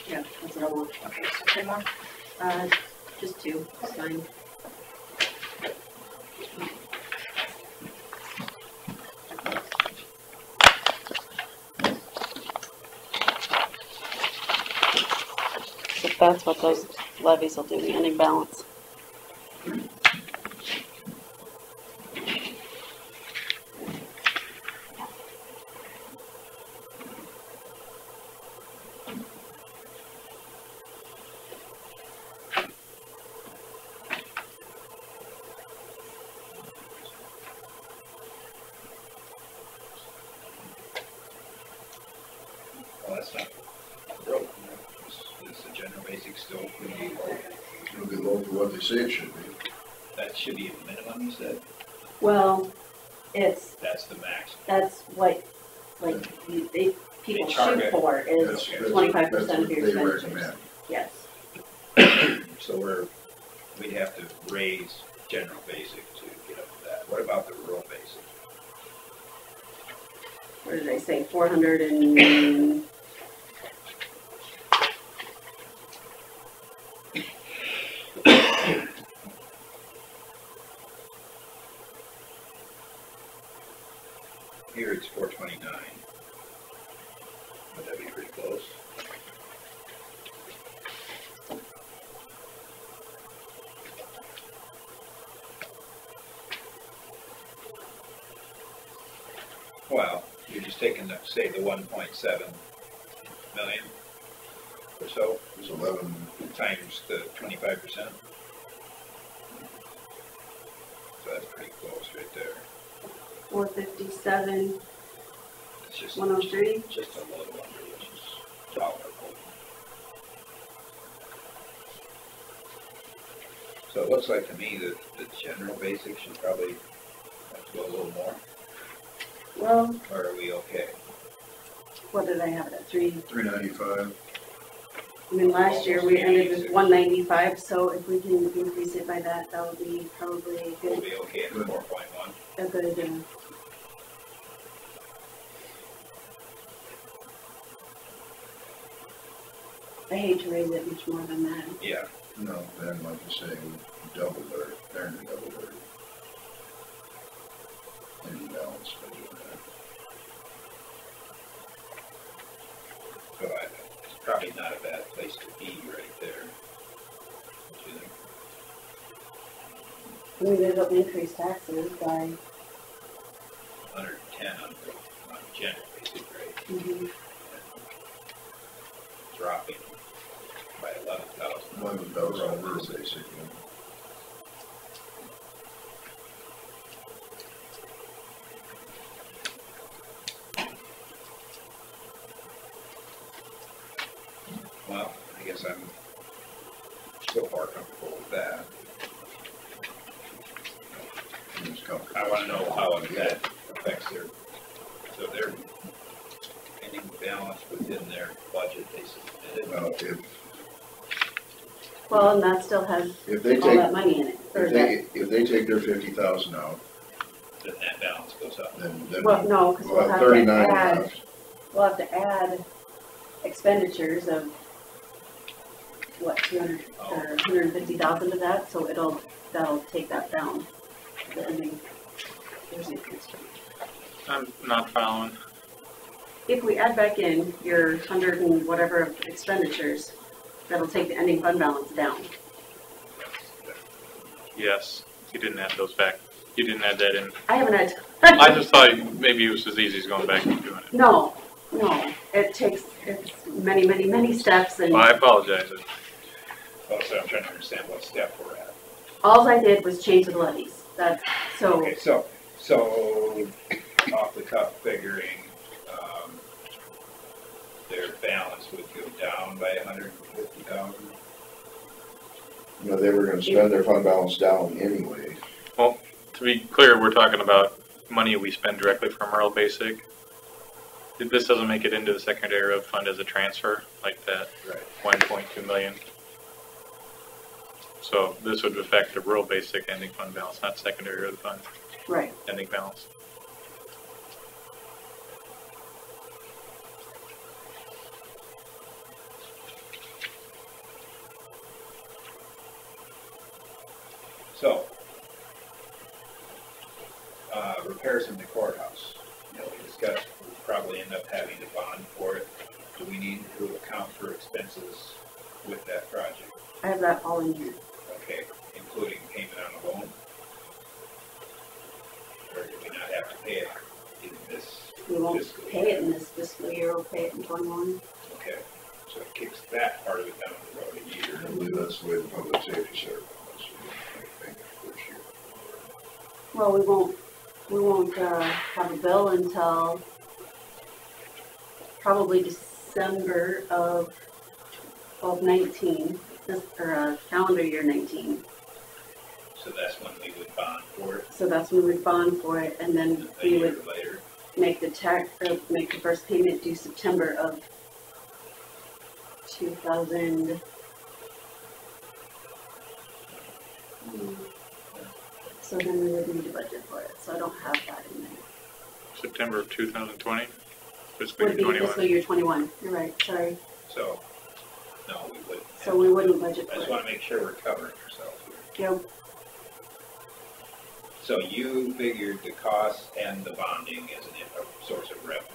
Yeah, that's what I want. Okay, so 3 more. Just 2, it's fine. So that's what those levies will do, the ending balance. Well, that's not broke. Is the general basic still pretty low? It'll be low for what they say it should be. That should be a minimum, you said? Well, it's, That's the max. that's what, like, people They shoot target. for is That's 25% what of your they expenditures. recommend. Yes. So we'd have to raise general basic to get up to that. What about the rural basic? What did I say, 400 and, Here it's 429. Would that be pretty close? Well, you're just taking the, say, the 1.7 million or so. It's 11. Times the 25%. So that's pretty close right there. 457, It's just 103. Just a little under, which is tolerable. So it looks like to me that the general basic should probably have to go a little more, Well, or are we okay? what did I have it at, 3? 395. I mean, last year we ended with 195, so if we can increase it by that, that would be probably a We'll good, be okay at 4.1. a good, I hate to raise it much more than that. Yeah. No, then like you say, double their, they're in double their. Any balance by doing that. So it's probably not a bad place to be right there. What do you think? I mean, they don't increase taxes by, 110 on general basic rate, mhm. dropping by 11,000. 11,000 on rural basic. Well, I guess I'm so far comfortable with that. I want to know how that affects their, so their ending balance within their budget they submitted. Well, Well, and that still has if they all take, that money in it. or if they take their 50,000 out, Then that balance goes up. then Well, no, because we'll have 39 left. we'll have to add expenditures of, what, 200, or 150,000 to that, so that'll take that down. The ending, there's the constraint. I'm not following. If we add back in your 100 and whatever of expenditures, that'll take the ending fund balance down. Yes, you didn't add those back. You didn't add that in. I haven't had. I just thought maybe it was as easy as going back and doing it. No, it's many, many, many steps, and Well, I apologize. Oh, so I'm trying to understand what step we're at. all I did was change the levies. That's, so, Okay, so off the cuff figuring, their balance would go down by 150,000. You know, they were gonna spend their fund balance down anyway. Well, to be clear, we're talking about money we spend directly from rural basic. This doesn't make it into the secondary road fund as a transfer like that. Right. 1.2 million. So this would affect the rural basic ending fund balance, not secondary road fund right. ending balance. So, repairs in the courthouse, we discussed, we'll probably end up having to bond for it. Do we need to account for expenses with that project? I have that all in here. Okay, including payment on the loan? Or do we not have to pay it in this We won't fiscal pay year? it in this fiscal year, we'll pay it in 21. Okay, so it kicks that part of it down the road a year. I believe that's the way the public safety center was. I think first year. Well, we won't have a bill until probably December of 19, or calendar year 19. So that's when we would bond for it. So that's when we would bond for it, and then A we year would later. make the make the first payment due September of 2000. So then we would need to budget for it, so I don't have that in there. September of 2020, fiscal Would year be fiscal 21. year 21, you're right, sorry. So, no, we wouldn't. So we wouldn't budget I for just it. want to make sure we're covering ourselves here. Yep, So you figured the cost and the bonding as a source of revenue.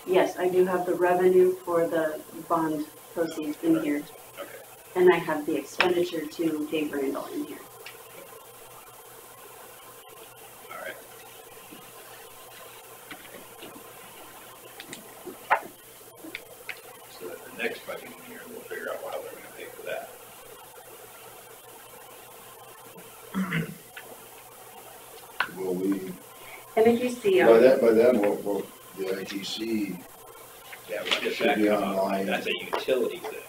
yes, I do have the revenue for the bond proceeds in here. Okay. And I have the expenditure to Dave Randall in here. All right. So that the next budget year, we'll figure out how they're gonna pay for that. Will we, And if you see, by then, will the ITC Yeah, when does should that be come up? online? That's a utility thing.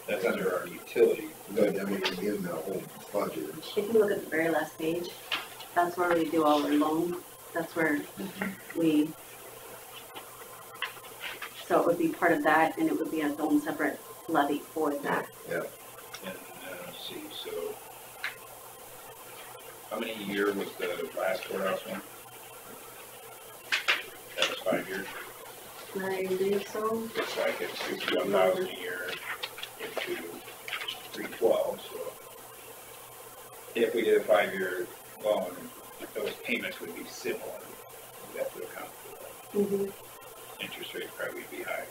That's under our utility. But I mean, in the whole budget, it's, if you look at the very last page, that's where we do all our loan, that's where we, so it would be part of that, and it would be its own separate levy for that. yeah. And, let's see, so, how many year was the last courthouse one? That was 5 years? I think so. Looks like it's 61,000 a year into 312, so. If we did a 5-year loan, those payments would be similar. We'd have to account for that. Mm-hmm. Interest rate probably would be high.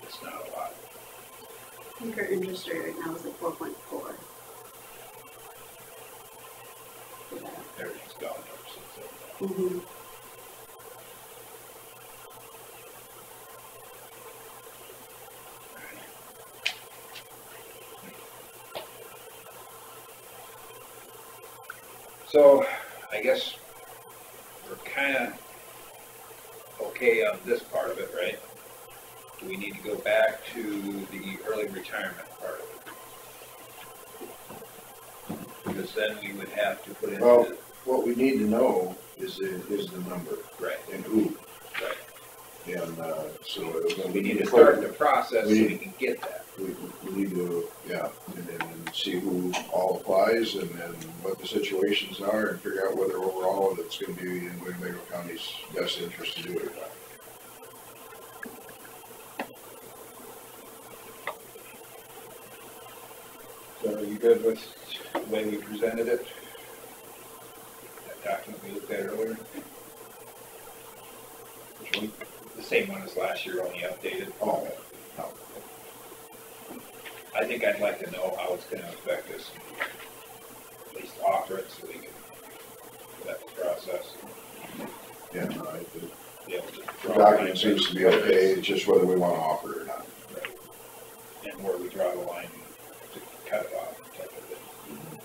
It's not a lot. I think our interest rate right now is at 4.4. Everything's gone up since then. Mm-hmm. So, I guess we're kind of okay on this part of it, right? Do we need to go back to the early retirement part of it? Because then we would have to put in. Well, what we need to know is the number. Right. And who. Right. And, so. We need to start the process so we can get that. We need to, yeah, and then see who all applies and then what the situations are and figure out whether overall it's gonna be in Winnebago County's best interest to do it or not. So are you good with the way we presented it? That document we looked at earlier? Which one? The same one as last year, only updated. Oh, no. I think I'd like to know how it's gonna affect us. At least offer it so we can, that process. Yeah, no, Be able to the draw document lines. seems to be okay, it's just whether we wanna offer it or not. Right. And where we draw the line to cut it off, type of thing.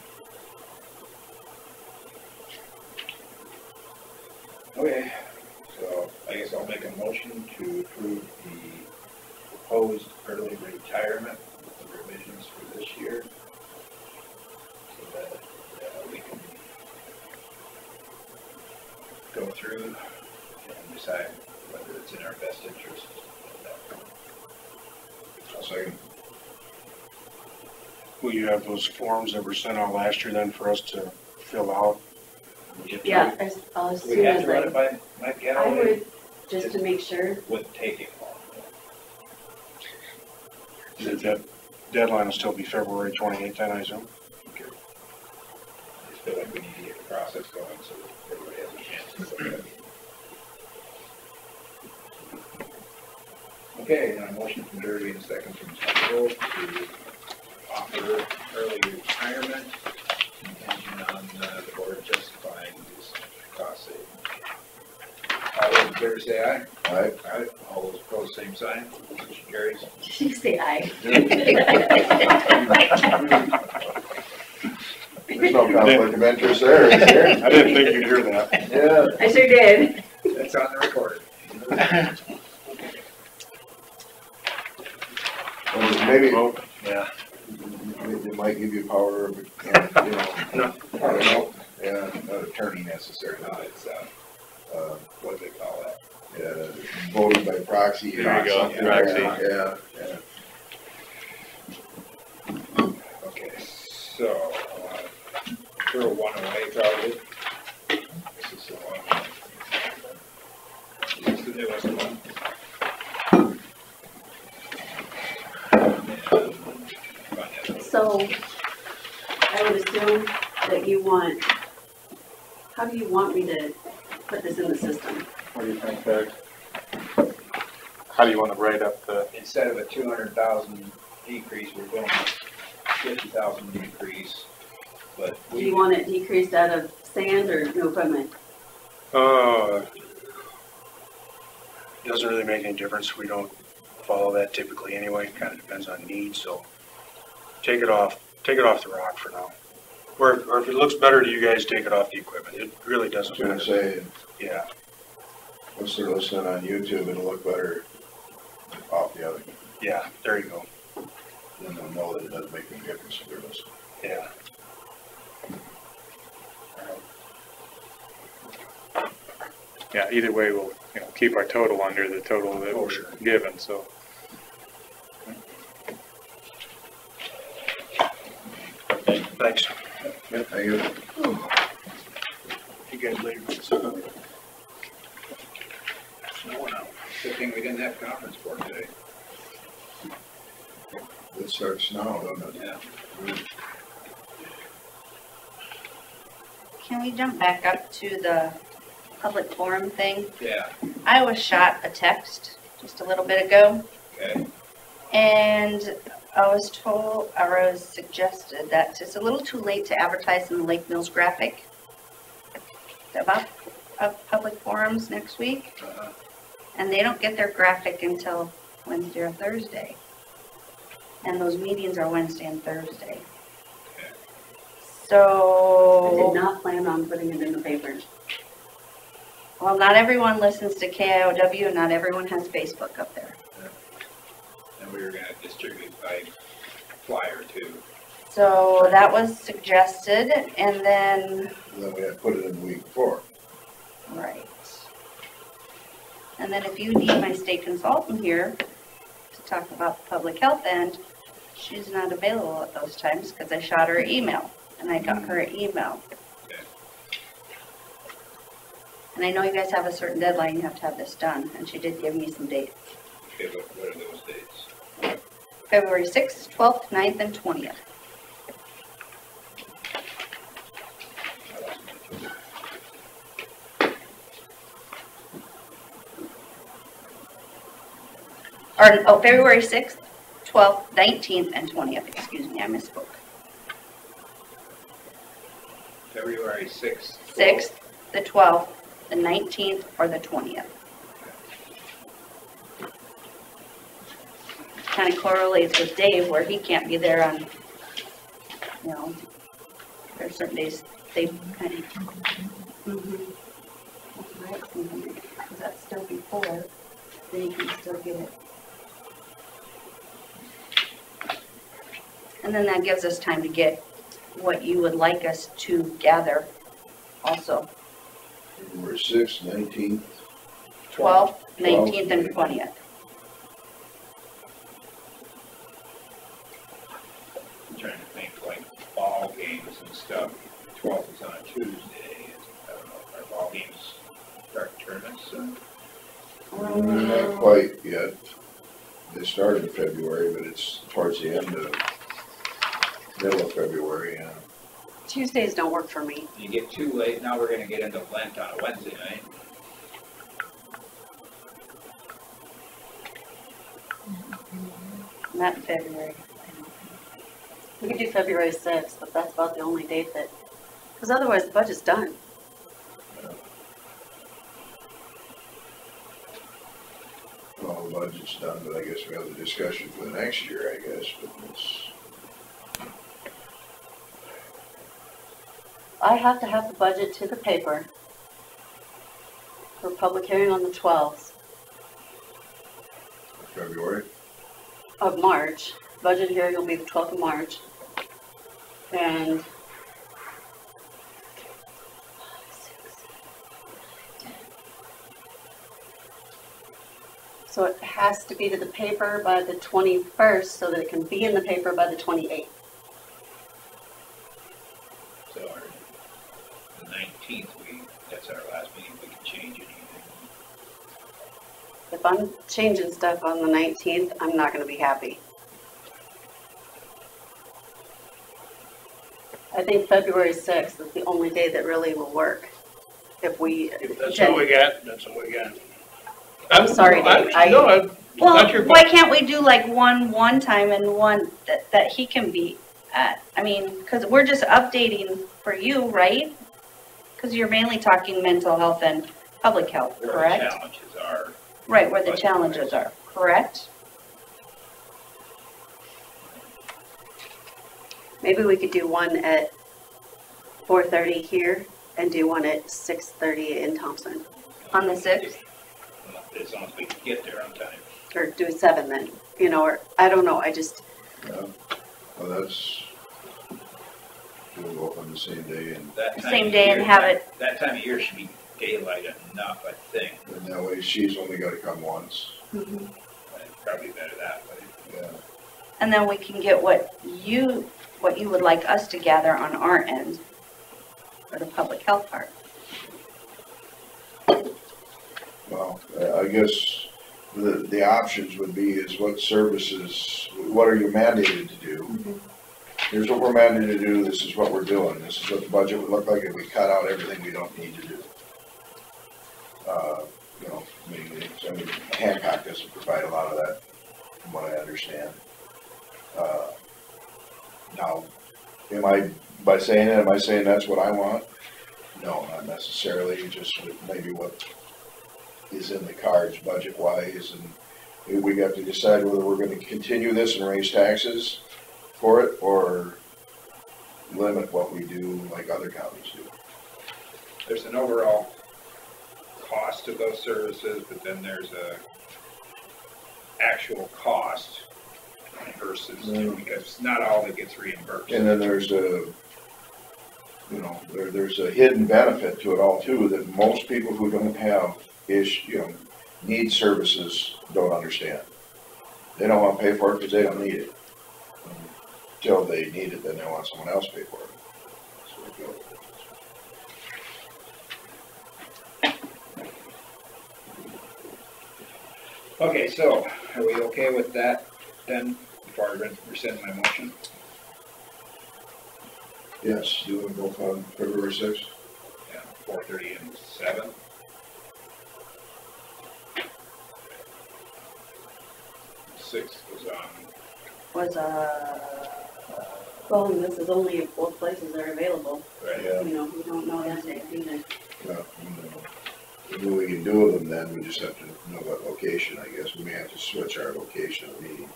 Okay, so I guess I'll make a motion to approve the proposed early retirement with the revisions for this year. So that we can go through and decide whether it's in our best interest. I'll second. Will you have those forms that were sent out last year then for us to fill out? Yeah, as Do we soon have as to run it by Mike I Galloway? would, just to make sure. Wouldn't take it long. The deadline will still be February 28th, then I assume? I just feel like we need to get the process going so that everybody has a chance to look at it. Okay, now a motion from Derby and a second from Central to offer early retirement contingent on the board justifying these cost savings. All those in favor say aye. Aye. Aye. All those opposed, same sign. Motion carries. You say aye. There's no conflict of interest there, is there? I didn't think you'd hear that. Yeah. I sure did. That's on the record. maybe, Yeah. they might give you power of, you know, I don't know, yeah, not attorney necessarily, no, it's, what do they call that? Yeah, voting by proxy. There you go, something, proxy. Yeah, yeah. Okay, so, throw one away probably. This is the one. This is the newest one. So I would assume that you want, how do you want me to put this in the system? What do you think, Doug? How do you want to write up the? Instead of a 200,000 decrease, we're going 50,000 decrease, but Do you want it decreased out of sand or new equipment? It doesn't really make any difference. We don't follow that typically anyway. Kind of depends on need, so take it off the rock for now. Or if it looks better to you guys, take it off the equipment. It really doesn't I matter. was gonna say, Yeah, once they're listening on YouTube, it'll look better off the other. yeah, there you go. Then they'll know that it doesn't make any difference if they're listening. Yeah. Yeah, either way, we'll, keep our total under the total that we're given, so. Thanks. Yeah, thank you. You guys later. good thing we didn't have conference board today. It starts now, doesn't it? Yeah. Can we jump back up to the public forum thing? Yeah. I was shot a text just a little bit ago. Okay. And I was told, or I was suggested that it's a little too late to advertise in the Lake Mills Graphic about public forums next week. And they don't get their graphic until Wednesday or Thursday. And those meetings are Wednesday and Thursday. So. I did not plan on putting it in the paper. Well, not everyone listens to KIOW and not everyone has Facebook up there. And we were gonna distribute by flyer too. So that was suggested, and then, Then we had to put it in the week before. right. And then if you need my state consultant here to talk about the public health end, she's not available at those times because I shot her an email, and I got her an email. And I know you guys have a certain deadline, you have to have this done, and she did give me some dates. Okay, what are those dates? February 6th, 12th, 9th, and 20th. February 6th, 12th, 19th, and 20th, excuse me, I misspoke. February 6th. 6th, the 12th, the 19th, or the 20th. Kind of correlates with Dave where he can't be there on, you know, there's certain days they kind of. That's right, because that's still before, then you can still get it. And then that gives us time to get what you would like us to gather also. February 6th, 19th. 12th, 19th, and 20th. I'm trying to think like ball games and stuff. 12th is on a Tuesday. I don't know if our ball games start tournaments soon. Not quite yet. They started in February, but it's towards the end of, middle of February, yeah. Tuesdays don't work for me. You get too late, now we're gonna get into Lent on a Wednesday night. Not in February. We could do February 6th, but that's about the only date that, because otherwise the budget's done. Well, the budget's done, but I guess we have the discussion for the next year, I guess, but it's. I have to have the budget to the paper for public hearing on the 12th. February? of March. Budget hearing will be the 12th of March. And so it has to be to the paper by the 21st so that it can be in the paper by the 28th. So the 19th, that's our last meeting, we can change anything. If I'm changing stuff on the 19th, I'm not gonna be happy. I think February 6th is the only day that really will work. If we. If that's all we got, that's all we got. I'm sorry, Dave. Well, why can't we do like one time and one that he can be at? I mean, because we're just updating for you, right? Because you're mainly talking mental health and public health, correct? Where the challenges are. Right, where the challenges are, correct? Maybe we could do one at 4:30 here and do one at 6:30 in Thompson. On the 6th? As long as we can get there on time. Or do 7 then, you know, or, I don't know, I just. Yeah, well, that's, we'll go on the same day and. That time Same of day year- and have it. That time of year should be daylight enough, I think. And that way she's only gotta come once. Probably better that way. Yeah. And then we can get what you would like us to gather on our end for the public health part. Well, I guess the options would be is what services, what are you mandated to do? Here's what we're mandated to do, this is what we're doing, this is what the budget would look like if we cut out everything we don't need to do. You know, I mean, Hancock doesn't provide a lot of that, from what I understand. Now, am I saying that's what I want? No, not necessarily, just maybe what is in the cards budget-wise, and we have to decide whether we're gonna continue this and raise taxes for it, or limit what we do like other counties do. There's an overall cost of those services, but then there's a actual cost versus, because not all that gets reimbursed. And then there's a, you know, there's a hidden benefit to it all too, that most people who don't have need services don't understand. They don't want to pay for it because they don't need it. Until they need it, then they want someone else to pay for it. So it goes. Okay, so are we okay with that then, before I rescind my motion? Yes, do them both on February 6th. Yeah, 4:30 and 7. Sixth was Well, and this is only if both places are available. Right. Yeah. You know, we don't know that day either. Yeah, maybe we can do them then, we just have to know what location, I guess. We may have to switch our location of meeting.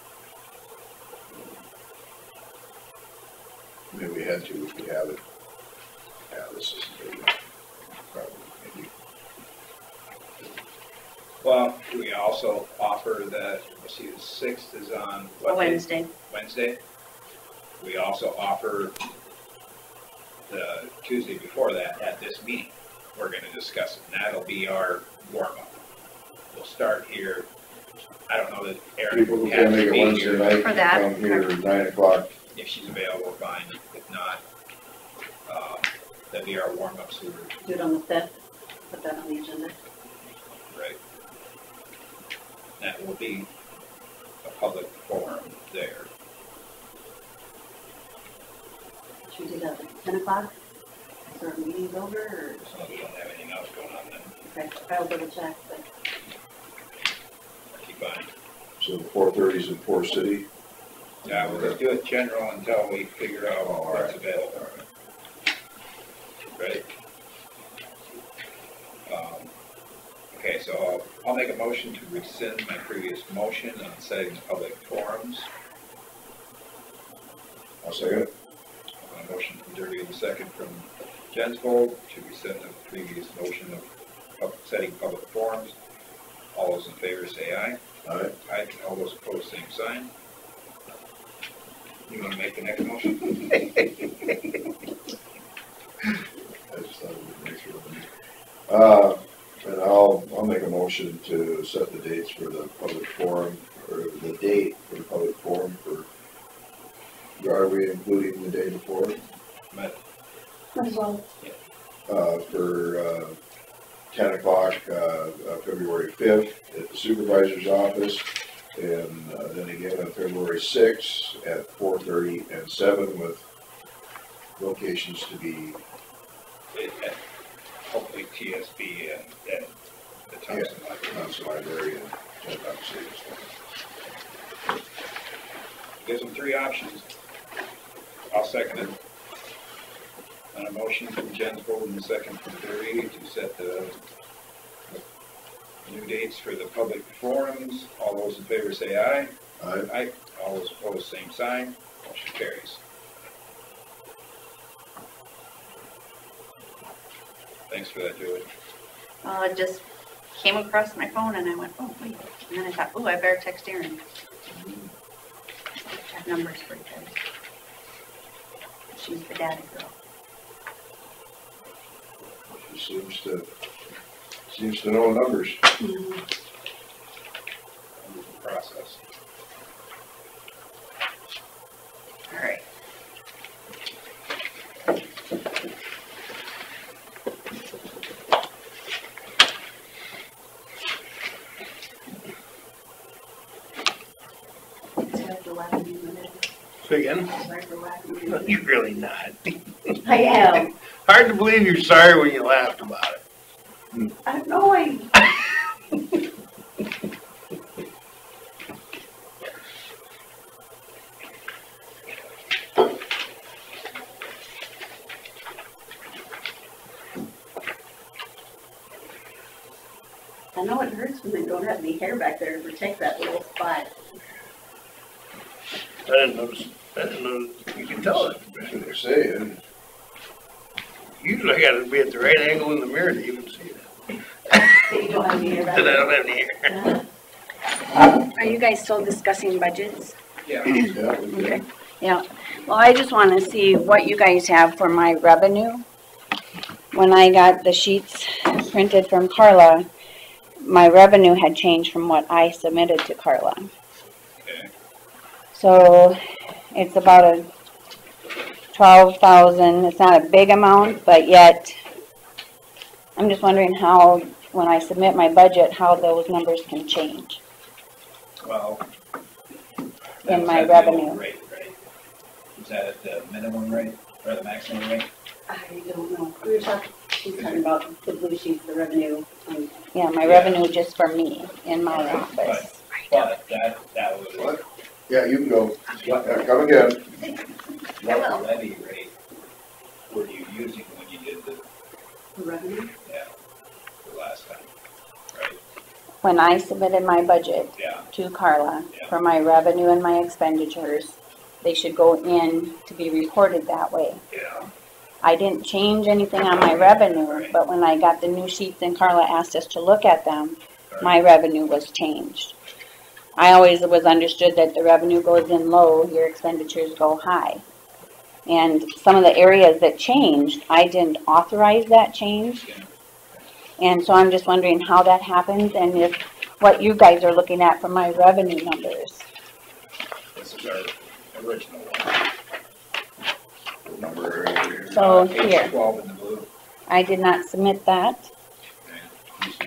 Maybe we had to, if we have it. Yeah, this is probably, maybe. Well, we also offer that, let's see, the 6th is on what day? Wednesday. Wednesday. We also offer the Tuesday before that at this meeting. We're gonna discuss it, and that'll be our warm-up. We'll start here. I don't know that Erin People who has can't to make it be Wednesday here. night For can that. come here at 9 o'clock. If she's available, fine. If not, that'd be our warm-up, so we're Do it on the 5th, put that on the agenda. right. That will be a public forum there. Should we do that at 10 o'clock? So our meeting's over, or? So we don't have anything else going on then. Okay, I'll double check, but. Keep on. So the 4:30s in Forest City. Yeah, we'll just do it general until we figure out what's available. Right? Okay, so I'll make a motion to rescind my previous motion on setting public forums. I'll second it. A motion from Derby and a second from Jensvold to rescind the previous motion of setting public forums. All those in favor say aye. Aye. Aye. All those opposed, same sign. You wanna make the next motion? I just thought it would make sure. And I'll make a motion to set the dates for the public forum, or the date for the public forum for, are we including the day before? For 10 o'clock, February 5th at the supervisor's office, and then again on February 6th at 4:30 and 7, with locations to be. Hopefully TSB and the Thompson Library and John Stadium. Gives them three options. I'll second it. On a motion from Jens Golden, a second from Derby, to set the new dates for the public forums. All those in favor say aye. Aye. Aye. All those opposed, same sign. Motion carries. Thanks for that, Julie. Well, it just came across my phone and I went, oh, wait. And then I thought, oh, I better text Erin. That number's pretty good. She's the data girl. She seems to know numbers. Process. All right. Say again? You're really not. I am. Hard to believe you're sorry when you laughed about it. I know I know it hurts when they don't have any hair back there to protect that little spot. I didn't notice. You can tell it. They're saying. Usually I gotta be at the right angle in the mirror to even see it. You don't have any hair back That I there. don't have any hair. Are you guys still discussing budgets? Yeah. Yeah, we Okay. did. Yeah. Well, I just want to see what you guys have for my revenue. When I got the sheets printed from Carla, my revenue had changed from what I submitted to Carla. Okay. So it's about a 12,000. It's not a big amount, but yet I'm just wondering how, when I submit my budget, how those numbers can change Well. in my is that the old revenue. Rate, right? Is that at the minimum rate or the maximum rate? I don't know. We were talking, she's talking about the blue sheets, the revenue. Yeah, my revenue just for me in my Right, office. But that was. What? Yeah, you can go. Yeah, come again. What levy rate were you using when you did the, revenue? yeah, the last time, right? When I submitted my budget Yeah. to Carla for my revenue and my expenditures, they should go in to be reported that way. Yeah. I didn't change anything on my revenue, but when I got the new sheets and Carla asked us to look at them, my revenue was changed. I always was understood that the revenue goes in low, your expenditures go high. And some of the areas that changed, I didn't authorize that change. And so I'm just wondering how that happens and if what you guys are looking at for my revenue numbers. This is our original one. Number. So Page here, 12 in the blue. I did not submit that.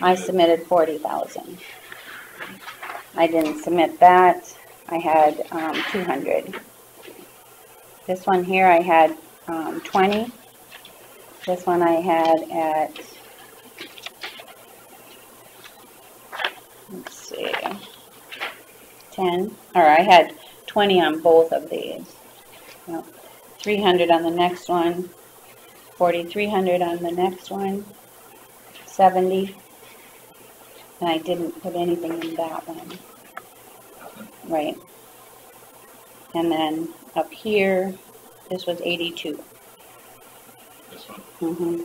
I submitted 40,000. I didn't submit that. I had 200. This one here I had 20. This one I had at, let's see, 10, or I had 20 on both of these. Yep. 300 on the next one, 4,300 on the next one, 70. And I didn't put anything in that one. Right. And then up here, this was 82. This one. Mm-hmm.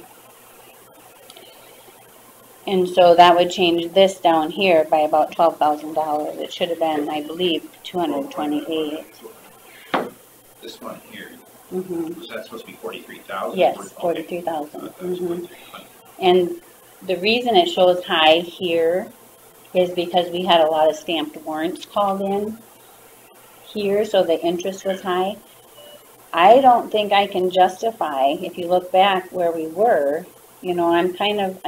And so that would change this down here by about $12,000. It should have been, I believe, 228. This one here, Mhm. was that supposed to be 43,000? Yes, 43,000. Mhm. And the reason it shows high here is because we had a lot of stamped warrants called in here, so the interest was high. I don't think I can justify, if you look back where we were, you know, I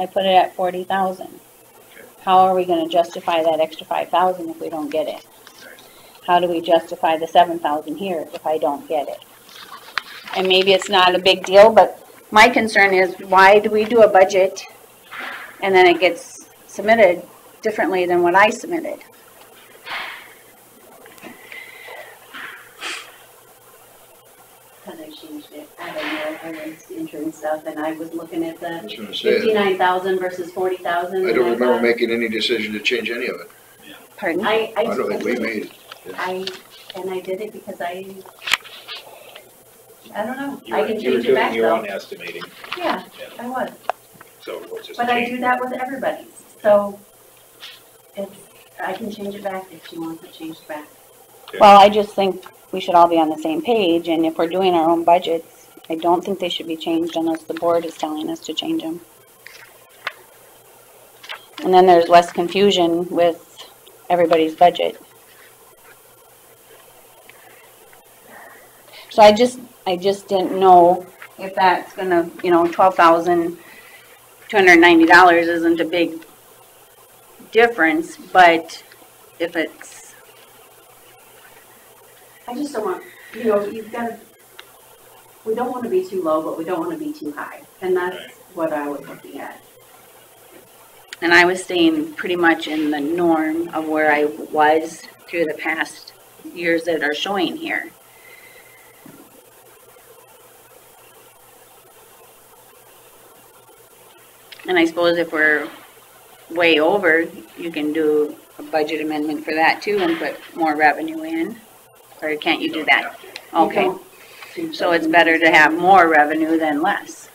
put it at 40,000. How are we gonna justify that extra 5,000 if we don't get it? How do we justify the 7,000 here if I don't get it? And maybe it's not a big deal, but my concern is, why do we do a budget and then it gets submitted differently than what I submitted? Because I changed it. I don't know, I was entering stuff and I was looking at the was gonna say, 59,000 versus 40,000. I don't remember making any decision to change any of it. Pardon? I don't think we made it. I did it because I don't know. You I were- can you were change it doing back your though. own estimating, Yeah, I was. so we'll just But I change do it. that with everybody's, so I can change it back if she wants it changed back. Well, I just think we should all be on the same page, and if we're doing our own budgets, I don't think they should be changed unless the board is telling us to change them. And then there's less confusion with everybody's budget. So I just didn't know if that's gonna, you know, $12,290 isn't a big difference, but if it's, I just don't want, you know, we don't want to be too low, but we don't want to be too high. And that's what I was looking at. and I was staying pretty much in the norm of where I was through the past years that are showing here. And I suppose if we're way over, you can do a budget amendment for that too and put more revenue in, or can't you do that? Okay, so it's better to have more revenue than less.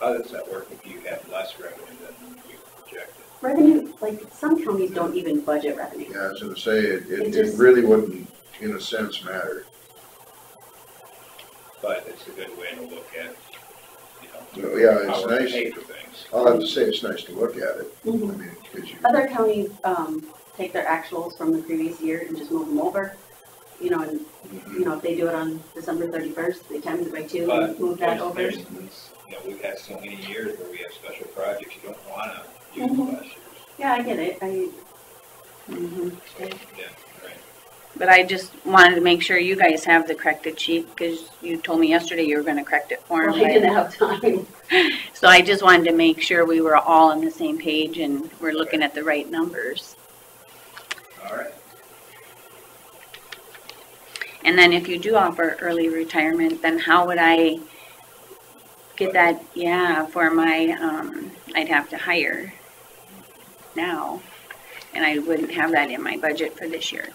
How does that work if you have less revenue than you projected? Revenue, like some counties don't even budget revenue. Yeah, I was gonna say, it just- really wouldn't, in a sense, matter. But it's a good way to look at, you know, Yeah, it's how we nice. pay for things. I'll have to say, it's nice to look at it. I Mhm. mean, 'cause you, Other counties, take their actuals from the previous year and just move them over. You know, and, you know, if they do it on December 31st, they times it by 2 and But move that over. there's, you know, we've had so many years where we have special projects, you don't wanna do Mhm. last year's. Yeah, I get it. Mhm. Yeah, right. But I just wanted to make sure you guys have the corrected sheet, because you told me yesterday you were gonna correct it for Well, me. I didn't have time. So I just wanted to make sure we were all on the same page and we're looking at the right numbers. All right. And then if you do offer early retirement, then how would I get that? Yeah, for my, I'd have to hire now, and I wouldn't have that in my budget for this year.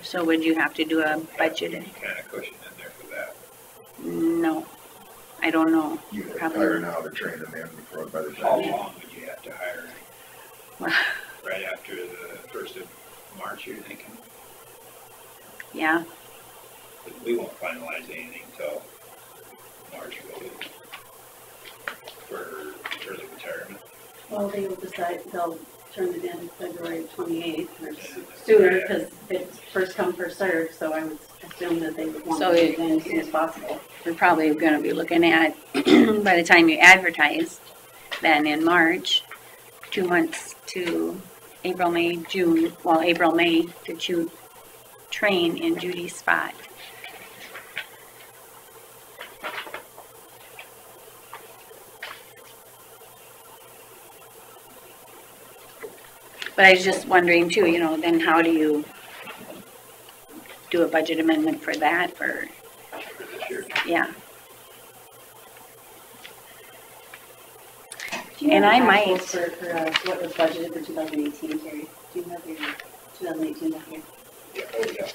So would you have to do a budget? Any kind of cushion in there for that. No, I don't know. you have to Probably hire not. now to train them in before, by the How time. long would you have to hire? Right after the 1st of March, you're thinking? Yeah, We won't finalize anything till March, will we? For early retirement. Well, they will decide, they'll turn it in February 28th or sooner, because it's first come, first served, so I would assume that they would want So to it- do it as soon as possible. we're probably gonna be looking at, by the time you advertise, then in March, 2 months to April, May, June, well, April, May, to train in Judy's spot. But I was just wondering too, you know, then how do you do a budget amendment for that, for, yeah. Do you And have I the might- actuals for what was budgeted for 2018, Carrie? Do you have your 2018 down here? Yeah, oh, yeah.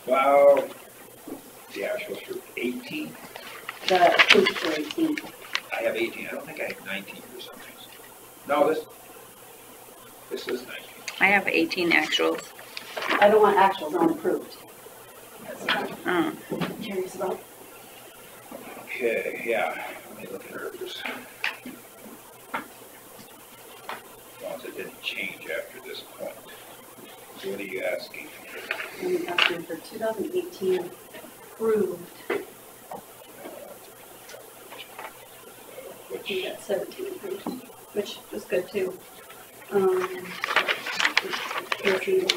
Well, the actuals for 18, The proof for 18. I have 18, I don't think I have 19 for some reason. No, this is 19. I have 18 actuals. I don't want actuals, I want approved. Curious about. Okay, yeah, let me look at hers. As long as it didn't change after this point. So what are you asking? I'm asking for 2018 approved. Which, We got 17 approved, which was good too. Let's see.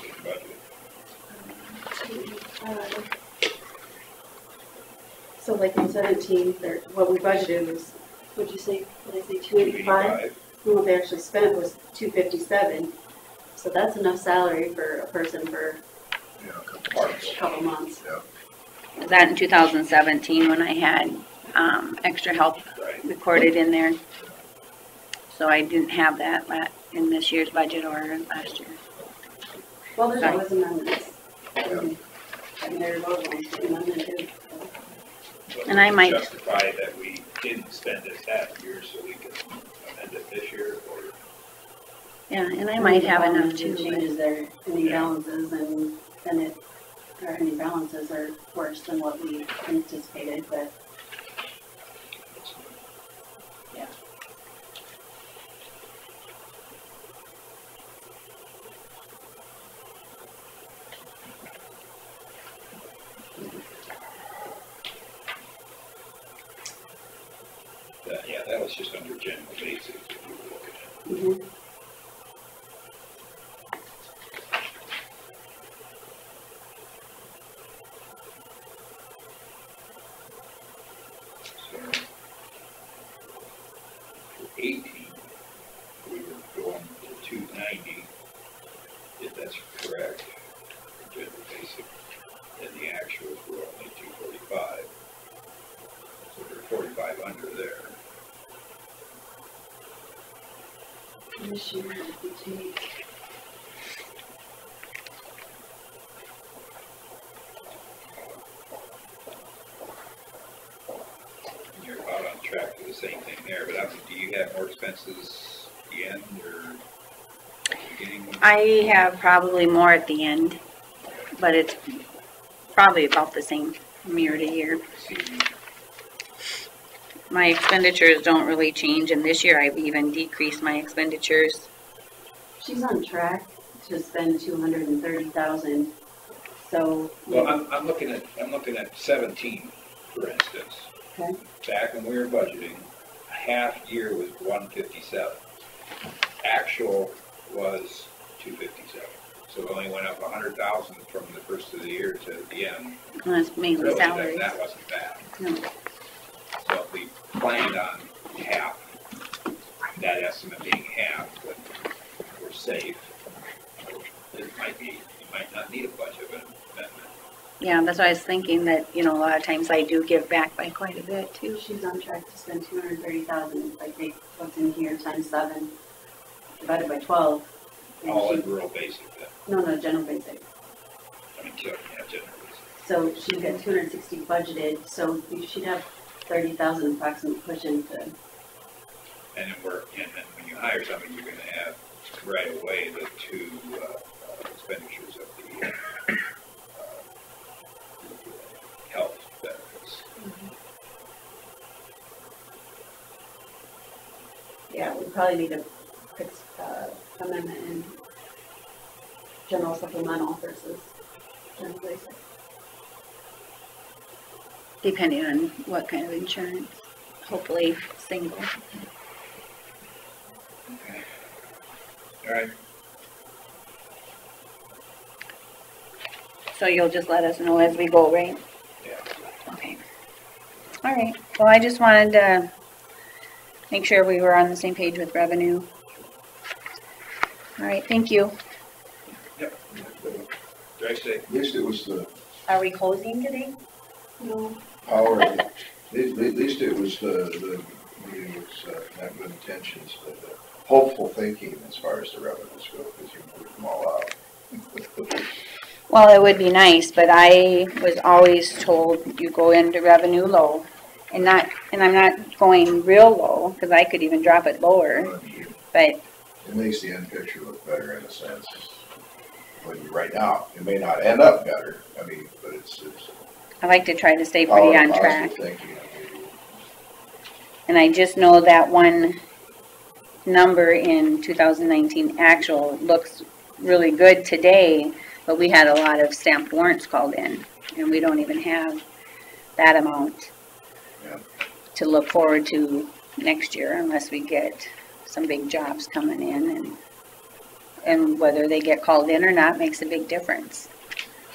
So like in 17, what we budgeted was, what'd you say, did I say 285? Well, what they actually spent was 257. So that's enough salary for a person for a couple months. Was that in 2017 when I had extra help recorded in there? So I didn't have that in this year's budget or last year. Well, there's Sorry. always amendments. And there was an amendment too. And I might- Justify that we didn't spend it that year so we can amend it this year, or? Yeah, and I might have enough too. It changes their, any balances and then it, or any balances are worse than what we anticipated, but. Yeah. Yeah, that was just under general basics if you were looking at. So, for 18, we were going to 290, if that's correct, for general basic, and the actuals were only 245. So we're 45 under there. This year, if we take. You're about on track for the same thing there, but I mean, do you have more expenses at the end or at the beginning? I have probably more at the end, but it's probably about the same from year to year. My expenditures don't really change, and this year I've even decreased my expenditures. She's on track to spend 230,000, so. Well, I'm looking at 17, for instance. Okay. Back when we were budgeting, a half year was 157. Actual was 257. So it only went up 100,000 from the first of the year to the end. And that's mainly Really, salaries. That wasn't bad. No. So if we planned on half, that estimate being half, but we're safe. It might be, you might not need a budget amendment. Yeah, that's why I was thinking that, a lot of times I do give back by quite a bit too. She's on track to spend 230,000, if I take what's in here times 7, divided by 12. and All in she- rural basic then. No, general basic. I mean, general basic. So she's got 260 budgeted, so she'd have 30,000 approximate cushion to. And then when you hire somebody, you're gonna have right away the two expenditures of the health benefits. Yeah, we probably need a fixed amendment in general supplemental versus general basic. Depending on what kind of insurance, hopefully single. All right. So you'll just let us know as we go, right? Yeah. Okay. All right, well, I just wanted to make sure we were on the same page with revenue. All right, thank you. Yep. Did I say? At least it was the Are we closing today? No. power, at least it was the meeting was not good intentions, but hopeful thinking as far as the revenues go, because you moved them all out. Well, it would be nice, but I was always told you go into revenue low. And I'm not going real low, because I could even drop it lower, but It makes the end picture look better in a sense. when you, right now, it may not end up better, I mean, but it's. I like to try to stay pretty on track. Thinking. And I just know that one number in 2019 actual looks really good today, but we had a lot of stamped warrants called in, and we don't even have that amount to look forward to next year unless we get some big jobs coming in, and whether they get called in or not makes a big difference.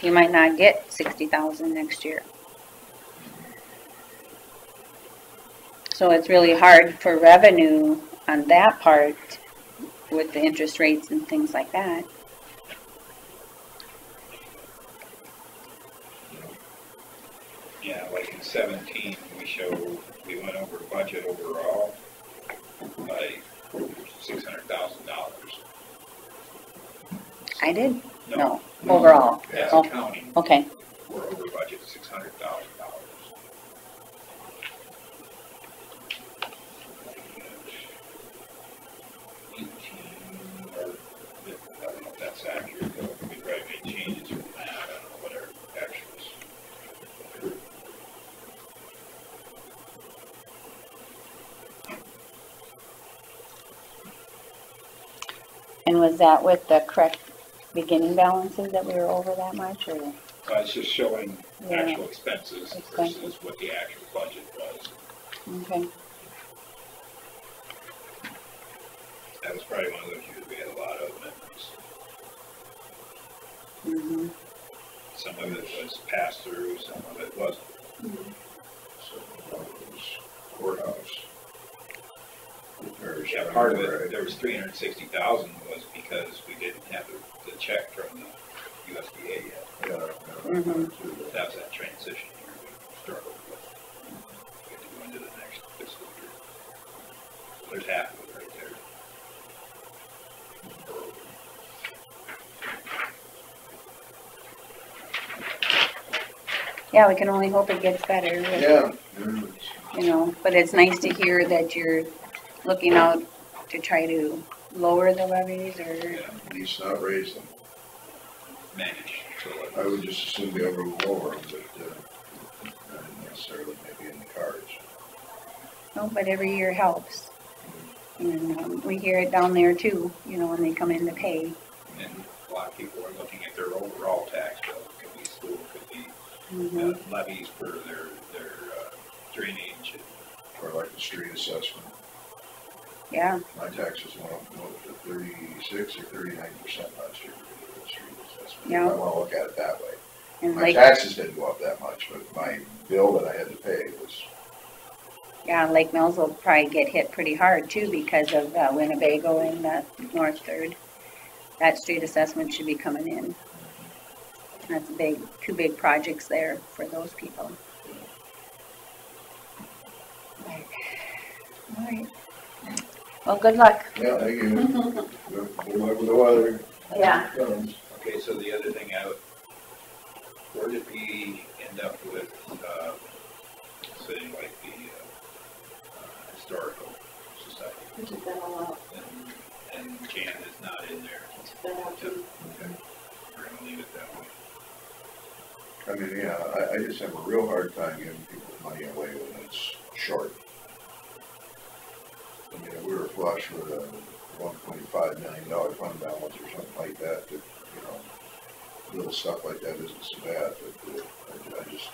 You might not get 60,000 next year. So it's really hard for revenue on that part with the interest rates and things like that. Yeah, like in 17, we went over budget overall by $600,000. I did? No, overall. As Oh, a county, okay. we're over budget $600,000. I don't know if that's accurate, but we probably made changes from that, I don't know what our actuals. And was that with the correct beginning balances that we were over that much, or? It's just showing Yeah. actual expenses versus what the actual budget was. Okay. That was probably one of those years we had a lot of amendments. Mm-hmm. Some of it was passed through, some of it wasn't. So, it was courthouse. Yeah, part of it, there was 360,000 was because we didn't have the check from the USDA yet. Mm-hmm. That was that transition year we struggled with. We had to go into the next fiscal year. There's half of it right there. Yeah, we can only hope it gets better. Yeah. You know, but it's nice to hear that you're looking out to try to lower the levies or. At least not raise them. Manage. I would just assume be able to lower them, but not necessarily maybe in the cards. No, but every year helps. And we hear it down there too, you know, when they come in to pay. And a lot of people are looking at their overall tax bill. It could be school, it could be levies for their drainage. Or like the street assessment. Yeah. My taxes went up to 36 or 39% last year for the street assessment. Yeah. I want to look at it that way. And My like, taxes didn't go up that much, but my bill that I had to pay was. yeah, Lake Mills will probably get hit pretty hard too because of Winnebago and North Third. That street assessment should be coming in. That's two big projects there for those people. All right. Well, good luck. Yeah, thank you. Good luck with the weather. Yeah. Okay, so the other thing where did we end up with, say, like the Historical Society? We took that all out. And Jan is not in there. Took that out too. Okay. We're gonna leave it that way. I mean, yeah, I just have a real hard time giving people money away when it's short. I mean, if we were flush with a $1.5 million fund balance or something like that, that, you know, little stuff like that isn't so bad, but I just.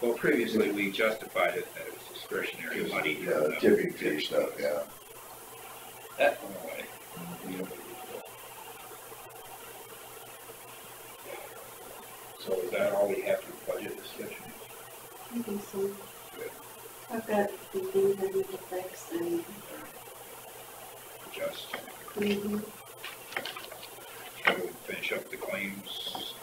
Well, previously we justified it that it was discretionary money. Yeah, the tipping fee stuff, yeah. That went away. So is that all we have for budget discussion? I think so. I've got the things I need to fix and. Just. Mm-hmm. Shall we finish up the claims?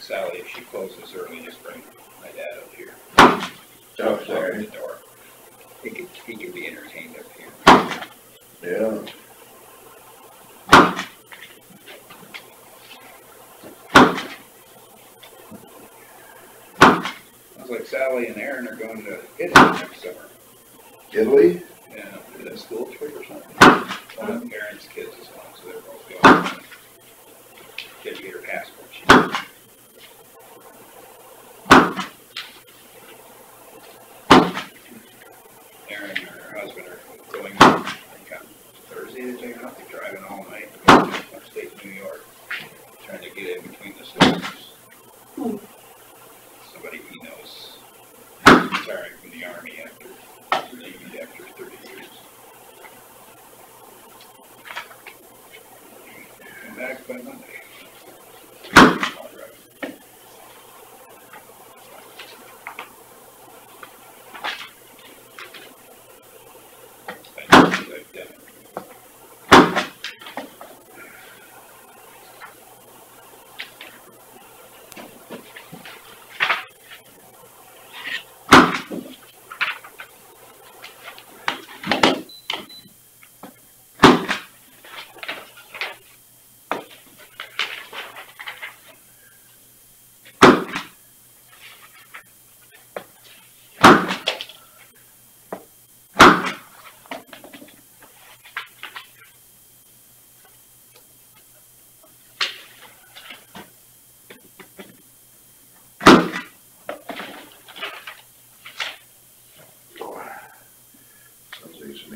Sally, if she closes early, just bring my dad up here. Oh, sorry. The door. He could be entertained up here. Yeah. Sounds like Sally and Aaron are going to Italy next summer. Italy? Yeah, for that school trip or something. One of Aaron's kids is going, so they're both going. She had to get her passport. Aaron and her husband are going, I think on Thursday, they're taking off, they're driving all night, upstate New York, trying to get in between the storms. Somebody he knows, retiring from the Army after, Navy after 30 years. Come back by Monday.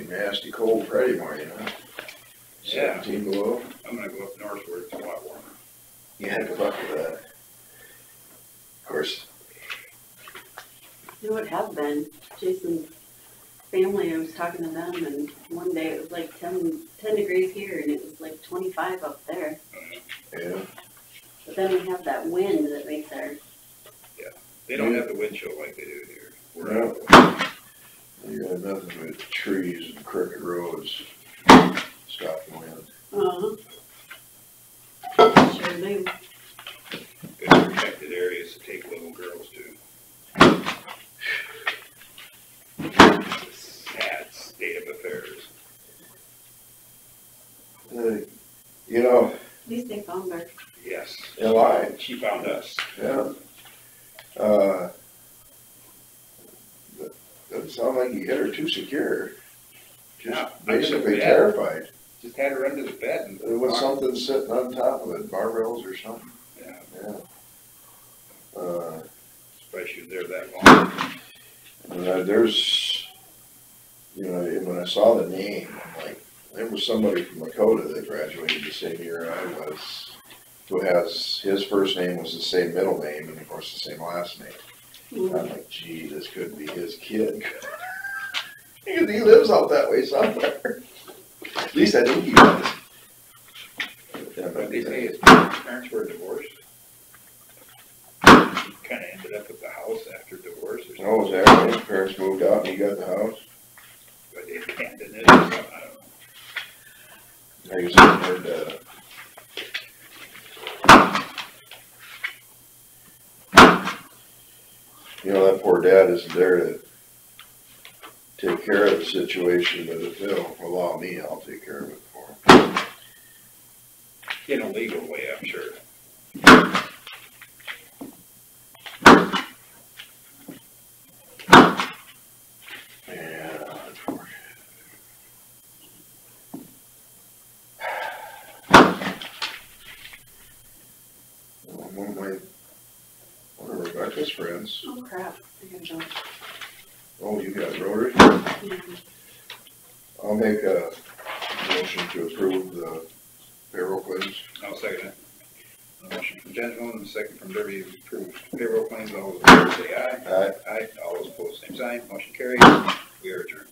Nasty cold Friday morning, huh? Yeah. 17 below. I'm gonna go up northward, it's a lot warmer. Yeah, good luck with that. Of course. You know what have been, Jason's family, I was talking to them, and one day it was like 10 degrees here, and it was like 25 up there. Yeah. But then we have that wind that makes our... Yeah, they don't have the wind chill like they do here. No. You got nothing but trees and crooked roads. Stop the wind. Sure do. Good protected areas to take little girls to. Sad state of affairs. You know. At least they found her. Yes. Alive. She found us. Yeah. Doesn't sound like you hit her too secure. Just Yeah, basically terrified. Just had her under the bed. And there was something sitting on top of it, barbells or something. Yeah. Yeah. Surprised she was there that long. There's, you know, when I saw the name, I'm like, there was somebody from Lakota that graduated the same year I was, who has, his first name was the same middle name and of course the same last name. I'm like, gee, this could be his kid. Because he lives out that way somewhere. At least I think he does. But they say his parents were divorced. He kind of ended up at the house after divorce or something. Oh, was that right? His parents moved out and he got the house? But they abandoned it or something, I don't know. I used to have heard that. You know, that poor dad isn't there to take care of the situation, but if they'll allow me, I'll take care of it for him. In a legal way, I'm sure. Yeah, one of Rebecca's friends. Oh crap, I gotta go. Oh, you got Rotary? Mm-hmm. I'll make a motion to approve the payroll claims. I'll second it. A motion from Gentleman and a second from Derby to approve payroll claims. All those in favor say aye. Aye. Aye. All those opposed, same sign. Motion carries. We are adjourned.